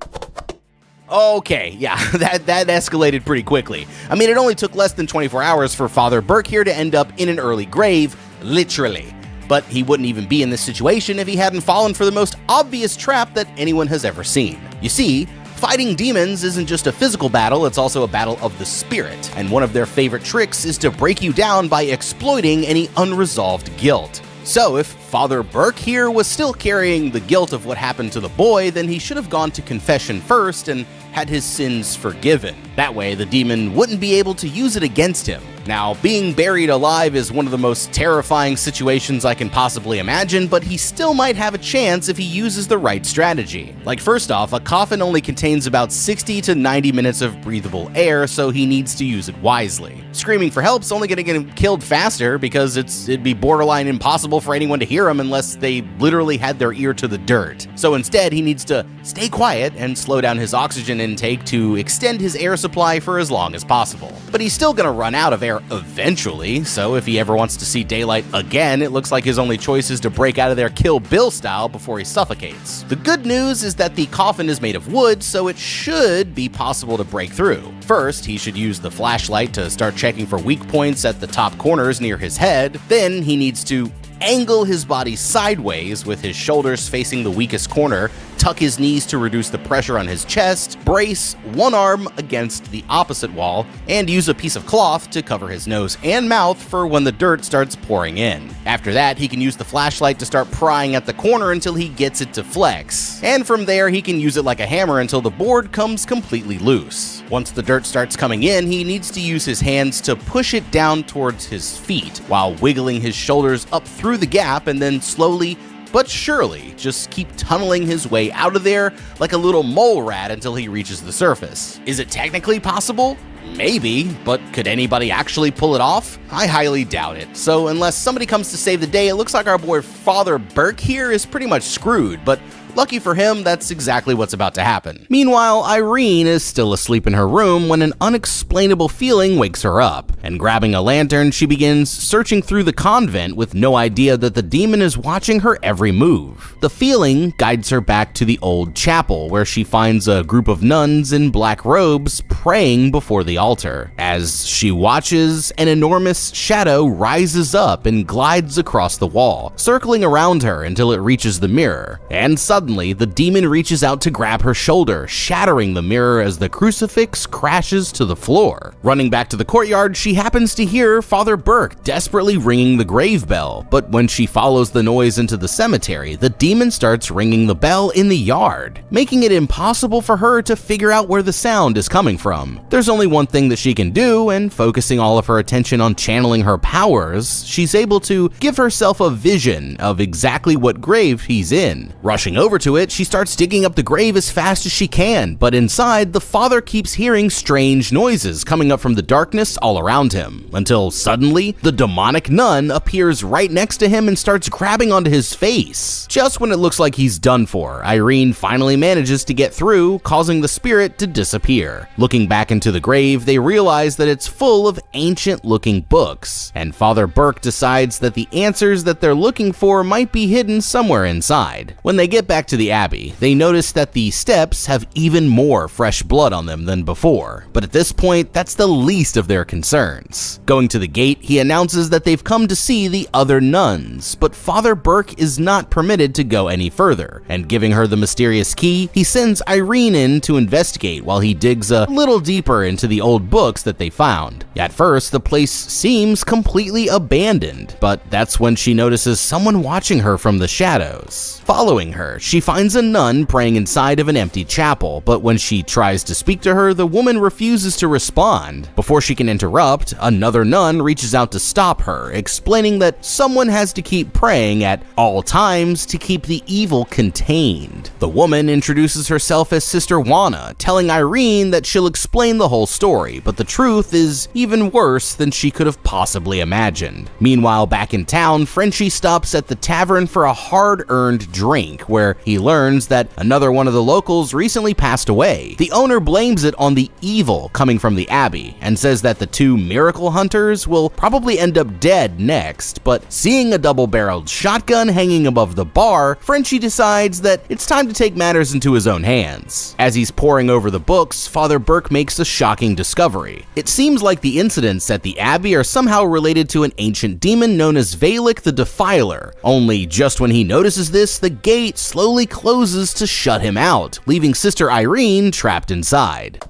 I: Okay, yeah, that escalated pretty quickly. I mean, it only took less than 24 hours for Father Burke here to end up in an early grave, literally. But he wouldn't even be in this situation if he hadn't fallen for the most obvious trap that anyone has ever seen. You see, fighting demons isn't just a physical battle, it's also a battle of the spirit, and one of their favorite tricks is to break you down by exploiting any unresolved guilt. So if Father Burke here was still carrying the guilt of what happened to the boy, then he should have gone to confession first and had his sins forgiven. That way, the demon wouldn't be able to use it against him. Now, being buried alive is one of the most terrifying situations I can possibly imagine, but he still might have a chance if he uses the right strategy. Like, first off, a coffin only contains about 60 to 90 minutes of breathable air, so he needs to use it wisely. Screaming for help's only gonna get him killed faster because it'd be borderline impossible for anyone to hear him unless they literally had their ear to the dirt. So instead, he needs to stay quiet and slow down his oxygen intake to extend his air supply for as long as possible. But he's still gonna run out of air eventually, so if he ever wants to see daylight again, it looks like his only choice is to break out of there Kill Bill style before he suffocates. The good news is that the coffin is made of wood, so it should be possible to break through. First, he should use the flashlight to start checking for weak points at the top corners near his head. Then he needs to angle his body sideways with his shoulders facing the weakest corner, tuck his knees to reduce the pressure on his chest, brace one arm against the opposite wall, and use a piece of cloth to cover his nose and mouth for when the dirt starts pouring in. After that, he can use the flashlight to start prying at the corner until he gets it to flex. And from there, he can use it like a hammer until the board comes completely loose. Once the dirt starts coming in, he needs to use his hands to push it down towards his feet, while wiggling his shoulders up through the gap, and then slowly but surely just keep tunneling his way out of there like a little mole rat until he reaches the surface. Is it technically possible? Maybe, but could anybody actually pull it off? I highly doubt it. So unless somebody comes to save the day, it looks like our boy Father Burke here is pretty much screwed, but lucky for him, that's exactly what's about to happen. Meanwhile, Irene is still asleep in her room when an unexplainable feeling wakes her up, and grabbing a lantern, she begins searching through the convent with no idea that the demon is watching her every move. The feeling guides her back to the old chapel, where she finds a group of nuns in black robes praying before the altar. As she watches, an enormous shadow rises up and glides across the wall, circling around her until it reaches the mirror, and suddenly, the demon reaches out to grab her shoulder, shattering the mirror as the crucifix crashes to the floor. Running back to the courtyard, she happens to hear Father Burke desperately ringing the grave bell, but when she follows the noise into the cemetery, the demon starts ringing the bell in the yard, making it impossible for her to figure out where the sound is coming from. There's only one thing that she can do, and focusing all of her attention on channeling her powers, she's able to give herself a vision of exactly what grave he's in. Rushing over to it, she starts digging up the grave as fast as she can, but inside, the father keeps hearing strange noises coming up from the darkness all around him, until suddenly, the demonic nun appears right next to him and starts grabbing onto his face. Just when it looks like he's done for, Irene finally manages to get through, causing the spirit to disappear. Looking back into the grave, they realize that it's full of ancient-looking books, and Father Burke decides that the answers that they're looking for might be hidden somewhere inside. When they get back back to the Abbey, they notice that the steps have even more fresh blood on them than before, but at this point, that's the least of their concerns. Going to the gate, he announces that they've come to see the other nuns, but Father Burke is not permitted to go any further, and giving her the mysterious key, he sends Irene in to investigate while he digs a little deeper into the old books that they found. At first, the place seems completely abandoned, but that's when she notices someone watching her from the shadows. Following her, she finds a nun praying inside of an empty chapel, but when she tries to speak to her, the woman refuses to respond. Before she can interrupt, another nun reaches out to stop her, explaining that someone has to keep praying at all times to keep the evil contained. The woman introduces herself as Sister Juana, telling Irene that she'll explain the whole story, but the truth is even worse than she could have possibly imagined. Meanwhile, back in town, Frenchie stops at the tavern for a hard-earned drink, where he learns that another one of the locals recently passed away. The owner blames it on the evil coming from the Abbey, and says that the two miracle hunters will probably end up dead next, but seeing a double-barreled shotgun hanging above the bar, Frenchie decides that it's time to take matters into his own hands. As he's poring over the books, Father Burke makes a shocking discovery. It seems like the incidents at the Abbey are somehow related to an ancient demon known as Valak the Defiler, only just when he notices this, the gate slowly closes to shut him out, leaving Sister Irene trapped inside.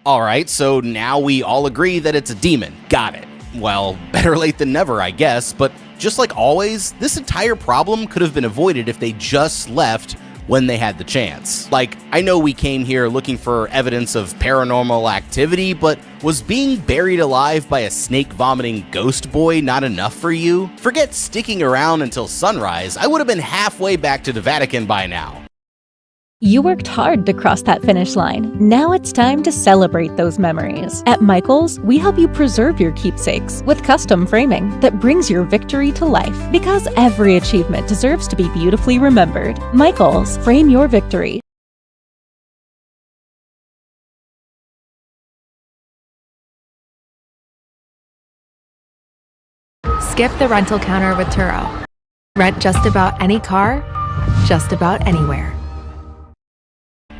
I: Alright, so now we all agree that it's a demon. Got it. Well, better late than never, I guess, but just like always, this entire problem could have been avoided if they just left when they had the chance. Like, I know we came here looking for evidence of paranormal activity, but was being buried alive by a snake-vomiting ghost boy not enough for you? Forget sticking around until sunrise, I would have been halfway back to the Vatican by now.
S: You worked hard to cross that finish line. Now it's time to celebrate those memories. At Michaels, we help you preserve your keepsakes with custom framing that brings your victory to life. Because every achievement deserves to be beautifully remembered. Michaels, frame your victory.
T: Skip the rental counter with Turo. Rent just about any car, just about anywhere.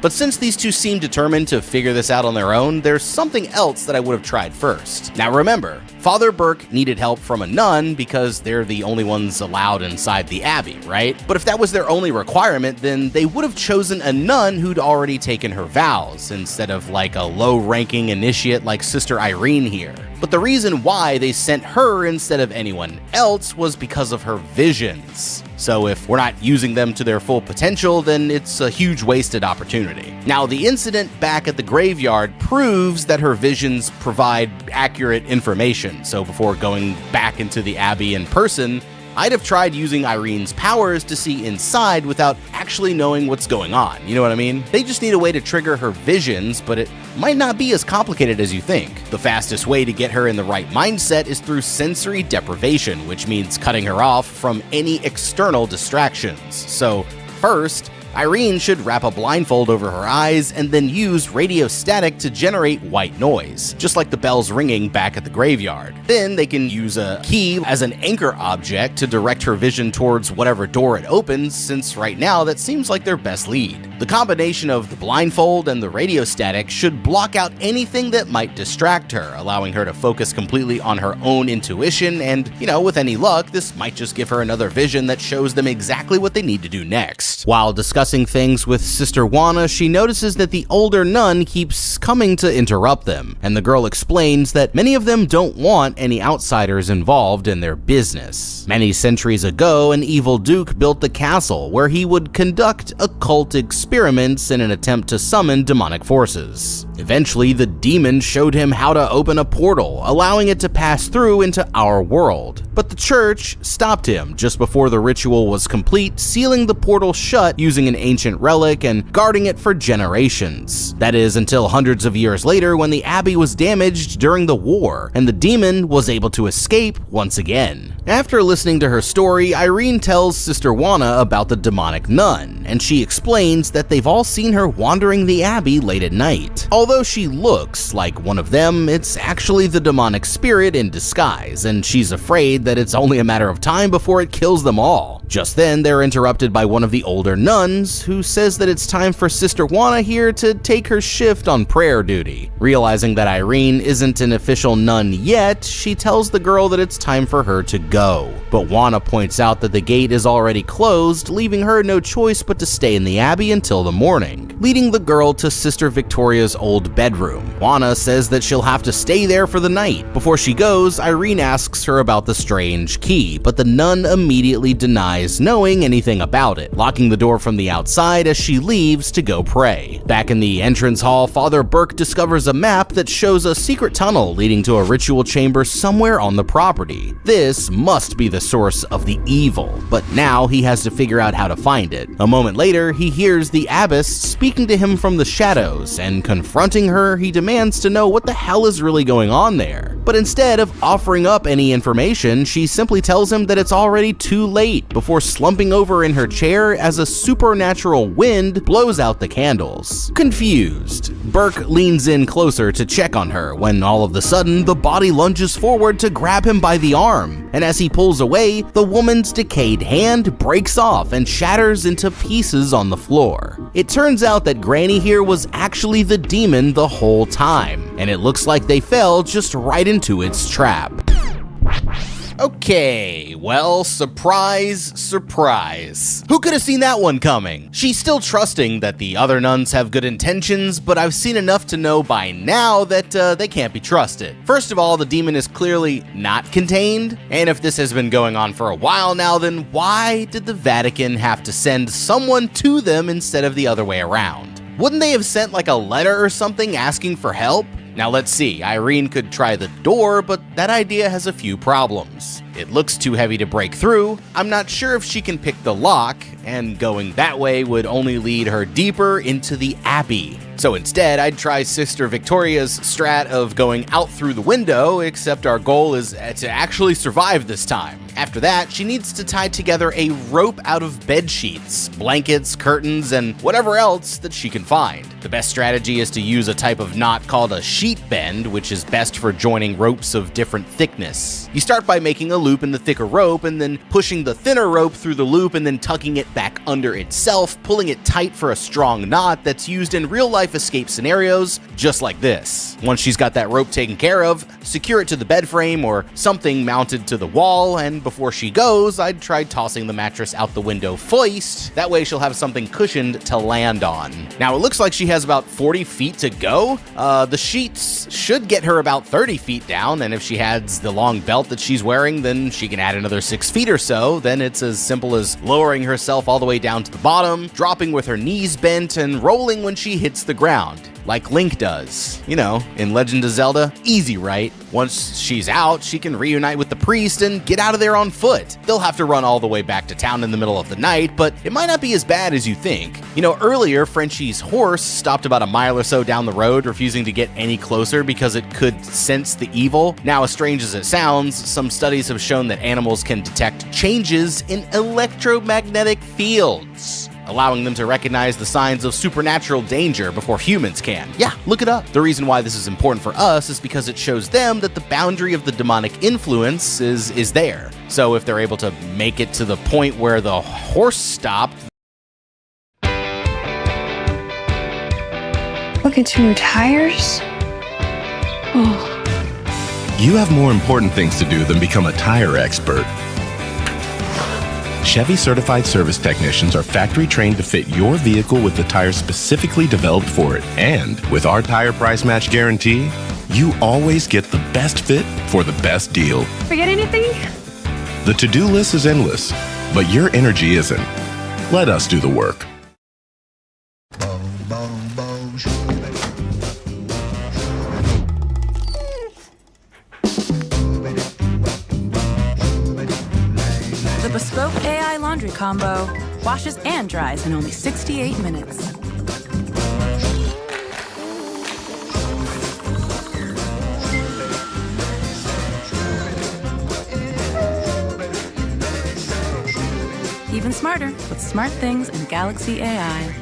I: But since these two seem determined to figure this out on their own, there's something else that I would have tried first. Now remember, Father Burke needed help from a nun because they're the only ones allowed inside the Abbey, right? But if that was their only requirement, then they would have chosen a nun who'd already taken her vows, instead of like a low-ranking initiate like Sister Irene here. But the reason why they sent her instead of anyone else was because of her visions. So if we're not using them to their full potential, then it's a huge wasted opportunity. Now, the incident back at the graveyard proves that her visions provide accurate information, so before going back into the Abbey in person, I'd have tried using Irene's powers to see inside without actually knowing what's going on, you know what I mean? They just need a way to trigger her visions, but it might not be as complicated as you think. The fastest way to get her in the right mindset is through sensory deprivation, which means cutting her off from any external distractions. So, first, Irene should wrap a blindfold over her eyes and then use radio static to generate white noise, just like the bells ringing back at the graveyard. Then they can use a key as an anchor object to direct her vision towards whatever door it opens, since right now that seems like their best lead. The combination of the blindfold and the radio static should block out anything that might distract her, allowing her to focus completely on her own intuition, and, you know, with any luck, this might just give her another vision that shows them exactly what they need to do next. While discussing things with Sister Juana, she notices that the older nun keeps coming to interrupt them, and the girl explains that many of them don't want any outsiders involved in their business. Many centuries ago, an evil duke built the castle where he would conduct occult experiments in an attempt to summon demonic forces. Eventually, the demon showed him how to open a portal, allowing it to pass through into our world. But the church stopped him just before the ritual was complete, sealing the portal shut using an ancient relic and guarding it for generations. That is, until hundreds of years later when the Abbey was damaged during the war, and the demon was able to escape once again. After listening to her story, Irene tells Sister Juana about the demonic nun, and she explains that they've all seen her wandering the Abbey late at night. Although she looks like one of them, it's actually the demonic spirit in disguise, and she's afraid that it's only a matter of time before it kills them all. Just then, they're interrupted by one of the older nuns, who says that it's time for Sister Juana here to take her shift on prayer duty. Realizing that Irene isn't an official nun yet, she tells the girl that it's time for her to go. But Juana points out that the gate is already closed, leaving her no choice but to stay in the abbey until the morning, leading the girl to Sister Victoria's old bedroom. Juana says that she'll have to stay there for the night. Before she goes, Irene asks her about the strange key, but the nun immediately denies knowing anything about it, locking the door from the outside as she leaves to go pray. Back in the entrance hall, Father Burke discovers a map that shows a secret tunnel leading to a ritual chamber somewhere on the property. This must be the source of the evil, but now he has to figure out how to find it. A moment later, he hears the abbess speaking to him from the shadows, and confronting her, he demands to know what the hell is really going on there. But instead of offering up any information, she simply tells him that it's already too late, before slumping over in her chair as a supernatural wind blows out the candles. Confused, Burke leans in closer to check on her when all of a sudden the body lunges forward to grab him by the arm, and as he pulls away, the woman's decayed hand breaks off and shatters into pieces on the floor. It turns out that Granny here was actually the demon the whole time, and it looks like they fell just right into its trap. Okay, well, surprise, surprise. Who could have seen that one coming? She's still trusting that the other nuns have good intentions, but I've seen enough to know by now that they can't be trusted. First of all, the demon is clearly not contained, and if this has been going on for a while now, then why did the Vatican have to send someone to them instead of the other way around? Wouldn't they have sent like a letter or something asking for help? Now let's see, Irene could try the door, but that idea has a few problems. It looks too heavy to break through, I'm not sure if she can pick the lock, and going that way would only lead her deeper into the abbey. So instead, I'd try Sister Victoria's strat of going out through the window, except our goal is to actually survive this time. After that, she needs to tie together a rope out of bed sheets, blankets, curtains, and whatever else that she can find. The best strategy is to use a type of knot called a sheet bend, which is best for joining ropes of different thickness. You start by making a loop in the thicker rope and then pushing the thinner rope through the loop and then tucking it back under itself, pulling it tight for a strong knot that's used in real-life escape scenarios, just like this. Once she's got that rope taken care of, secure it to the bed frame or something mounted to the wall, and before she goes, I'd try tossing the mattress out the window first. That way she'll have something cushioned to land on. Now it looks like she has about 40 feet to go. The sheets should get her about 30 feet down, and if she has the long belt that she's wearing, then she can add another 6 feet or so. Then it's as simple as lowering herself all the way down to the bottom, dropping with her knees bent, and rolling when she hits the ground, like Link does. You know, in Legend of Zelda, easy, right? Once she's out, she can reunite with the priest and get out of there on foot. They'll have to run all the way back to town in the middle of the night, but it might not be as bad as you think. You know, earlier, Frenchie's horse stopped about a mile or so down the road, refusing to get any closer because it could sense the evil. Now, as strange as it sounds, some studies have shown that animals can detect changes in electromagnetic fields, allowing them to recognize the signs of supernatural danger before humans can. Yeah, look it up. The reason why this is important for us is because it shows them that the boundary of the demonic influence is there. So if they're able to make it to the point where the horse stopped.
U: Look at your new tires. Oh.
V: You have more important things to do than become a tire expert. Chevy certified service technicians are factory trained to fit your vehicle with the tires specifically developed for it. And with our tire price match guarantee, you always get the best fit for the best deal.
U: Forget anything?
V: The to-do list is endless, but your energy isn't. Let us do the work.
K: The bespoke AI laundry combo washes and dries in only 68 minutes. Even smarter with smart things and Galaxy AI.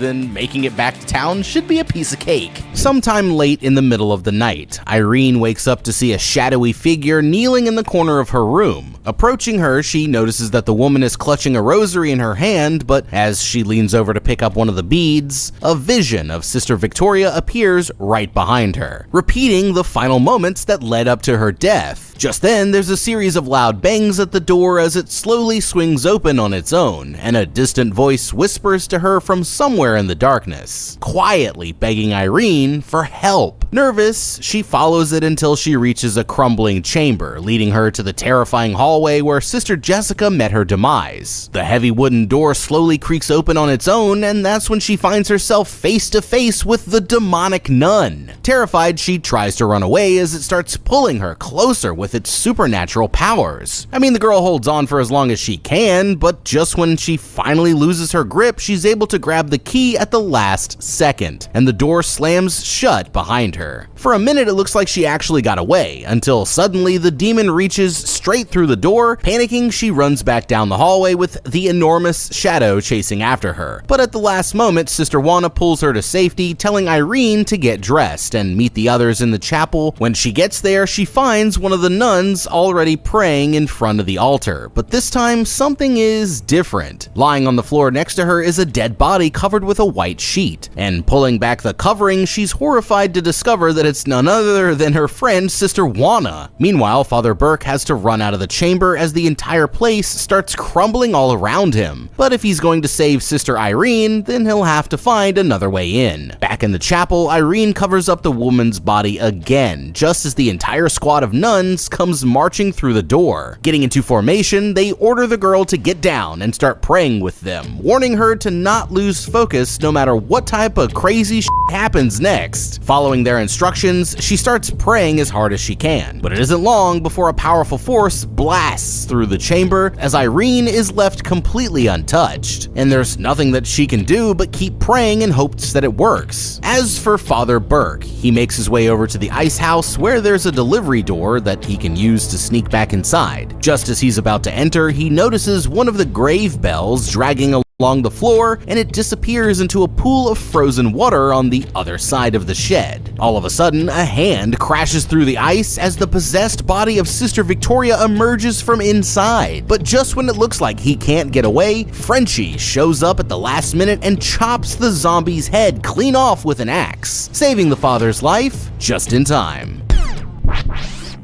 I: then making it back to town should be a piece of cake. Sometime late in the middle of the night, Irene wakes up to see a shadowy figure kneeling in the corner of her room. Approaching her, she notices that the woman is clutching a rosary in her hand, but as she leans over to pick up one of the beads, a vision of Sister Victoria appears right behind her, repeating the final moments that led up to her death. Just then, there's a series of loud bangs at the door as it slowly swings open on its own, and a distant voice whispers to her from somewhere in the darkness, quietly begging Irene for help. Nervous, she follows it until she reaches a crumbling chamber, leading her to the terrifying hallway where Sister Jessica met her demise. The heavy wooden door slowly creaks open on its own, and that's when she finds herself face to face with the demonic nun. Terrified, she tries to run away as it starts pulling her closer with its supernatural powers. I mean, the girl holds on for as long as she can, but just when she finally loses her grip, she's able to grab the key at the last second, and the door slams shut behind her. For a minute, it looks like she actually got away, until suddenly the demon reaches straight through the door. Panicking, she runs back down the hallway with the enormous shadow chasing after her. But at the last moment, Sister Juana pulls her to safety, telling Irene to get dressed and meet the others in the chapel. When she gets there, she finds one of the nuns already praying in front of the altar, but this time something is different. Lying on the floor next to her is a dead body covered with a white sheet, and pulling back the covering, she's horrified to discover that it's none other than her friend Sister Juana. Meanwhile, Father Burke has to run out of the chamber as the entire place starts crumbling all around him. But if he's going to save Sister Irene, then he'll have to find another way in. Back in the chapel, Irene covers up the woman's body again, just as the entire squad of nuns comes marching through the door. Getting into formation, they order the girl to get down and start praying with them, warning her to not lose focus no matter what type of crazy shit happens next. Following their instructions, she starts praying as hard as she can, but it isn't long before a powerful force blasts through the chamber as Irene is left completely untouched, and there's nothing that she can do but keep praying in hopes that it works. As for Father Burke, he makes his way over to the ice house where there's a delivery door that he can use to sneak back inside. Just as he's about to enter, he notices one of the grave bells dragging along the floor, and it disappears into a pool of frozen water on the other side of the shed. All of a sudden, a hand crashes through the ice as the possessed body of Sister Victoria emerges from inside. But just when it looks like he can't get away, Frenchie shows up at the last minute and chops the zombie's head clean off with an axe, saving the father's life just in time.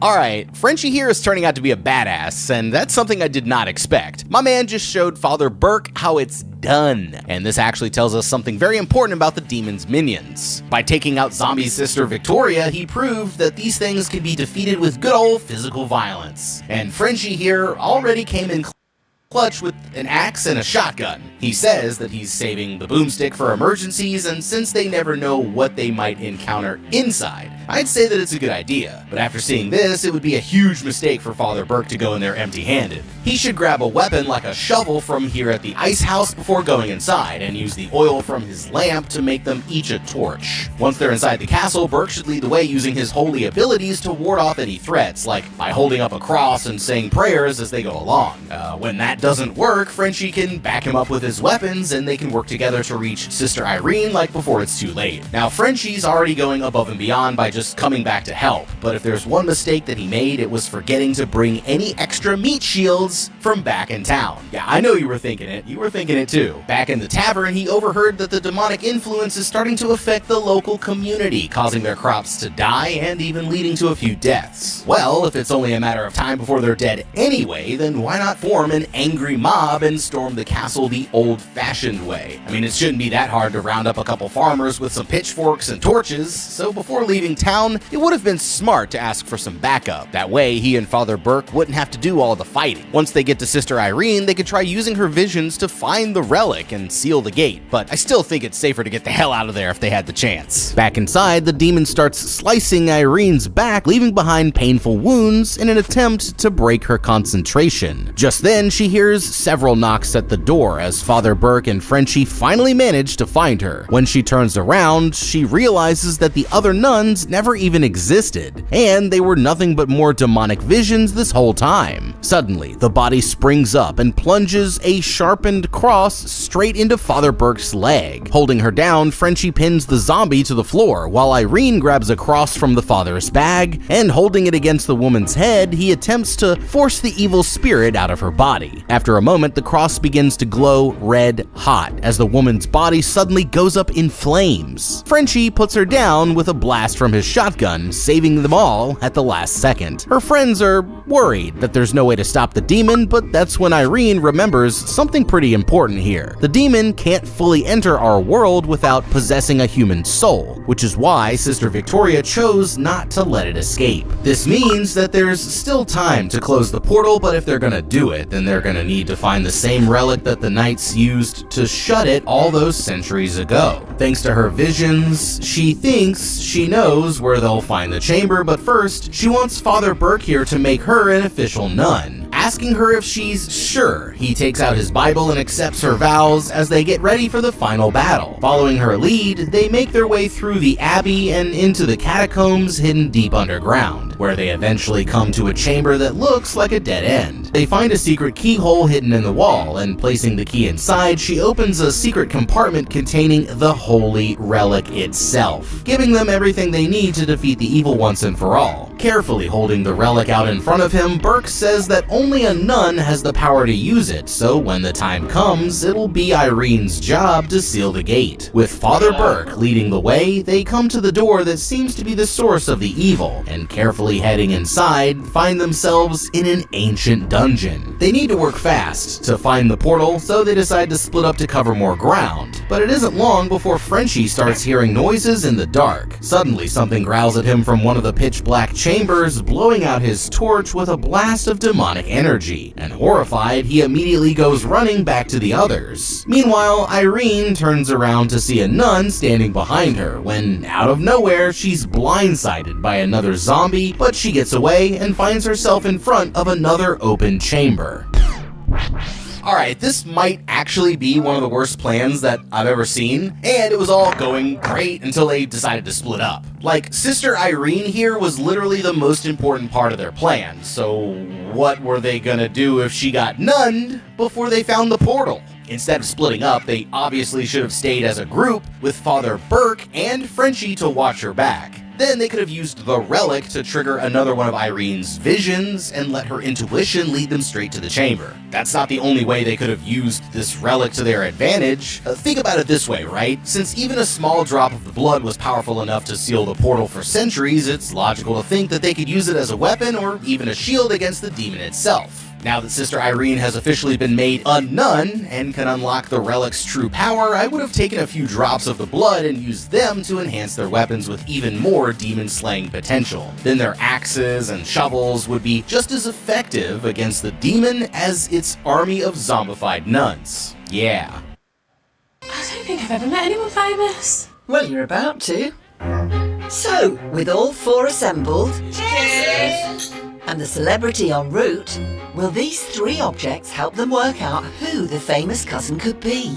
I: Alright, Frenchie here is turning out to be a badass, and that's something I did not expect. My man just showed Father Burke how it's done, and this actually tells us something very important about the demon's minions. By taking out zombie Sister Victoria, he proved that these things can be defeated with good old physical violence. And Frenchie here already came in clutch with an axe and a shotgun. He says that he's saving the boomstick for emergencies, and since they never know what they might encounter inside, I'd say that it's a good idea. But after seeing this, it would be a huge mistake for Father Burke to go in there empty-handed. He should grab a weapon like a shovel from here at the ice house before going inside, and use the oil from his lamp to make them each a torch. Once they're inside the castle, Burke should lead the way using his holy abilities to ward off any threats, like by holding up a cross and saying prayers as they go along. When that doesn't work, Frenchie can back him up with his weapons, and they can work together to reach Sister Irene like before it's too late. Now, Frenchie's already going above and beyond by just coming back to help, but if there's one mistake that he made, it was forgetting to bring any extra meat shields from back in town. Yeah, I know you were thinking it. You were thinking it too. Back in the tavern, he overheard that the demonic influence is starting to affect the local community, causing their crops to die and even leading to a few deaths. Well, if it's only a matter of time before they're dead anyway, then why not form an angry mob and storm the castle the old-fashioned way? I mean, it shouldn't be that hard to round up a couple farmers with some pitchforks and torches, so before leaving town, it would have been smart to ask for some backup. That way, he and Father Burke wouldn't have to do all the fighting. Once they get to Sister Irene, they could try using her visions to find the relic and seal the gate, but I still think it's safer to get the hell out of there if they had the chance. Back inside, the demon starts slicing Irene's back, leaving behind painful wounds in an attempt to break her concentration. Just then, she hears hears several knocks at the door as Father Burke and Frenchie finally manage to find her. When she turns around, she realizes that the other nuns never even existed, and they were nothing but more demonic visions this whole time. Suddenly, the body springs up and plunges a sharpened cross straight into Father Burke's leg. Holding her down, Frenchie pins the zombie to the floor, while Irene grabs a cross from the father's bag, and holding it against the woman's head, he attempts to force the evil spirit out of her body. After a moment, the cross begins to glow red hot as the woman's body suddenly goes up in flames. Frenchie puts her down with a blast from his shotgun, saving them all at the last second. Her friends are worried that there's no way to stop the demon, but that's when Irene remembers something pretty important here. The demon can't fully enter our world without possessing a human soul, which is why Sister Victoria chose not to let it escape. This means that there's still time to close the portal, but if they're gonna do it, then they're gonna need to find the same relic that the knights used to shut it all those centuries ago. Thanks to her visions, she thinks she knows where they'll find the chamber, but first, she wants Father Burke here to make her an official nun, asking her if she's sure. He takes out his Bible and accepts her vows as they get ready for the final battle. Following her lead, they make their way through the abbey and into the catacombs hidden deep underground, where they eventually come to a chamber that looks like a dead end. They find a secret keyhole hidden in the wall, and placing the key inside, she opens a secret compartment containing the holy relic itself, giving them everything they need to defeat the evil once and for all. Carefully holding the relic out in front of him, Burke says that only a nun has the power to use it, so when the time comes, it'll be Irene's job to seal the gate. With Father Burke leading the way, they come to the door that seems to be the source of the evil, and carefully heading inside, find themselves in an ancient dungeon. They need to work fast to find the portal, so they decide to split up to cover more ground. But it isn't long before Frenchie starts hearing noises in the dark. Suddenly, something growls at him from one of the pitch-black chambers, blowing out his torch with a blast of demonic energy, and horrified, he immediately goes running back to the others. Meanwhile, Irene turns around to see a nun standing behind her, when out of nowhere, she's blindsided by another zombie, but she gets away and finds herself in front of another open chamber. Alright, this might actually be one of the worst plans that I've ever seen, and it was all going great until they decided to split up. Like, Sister Irene here was literally the most important part of their plan, so what were they gonna do if she got nunned before they found the portal? Instead of splitting up, they obviously should have stayed as a group with Father Burke and Frenchie to watch her back. Then they could have used the relic to trigger another one of Irene's visions and let her intuition lead them straight to the chamber. That's not the only way they could have used this relic to their advantage. Think about it this way, right? Since even a small drop of the blood was powerful enough to seal the portal for centuries, it's logical to think that they could use it as a weapon or even a shield against the demon itself. Now that Sister Irene has officially been made a nun and can unlock the relic's true power, I would have taken a few drops of the blood and used them to enhance their weapons with even more demon-slaying potential. Then their axes and shovels would be just as effective against the demon as its army of zombified nuns. Yeah.
B: I don't think I've ever met anyone famous.
F: Well, you're about to. So, with all four assembled,
B: cheers!
F: And the celebrity en route, will these three objects help them work out who the famous cousin could be?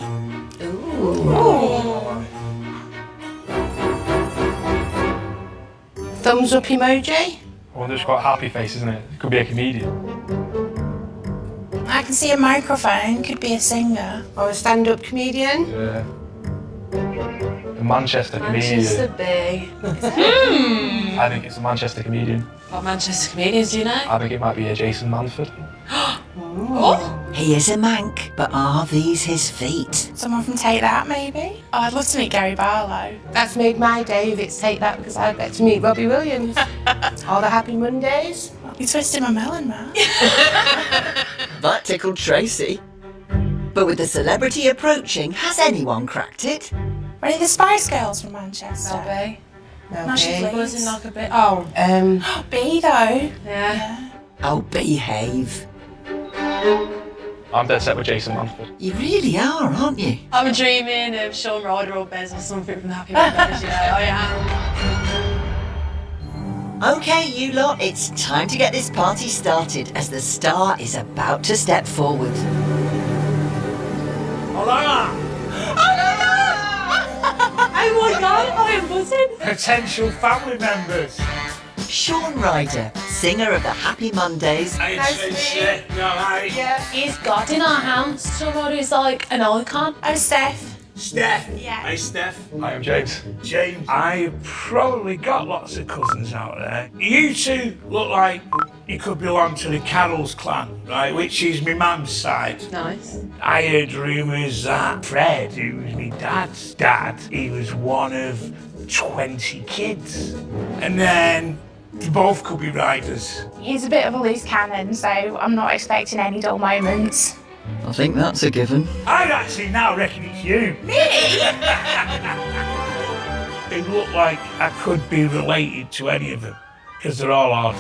B: Ooh. Thumbs up emoji?
W: Well, there's quite a happy face, isn't it? It could be a comedian.
B: I can see a microphone, could be a singer. Or a stand-up comedian.
W: Yeah. The Manchester comedian.
B: Manchester B.
W: I think it's a Manchester comedian.
B: What Manchester comedians do you know?
W: I think it might be a Jason Manford.
B: Oh.
F: He is a mank, but are these his feet?
B: Someone from Take That, maybe? Oh, I'd love to meet Gary Barlow. That's made my day if it's Take That because I get to meet Robbie Williams. All the happy Mondays. You're twisting my melon, man.
F: That tickled Tracy. But with the celebrity approaching, has anyone cracked it?
B: Any of the Spice Girls from Manchester?
X: Melby.
B: Wasn't
X: like a bit.
B: Oh, B though.
X: Yeah.
F: Oh, behave.
W: I'm dead set with Jason Manford.
F: You really are, aren't you?
X: I'm dreaming of Shaun Ryder or Bez or something from the Happy Mondays, you know. I am.
F: Okay, you lot, it's time to get this party started as the star is about to step forward.
H: Hola!
B: Oh my god, I am buzzing.
H: Potential family members.
F: Sean Ryder, singer of the Happy Mondays.
B: Yeah, he's God in our hands. Somebody's like an icon. I'm Steph.
H: Steph.
B: Yeah.
H: Hey, Steph.
W: Hi, I'm James.
H: James. I probably got lots of cousins out there. You two look like you could belong to the Carroll's clan, right? Which is my mum's side.
B: Nice.
H: I heard rumours that Fred, who was my dad's dad, he was one of 20 kids. And then they both could be riders.
B: He's a bit of a loose cannon, so I'm not expecting any dull moments.
F: I think that's a given.
H: I actually now reckon it's you.
B: Me?
H: They look like I could be related to any of them, because they're all odd.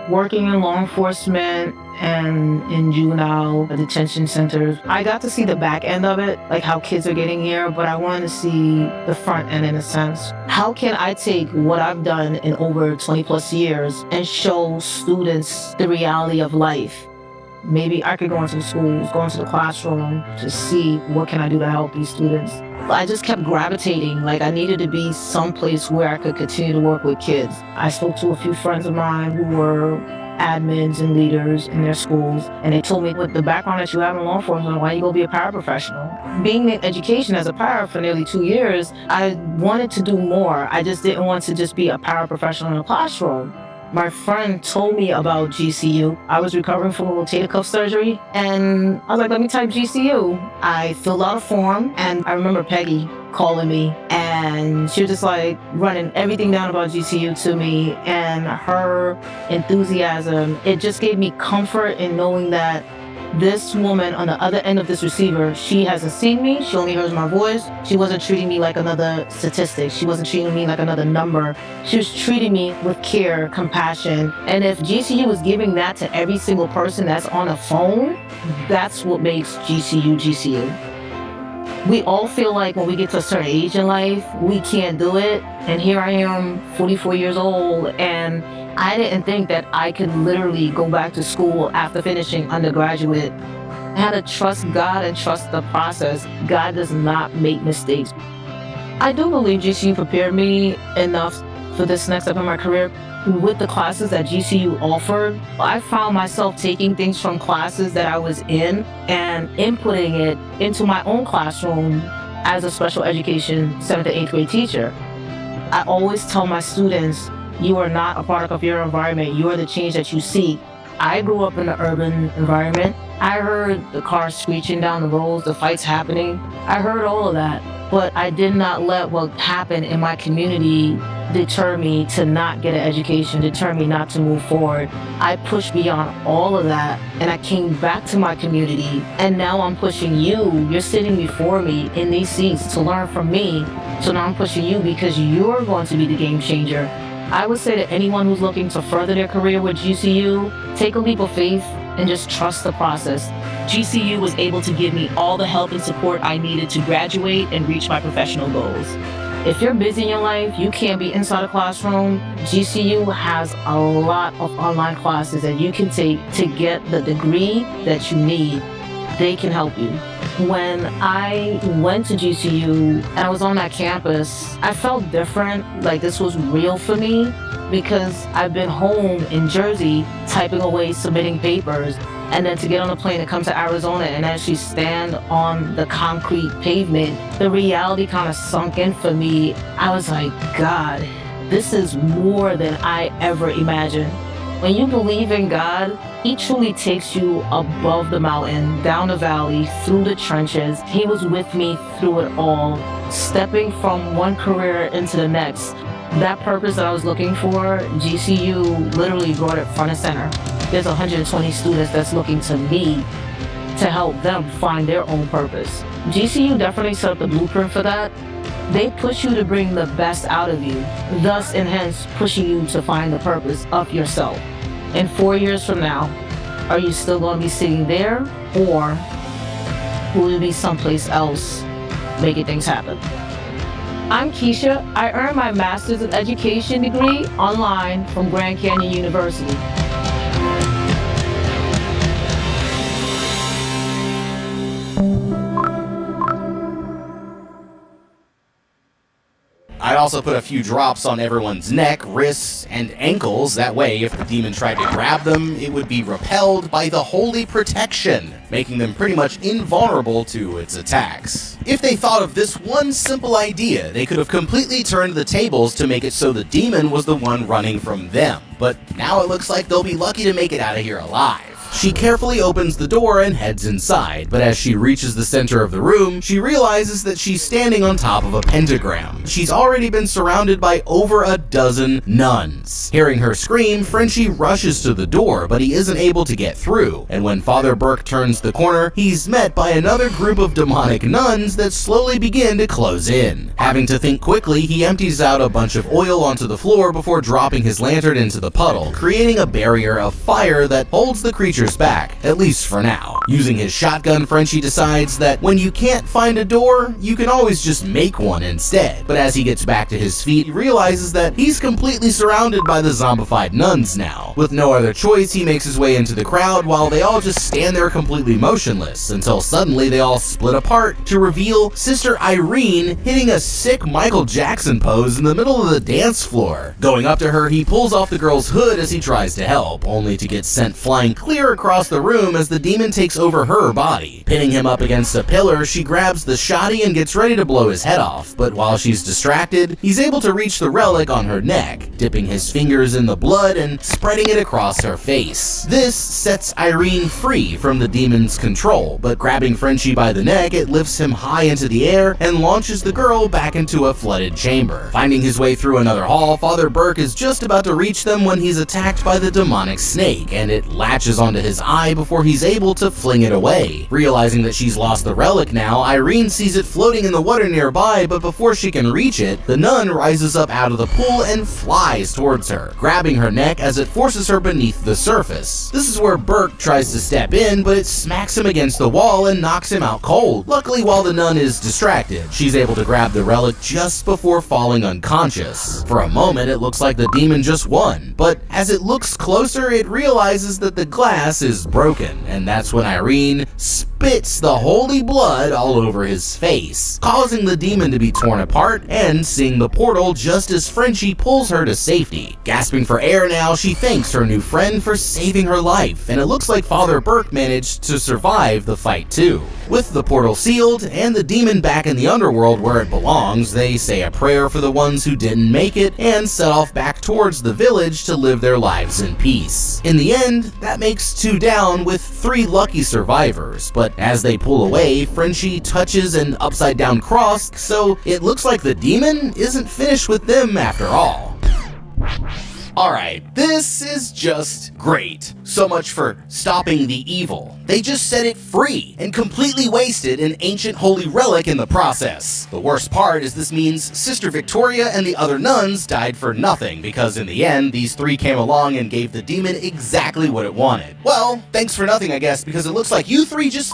J: Working in law enforcement and in juvenile detention centers, I got to see the back end of it, like how kids are getting here, but I wanted to see the front end in a sense. How can I take what I've done in over 20 plus years and show students the reality of life? Maybe I could go into the schools, go into the classroom to see what can I do to help these students. I just kept gravitating, like I needed to be someplace where I could continue to work with kids. I spoke to a few friends of mine who were admins and leaders in their schools, and they told me, with the background that you have in law enforcement, why you go be a paraprofessional? Being in education as a para for nearly 2 years, I wanted to do more. I just didn't want to just be a paraprofessional in a classroom. My friend told me about GCU. I was recovering from a rotator cuff surgery, and I was like, let me type GCU. I filled out a form, and I remember Peggy calling me, and she was just like running everything down about GCU to me, and her enthusiasm, it just gave me comfort in knowing that this woman on the other end of this receiver, she hasn't seen me, she only hears my voice. She wasn't treating me like another statistic. She wasn't treating me like another number. She was treating me with care, compassion. And if GCU was giving that to every single person that's on a phone, that's what makes GCU GCU. We all feel like when we get to a certain age in life, we can't do it. And here I am, 44 years old, and I didn't think that I could literally go back to school after finishing undergraduate. I had to trust God and trust the process. God does not make mistakes. I do believe GCU prepared me enough for this next step in my career. With the classes that GCU offered, I found myself taking things from classes that I was in and inputting it into my own classroom as a special education 7th to 8th grade teacher. I always tell my students, you are not a product of your environment. You are the change that you seek. I grew up in an urban environment. I heard the cars screeching down the roads, the fights happening. I heard all of that, but I did not let what happened in my community deter me to not get an education, deter me not to move forward. I pushed beyond all of that, and I came back to my community, and now I'm pushing you. You're sitting before me in these seats to learn from me, so now I'm pushing you because you're going to be the game changer. I would say to anyone who's looking to further their career with GCU, take a leap of faith and just trust the process. GCU was able to give me all the help and support I needed to graduate and reach my professional goals. If you're busy in your life, you can't be inside a classroom, GCU has a lot of online classes that you can take to get the degree that you need. They can help you. When I went to GCU and I was on that campus, I felt different, like this was real for me, because I've been home in Jersey typing away, submitting papers, and then to get on a plane and come to Arizona and actually stand on the concrete pavement, the reality kind of sunk in for me. I was like, God, this is more than I ever imagined. When you believe in God, He truly takes you above the mountain, down the valley, through the trenches. He was with me through it all, stepping from one career into the next. That purpose that I was looking for, GCU literally brought it front and center. There's 120 students that's looking to me to help them find their own purpose. GCU definitely set up the blueprint for that. They push you to bring the best out of you, thus and hence pushing you to find the purpose of yourself. And 4 years from now, are you still going to be sitting there, or will you be someplace else making things happen. I'm Keisha. I earned my Master's of Education degree online from Grand Canyon University.
I: I'd also put a few drops on everyone's neck, wrists, and ankles. That way, if the demon tried to grab them, it would be repelled by the holy protection, making them pretty much invulnerable to its attacks. If they thought of this one simple idea, they could have completely turned the tables to make it so the demon was the one running from them. But now it looks like they'll be lucky to make it out of here alive. She carefully opens the door and heads inside, but as she reaches the center of the room, she realizes that she's standing on top of a pentagram. She's already been surrounded by over a dozen nuns. Hearing her scream, Frenchie rushes to the door, but he isn't able to get through, and when Father Burke turns the corner, he's met by another group of demonic nuns that slowly begin to close in. Having to think quickly, he empties out a bunch of oil onto the floor before dropping his lantern into the puddle, creating a barrier of fire that holds the creature back, at least for now. Using his shotgun, Frenchie decides that when you can't find a door, you can always just make one instead. But as he gets back to his feet, he realizes that he's completely surrounded by the zombified nuns now. With no other choice, he makes his way into the crowd while they all just stand there completely motionless, until suddenly they all split apart to reveal Sister Irene hitting a sick Michael Jackson pose in the middle of the dance floor. Going up to her, he pulls off the girl's hood as he tries to help, only to get sent flying clear across the room as the demon takes over her body. Pinning him up against a pillar, she grabs the shotty and gets ready to blow his head off, but while she's distracted, he's able to reach the relic on her neck, dipping his fingers in the blood and spreading it across her face. This sets Irene free from the demon's control, but grabbing Frenchie by the neck, it lifts him high into the air and launches the girl back into a flooded chamber. Finding his way through another hall, Father Burke is just about to reach them when he's attacked by the demonic snake, and it latches onto his eye before he's able to fling it away. Realizing that she's lost the relic now, Irene sees it floating in the water nearby, but before she can reach it, the nun rises up out of the pool and flies towards her, grabbing her neck as it forces her beneath the surface. This is where Burke tries to step in, but it smacks him against the wall and knocks him out cold. Luckily, while the nun is distracted, she's able to grab the relic just before falling unconscious. For a moment, it looks like the demon just won, but as it looks closer, it realizes that the glass is broken, and that's when Irene spits the holy blood all over his face, causing the demon to be torn apart and seeing the portal just as Frenchie pulls her to safety. Gasping for air now, she thanks her new friend for saving her life, and it looks like Father Burke managed to survive the fight too. With the portal sealed and the demon back in the underworld where it belongs, they say a prayer for the ones who didn't make it and set off back towards the village to live their lives in peace. In the end, that makes 2 down with 3 lucky survivors, but as they pull away, Frenchie touches an upside down cross, so it looks like the demon isn't finished with them after all. Alright, this is just great. So much for stopping the evil. They just set it free and completely wasted an ancient holy relic in the process. The worst part is this means Sister Victoria and the other nuns died for nothing because in the end, these 3 came along and gave the demon exactly what it wanted. Well, thanks for nothing I guess, because it looks like you 3 just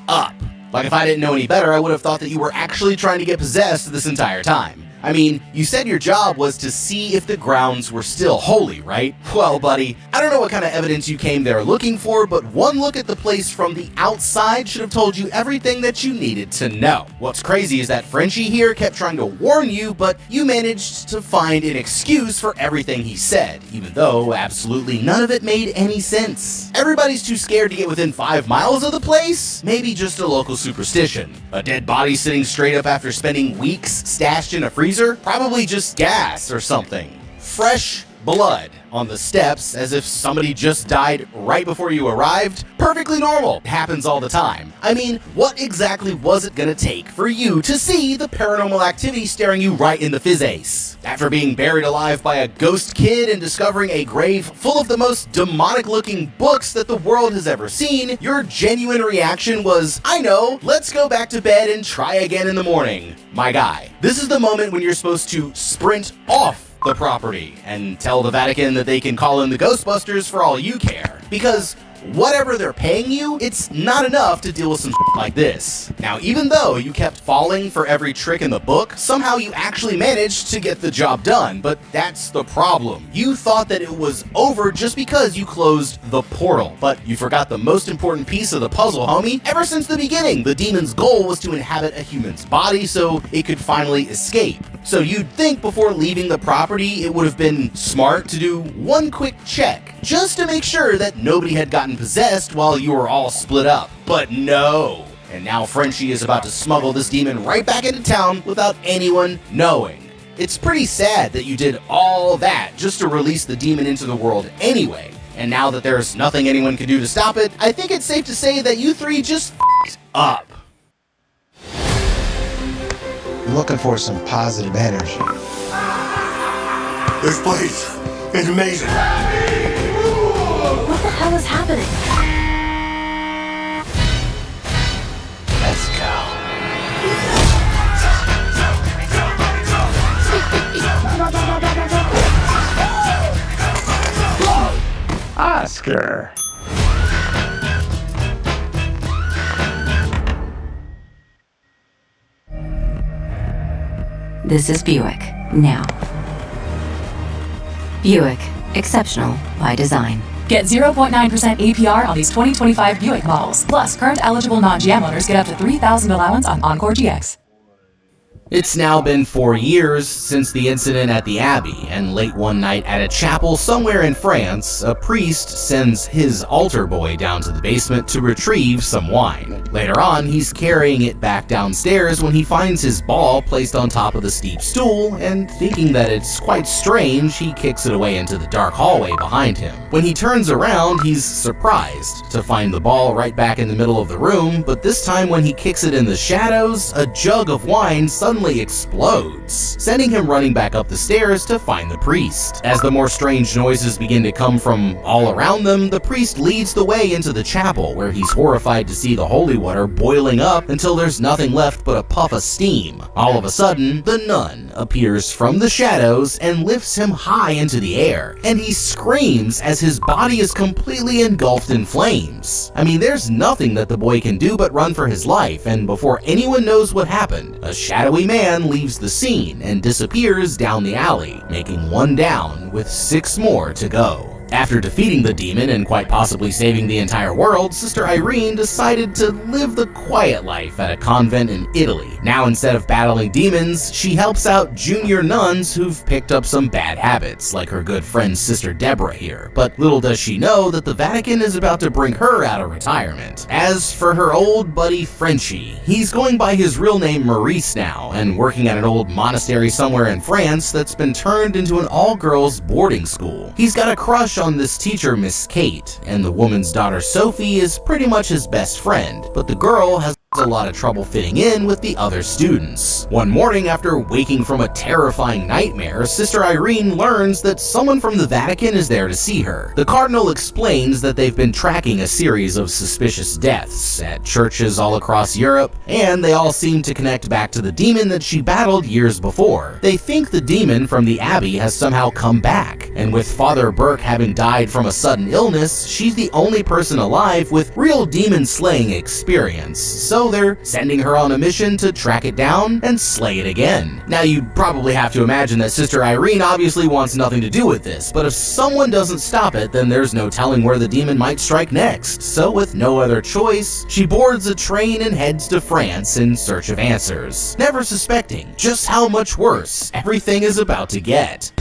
I: up. Like if I didn't know any better, I would have thought that you were actually trying to get possessed this entire time. I mean, you said your job was to see if the grounds were still holy, right? Well, buddy, I don't know what kind of evidence you came there looking for, but one look at the place from the outside should have told you everything that you needed to know. What's crazy is that Frenchie here kept trying to warn you, but you managed to find an excuse for everything he said, even though absolutely none of it made any sense. Everybody's too scared to get within 5 miles of the place? Maybe just a local superstition. A dead body sitting straight up after spending weeks stashed in a freezer? Probably just gas or something. Fresh blood on the steps as if somebody just died right before you arrived? Perfectly normal. It happens all the time. I mean, what exactly was it gonna take for you to see the paranormal activity staring you right in the face? After being buried alive by a ghost kid and discovering a grave full of the most demonic looking books that the world has ever seen, your genuine reaction was, I know, let's go back to bed and try again in the morning. My guy, this is the moment when you're supposed to sprint off the property and tell the Vatican that they can call in the Ghostbusters for all you care. Because whatever they're paying you, it's not enough to deal with some shit like this. Now, even though you kept falling for every trick in the book, somehow you actually managed to get the job done. But that's the problem. You thought that it was over just because you closed the portal. But you forgot the most important piece of the puzzle, homie. Ever since the beginning, the demon's goal was to inhabit a human's body so it could finally escape. So you'd think before leaving the property, it would have been smart to do one quick check, just to make sure that nobody had gotten possessed while you were all split up. But no. And now Frenchie is about to smuggle this demon right back into town without anyone knowing. It's pretty sad that you did all that just to release the demon into the world anyway. And now that there's nothing anyone can do to stop it, I think it's safe to say that you three just f***ed up.
Q: I'm looking for some positive energy.
C: This place is amazing.
G: What the hell is happening?
I: Let's go.
H: Oscar.
A: This is Buick, now. Buick, exceptional by design.
K: Get 0.9% APR on these 2025 Buick models. Plus, current eligible non-GM owners get up to $3,000 allowance on Encore GX.
I: It's now been 4 years since the incident at the Abbey, and late one night at a chapel somewhere in France, a priest sends his altar boy down to the basement to retrieve some wine. Later on, he's carrying it back downstairs when he finds his ball placed on top of the steep stool, and thinking that it's quite strange, he kicks it away into the dark hallway behind him. When he turns around, he's surprised to find the ball right back in the middle of the room, but this time when he kicks it in the shadows, a jug of wine suddenly explodes, sending him running back up the stairs to find the priest. As the more strange noises begin to come from all around them, the priest leads the way into the chapel, where he's horrified to see the holy water boiling up until there's nothing left but a puff of steam. All of a sudden, the nun appears from the shadows and lifts him high into the air, and he screams as his body is completely engulfed in flames. I mean, there's nothing that the boy can do but run for his life, and before anyone knows what happened, a shadowy man leaves the scene and disappears down the alley, making one down with 6 more to go. After defeating the demon and quite possibly saving the entire world, Sister Irene decided to live the quiet life at a convent in Italy. Now, instead of battling demons, she helps out junior nuns who've picked up some bad habits, like her good friend Sister Deborah here. But little does she know that the Vatican is about to bring her out of retirement. As for her old buddy Frenchie, he's going by his real name Maurice now, and working at an old monastery somewhere in France that's been turned into an all-girls boarding school. He's got a crush on this teacher, Miss Kate, and the woman's daughter Sophie is pretty much his best friend, but the girl has a lot of trouble fitting in with the other students. One morning, after waking from a terrifying nightmare, Sister Irene learns that someone from the Vatican is there to see her. The cardinal explains that they've been tracking a series of suspicious deaths at churches all across Europe, and they all seem to connect back to the demon that she battled years before. They think the demon from the Abbey has somehow come back, and with Father Burke having died from a sudden illness, she's the only person alive with real demon-slaying experience, so they're sending her on a mission to track it down and slay it again. Now, you'd probably have to imagine that Sister Irene obviously wants nothing to do with this, but if someone doesn't stop it, then there's no telling where the demon might strike next. So with no other choice, she boards a train and heads to France in search of answers, never suspecting just how much worse everything is about to get.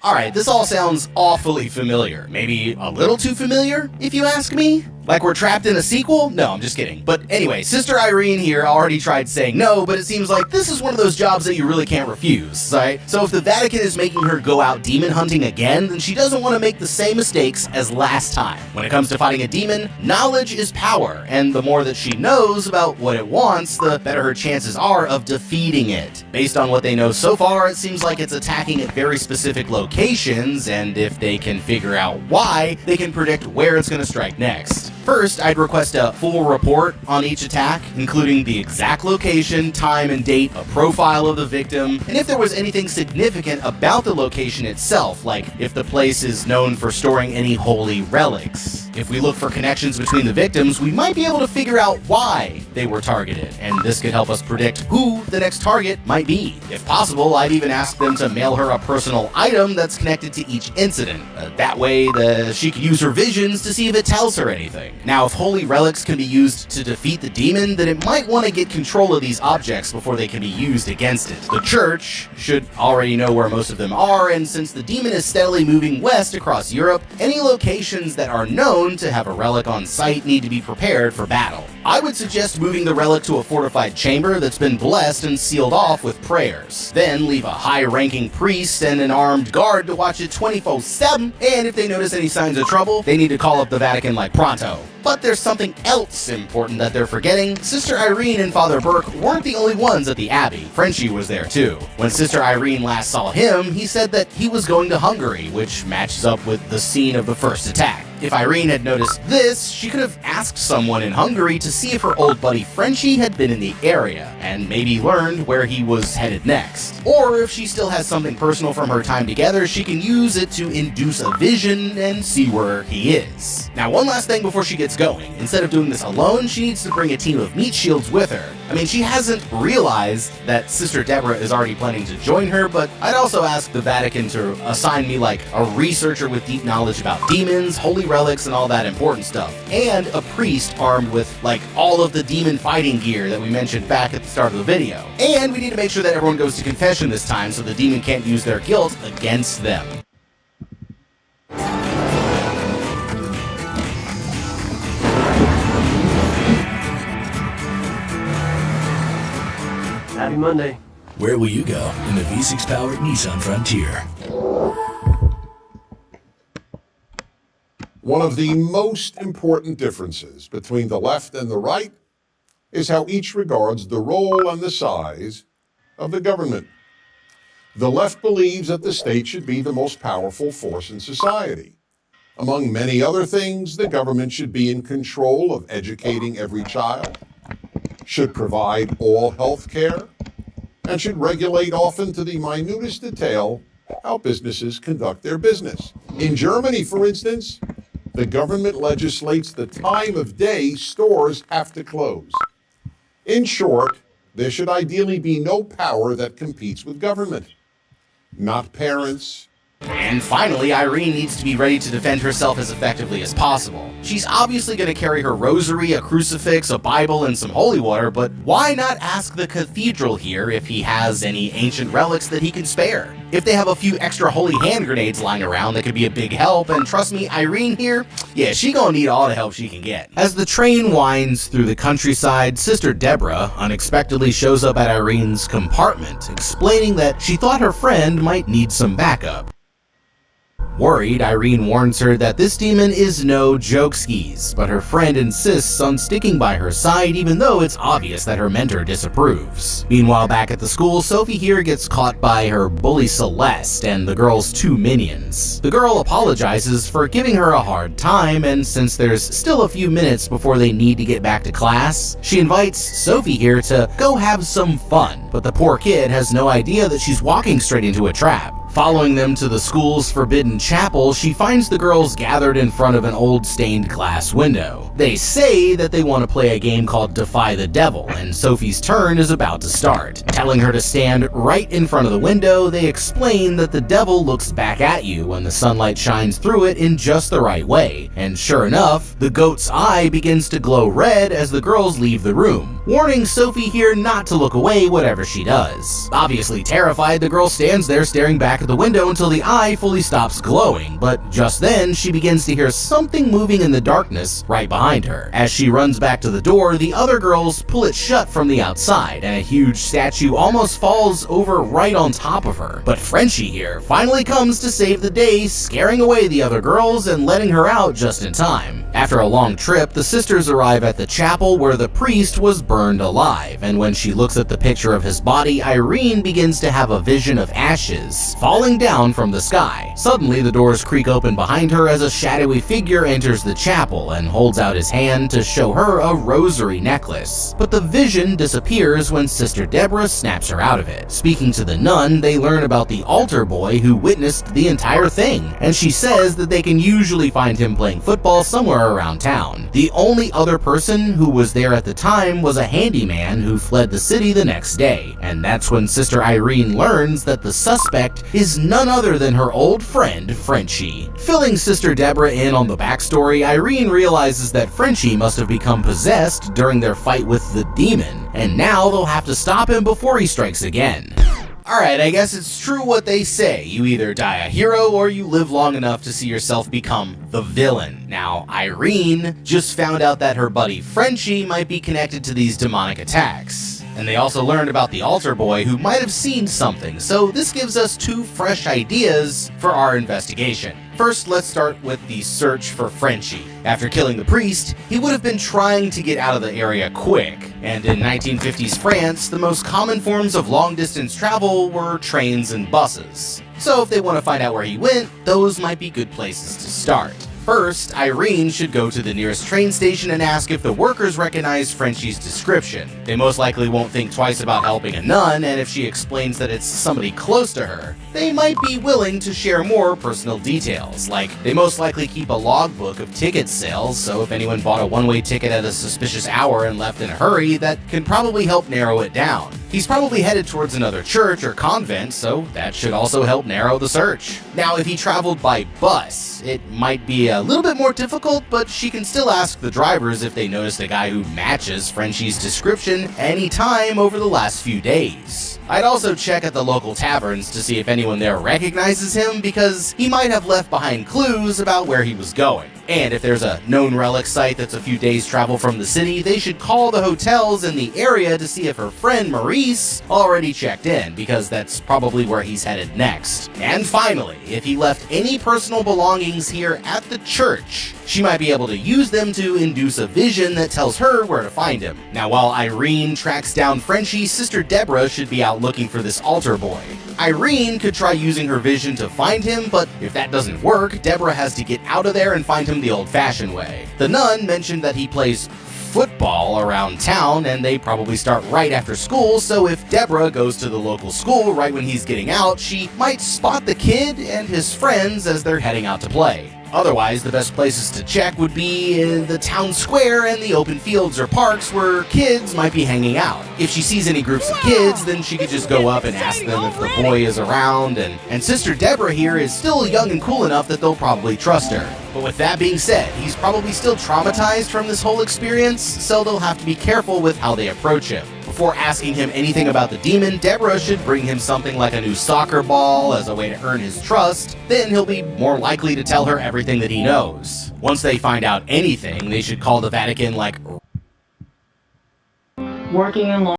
I: Alright, this all sounds awfully familiar. Maybe a little too familiar, if you ask me? Like we're trapped in a sequel? No, I'm just kidding. But anyway, Sister Irene here already tried saying no, but it seems like this is one of those jobs that you really can't refuse, right? So if the Vatican is making her go out demon hunting again, then she doesn't want to make the same mistakes as last time. When it comes to fighting a demon, knowledge is power, and the more that she knows about what it wants, the better her chances are of defeating it. Based on what they know so far, it seems like it's attacking at very specific locations, and if they can figure out why, they can predict where it's going to strike next. First, I'd request a full report on each attack, including the exact location, time, and date, a profile of the victim, and if there was anything significant about the location itself, like if the place is known for storing any holy relics. If we look for connections between the victims, we might be able to figure out why they were targeted, and this could help us predict who the next target might be. If possible, I'd even ask them to mail her a personal item that's connected to each incident. That way, she could use her visions to see if it tells her anything. Now, if holy relics can be used to defeat the demon, then it might want to get control of these objects before they can be used against it. The church should already know where most of them are, and since the demon is steadily moving west across Europe, any locations that are known to have a relic on site need to be prepared for battle. I would suggest moving the relic to a fortified chamber that's been blessed and sealed off with prayers. Then leave a high-ranking priest and an armed guard to watch it 24/7, and if they notice any signs of trouble, they need to call up the Vatican like pronto. But there's something else important that they're forgetting. Sister Irene and Father Burke weren't the only ones at the Abbey. Frenchie was there too. When Sister Irene last saw him, he said that he was going to Hungary, which matches up with the scene of the first attack. If Irene had noticed this, she could have asked someone in Hungary to see if her old buddy Frenchie had been in the area, and maybe learned where he was headed next. Or if she still has something personal from her time together, she can use it to induce a vision and see where he is. Now, one last thing before she gets going. Instead of doing this alone, she needs to bring a team of meat shields with her. I mean, she hasn't realized that Sister Deborah is already planning to join her, but I'd also ask the Vatican to assign me like a researcher with deep knowledge about demons, holy relics, and all that important stuff, and a priest armed with like all of the demon fighting gear that we mentioned back at the start of the video. And we need to make sure that everyone goes to confession this time so the demon can't use their guilt against them.
L: Happy Monday.
M: Where will you go in the V6-powered Nissan Frontier?
E: One of the most important differences between the left and the right is how each regards the role and the size of the government. The left believes that the state should be the most powerful force in society. Among many other things, the government should be in control of educating every child, should provide all health care, and should regulate often to the minutest detail how businesses conduct their business. In Germany, for instance, the government legislates the time of day stores have to close. In short, there should ideally be no power that competes with government. Not parents.
I: And finally, Irene needs to be ready to defend herself as effectively as possible. She's obviously going to carry her rosary, a crucifix, a Bible, and some holy water, but why not ask the cathedral here if he has any ancient relics that he can spare? If they have a few extra holy hand grenades lying around, that could be a big help, and trust me, Irene here, yeah, she gonna need all the help she can get. As the train winds through the countryside, Sister Deborah unexpectedly shows up at Irene's compartment, explaining that she thought her friend might need some backup. Worried, Irene warns her that this demon is no jokeskis, but her friend insists on sticking by her side even though it's obvious that her mentor disapproves. Meanwhile, back at the school, Sophie here gets caught by her bully Celeste and the girl's two minions. The girl apologizes for giving her a hard time, and since there's still a few minutes before they need to get back to class, she invites Sophie here to go have some fun, but the poor kid has no idea that she's walking straight into a trap. Following them to the school's forbidden chapel, she finds the girls gathered in front of an old stained glass window. They say that they want to play a game called Defy the Devil, and Sophie's turn is about to start. Telling her to stand right in front of the window, they explain that the devil looks back at you when the sunlight shines through it in just the right way, and sure enough, the goat's eye begins to glow red as the girls leave the room, warning Sophie here not to look away whatever she does. Obviously terrified, the girl stands there staring back at the window until the eye fully stops glowing, but just then she begins to hear something moving in the darkness right behind her. As she runs back to the door, the other girls pull it shut from the outside, and a huge statue almost falls over right on top of her. But Frenchie here finally comes to save the day, scaring away the other girls and letting her out just in time. After a long trip, the sisters arrive at the chapel where the priest was burned alive, and when she looks at the picture of his body, Irene begins to have a vision of ashes falling falling down from the sky. Suddenly, the doors creak open behind her as a shadowy figure enters the chapel and holds out his hand to show her a rosary necklace. But the vision disappears when Sister Deborah snaps her out of it. Speaking to the nun, they learn about the altar boy who witnessed the entire thing, and she says that they can usually find him playing football somewhere around town. The only other person who was there at the time was a handyman who fled the city the next day, and that's when Sister Irene learns that the suspect is none other than her old friend, Frenchie. Filling Sister Deborah in on the backstory, Irene realizes that Frenchie must have become possessed during their fight with the demon, and now they'll have to stop him before he strikes again. Alright, I guess it's true what they say. You either die a hero or you live long enough to see yourself become the villain. Now, Irene just found out that her buddy Frenchie might be connected to these demonic attacks. And they also learned about the altar boy who might have seen something, so this gives us two fresh ideas for our investigation. First, let's start with the search for Frenchie. After killing the priest, he would have been trying to get out of the area quick, and in 1950s France, the most common forms of long-distance travel were trains and buses. So if they want to find out where he went, those might be good places to start. First, Irene should go to the nearest train station and ask if the workers recognize Frenchie's description. They most likely won't think twice about helping a nun, and if she explains that it's somebody close to her, they might be willing to share more personal details, like they most likely keep a logbook of ticket sales, so if anyone bought a one-way ticket at a suspicious hour and left in a hurry, that can probably help narrow it down. He's probably headed towards another church or convent, so that should also help narrow the search. Now, if he traveled by bus, it might be a little bit more difficult, but she can still ask the drivers if they noticed a guy who matches Frenchie's description any time over the last few days. I'd also check at the local taverns to see if anyone there recognizes him, because he might have left behind clues about where he was going. And if there's a known relic site that's a few days travel from the city, they should call the hotels in the area to see if her friend Maurice already checked in, because that's probably where he's headed next. And finally, if he left any personal belongings here at the church, she might be able to use them to induce a vision that tells her where to find him. Now, while Irene tracks down Frenchie, Sister Deborah should be out looking for this altar boy. Irene could try using her vision to find him, but if that doesn't work, Deborah has to get out of there and find him the old-fashioned way. The nun mentioned that he plays football around town, and they probably start right after school, so if Deborah goes to the local school right when he's getting out, she might spot the kid and his friends as they're heading out to play. Otherwise, the best places to check would be in the town square and the open fields or parks where kids might be hanging out. If she sees any groups of kids, then she could just go up and ask them if the boy is around, and Sister Deborah here is still young and cool enough that they'll probably trust her. But with that being said, he's probably still traumatized from this whole experience, so they'll have to be careful with how they approach him. Before asking him anything about the demon, Deborah should bring him something like a new soccer ball as a way to earn his trust. Then he'll be more likely to tell her everything that he knows. Once they find out anything, they should call the Vatican like
J: working in law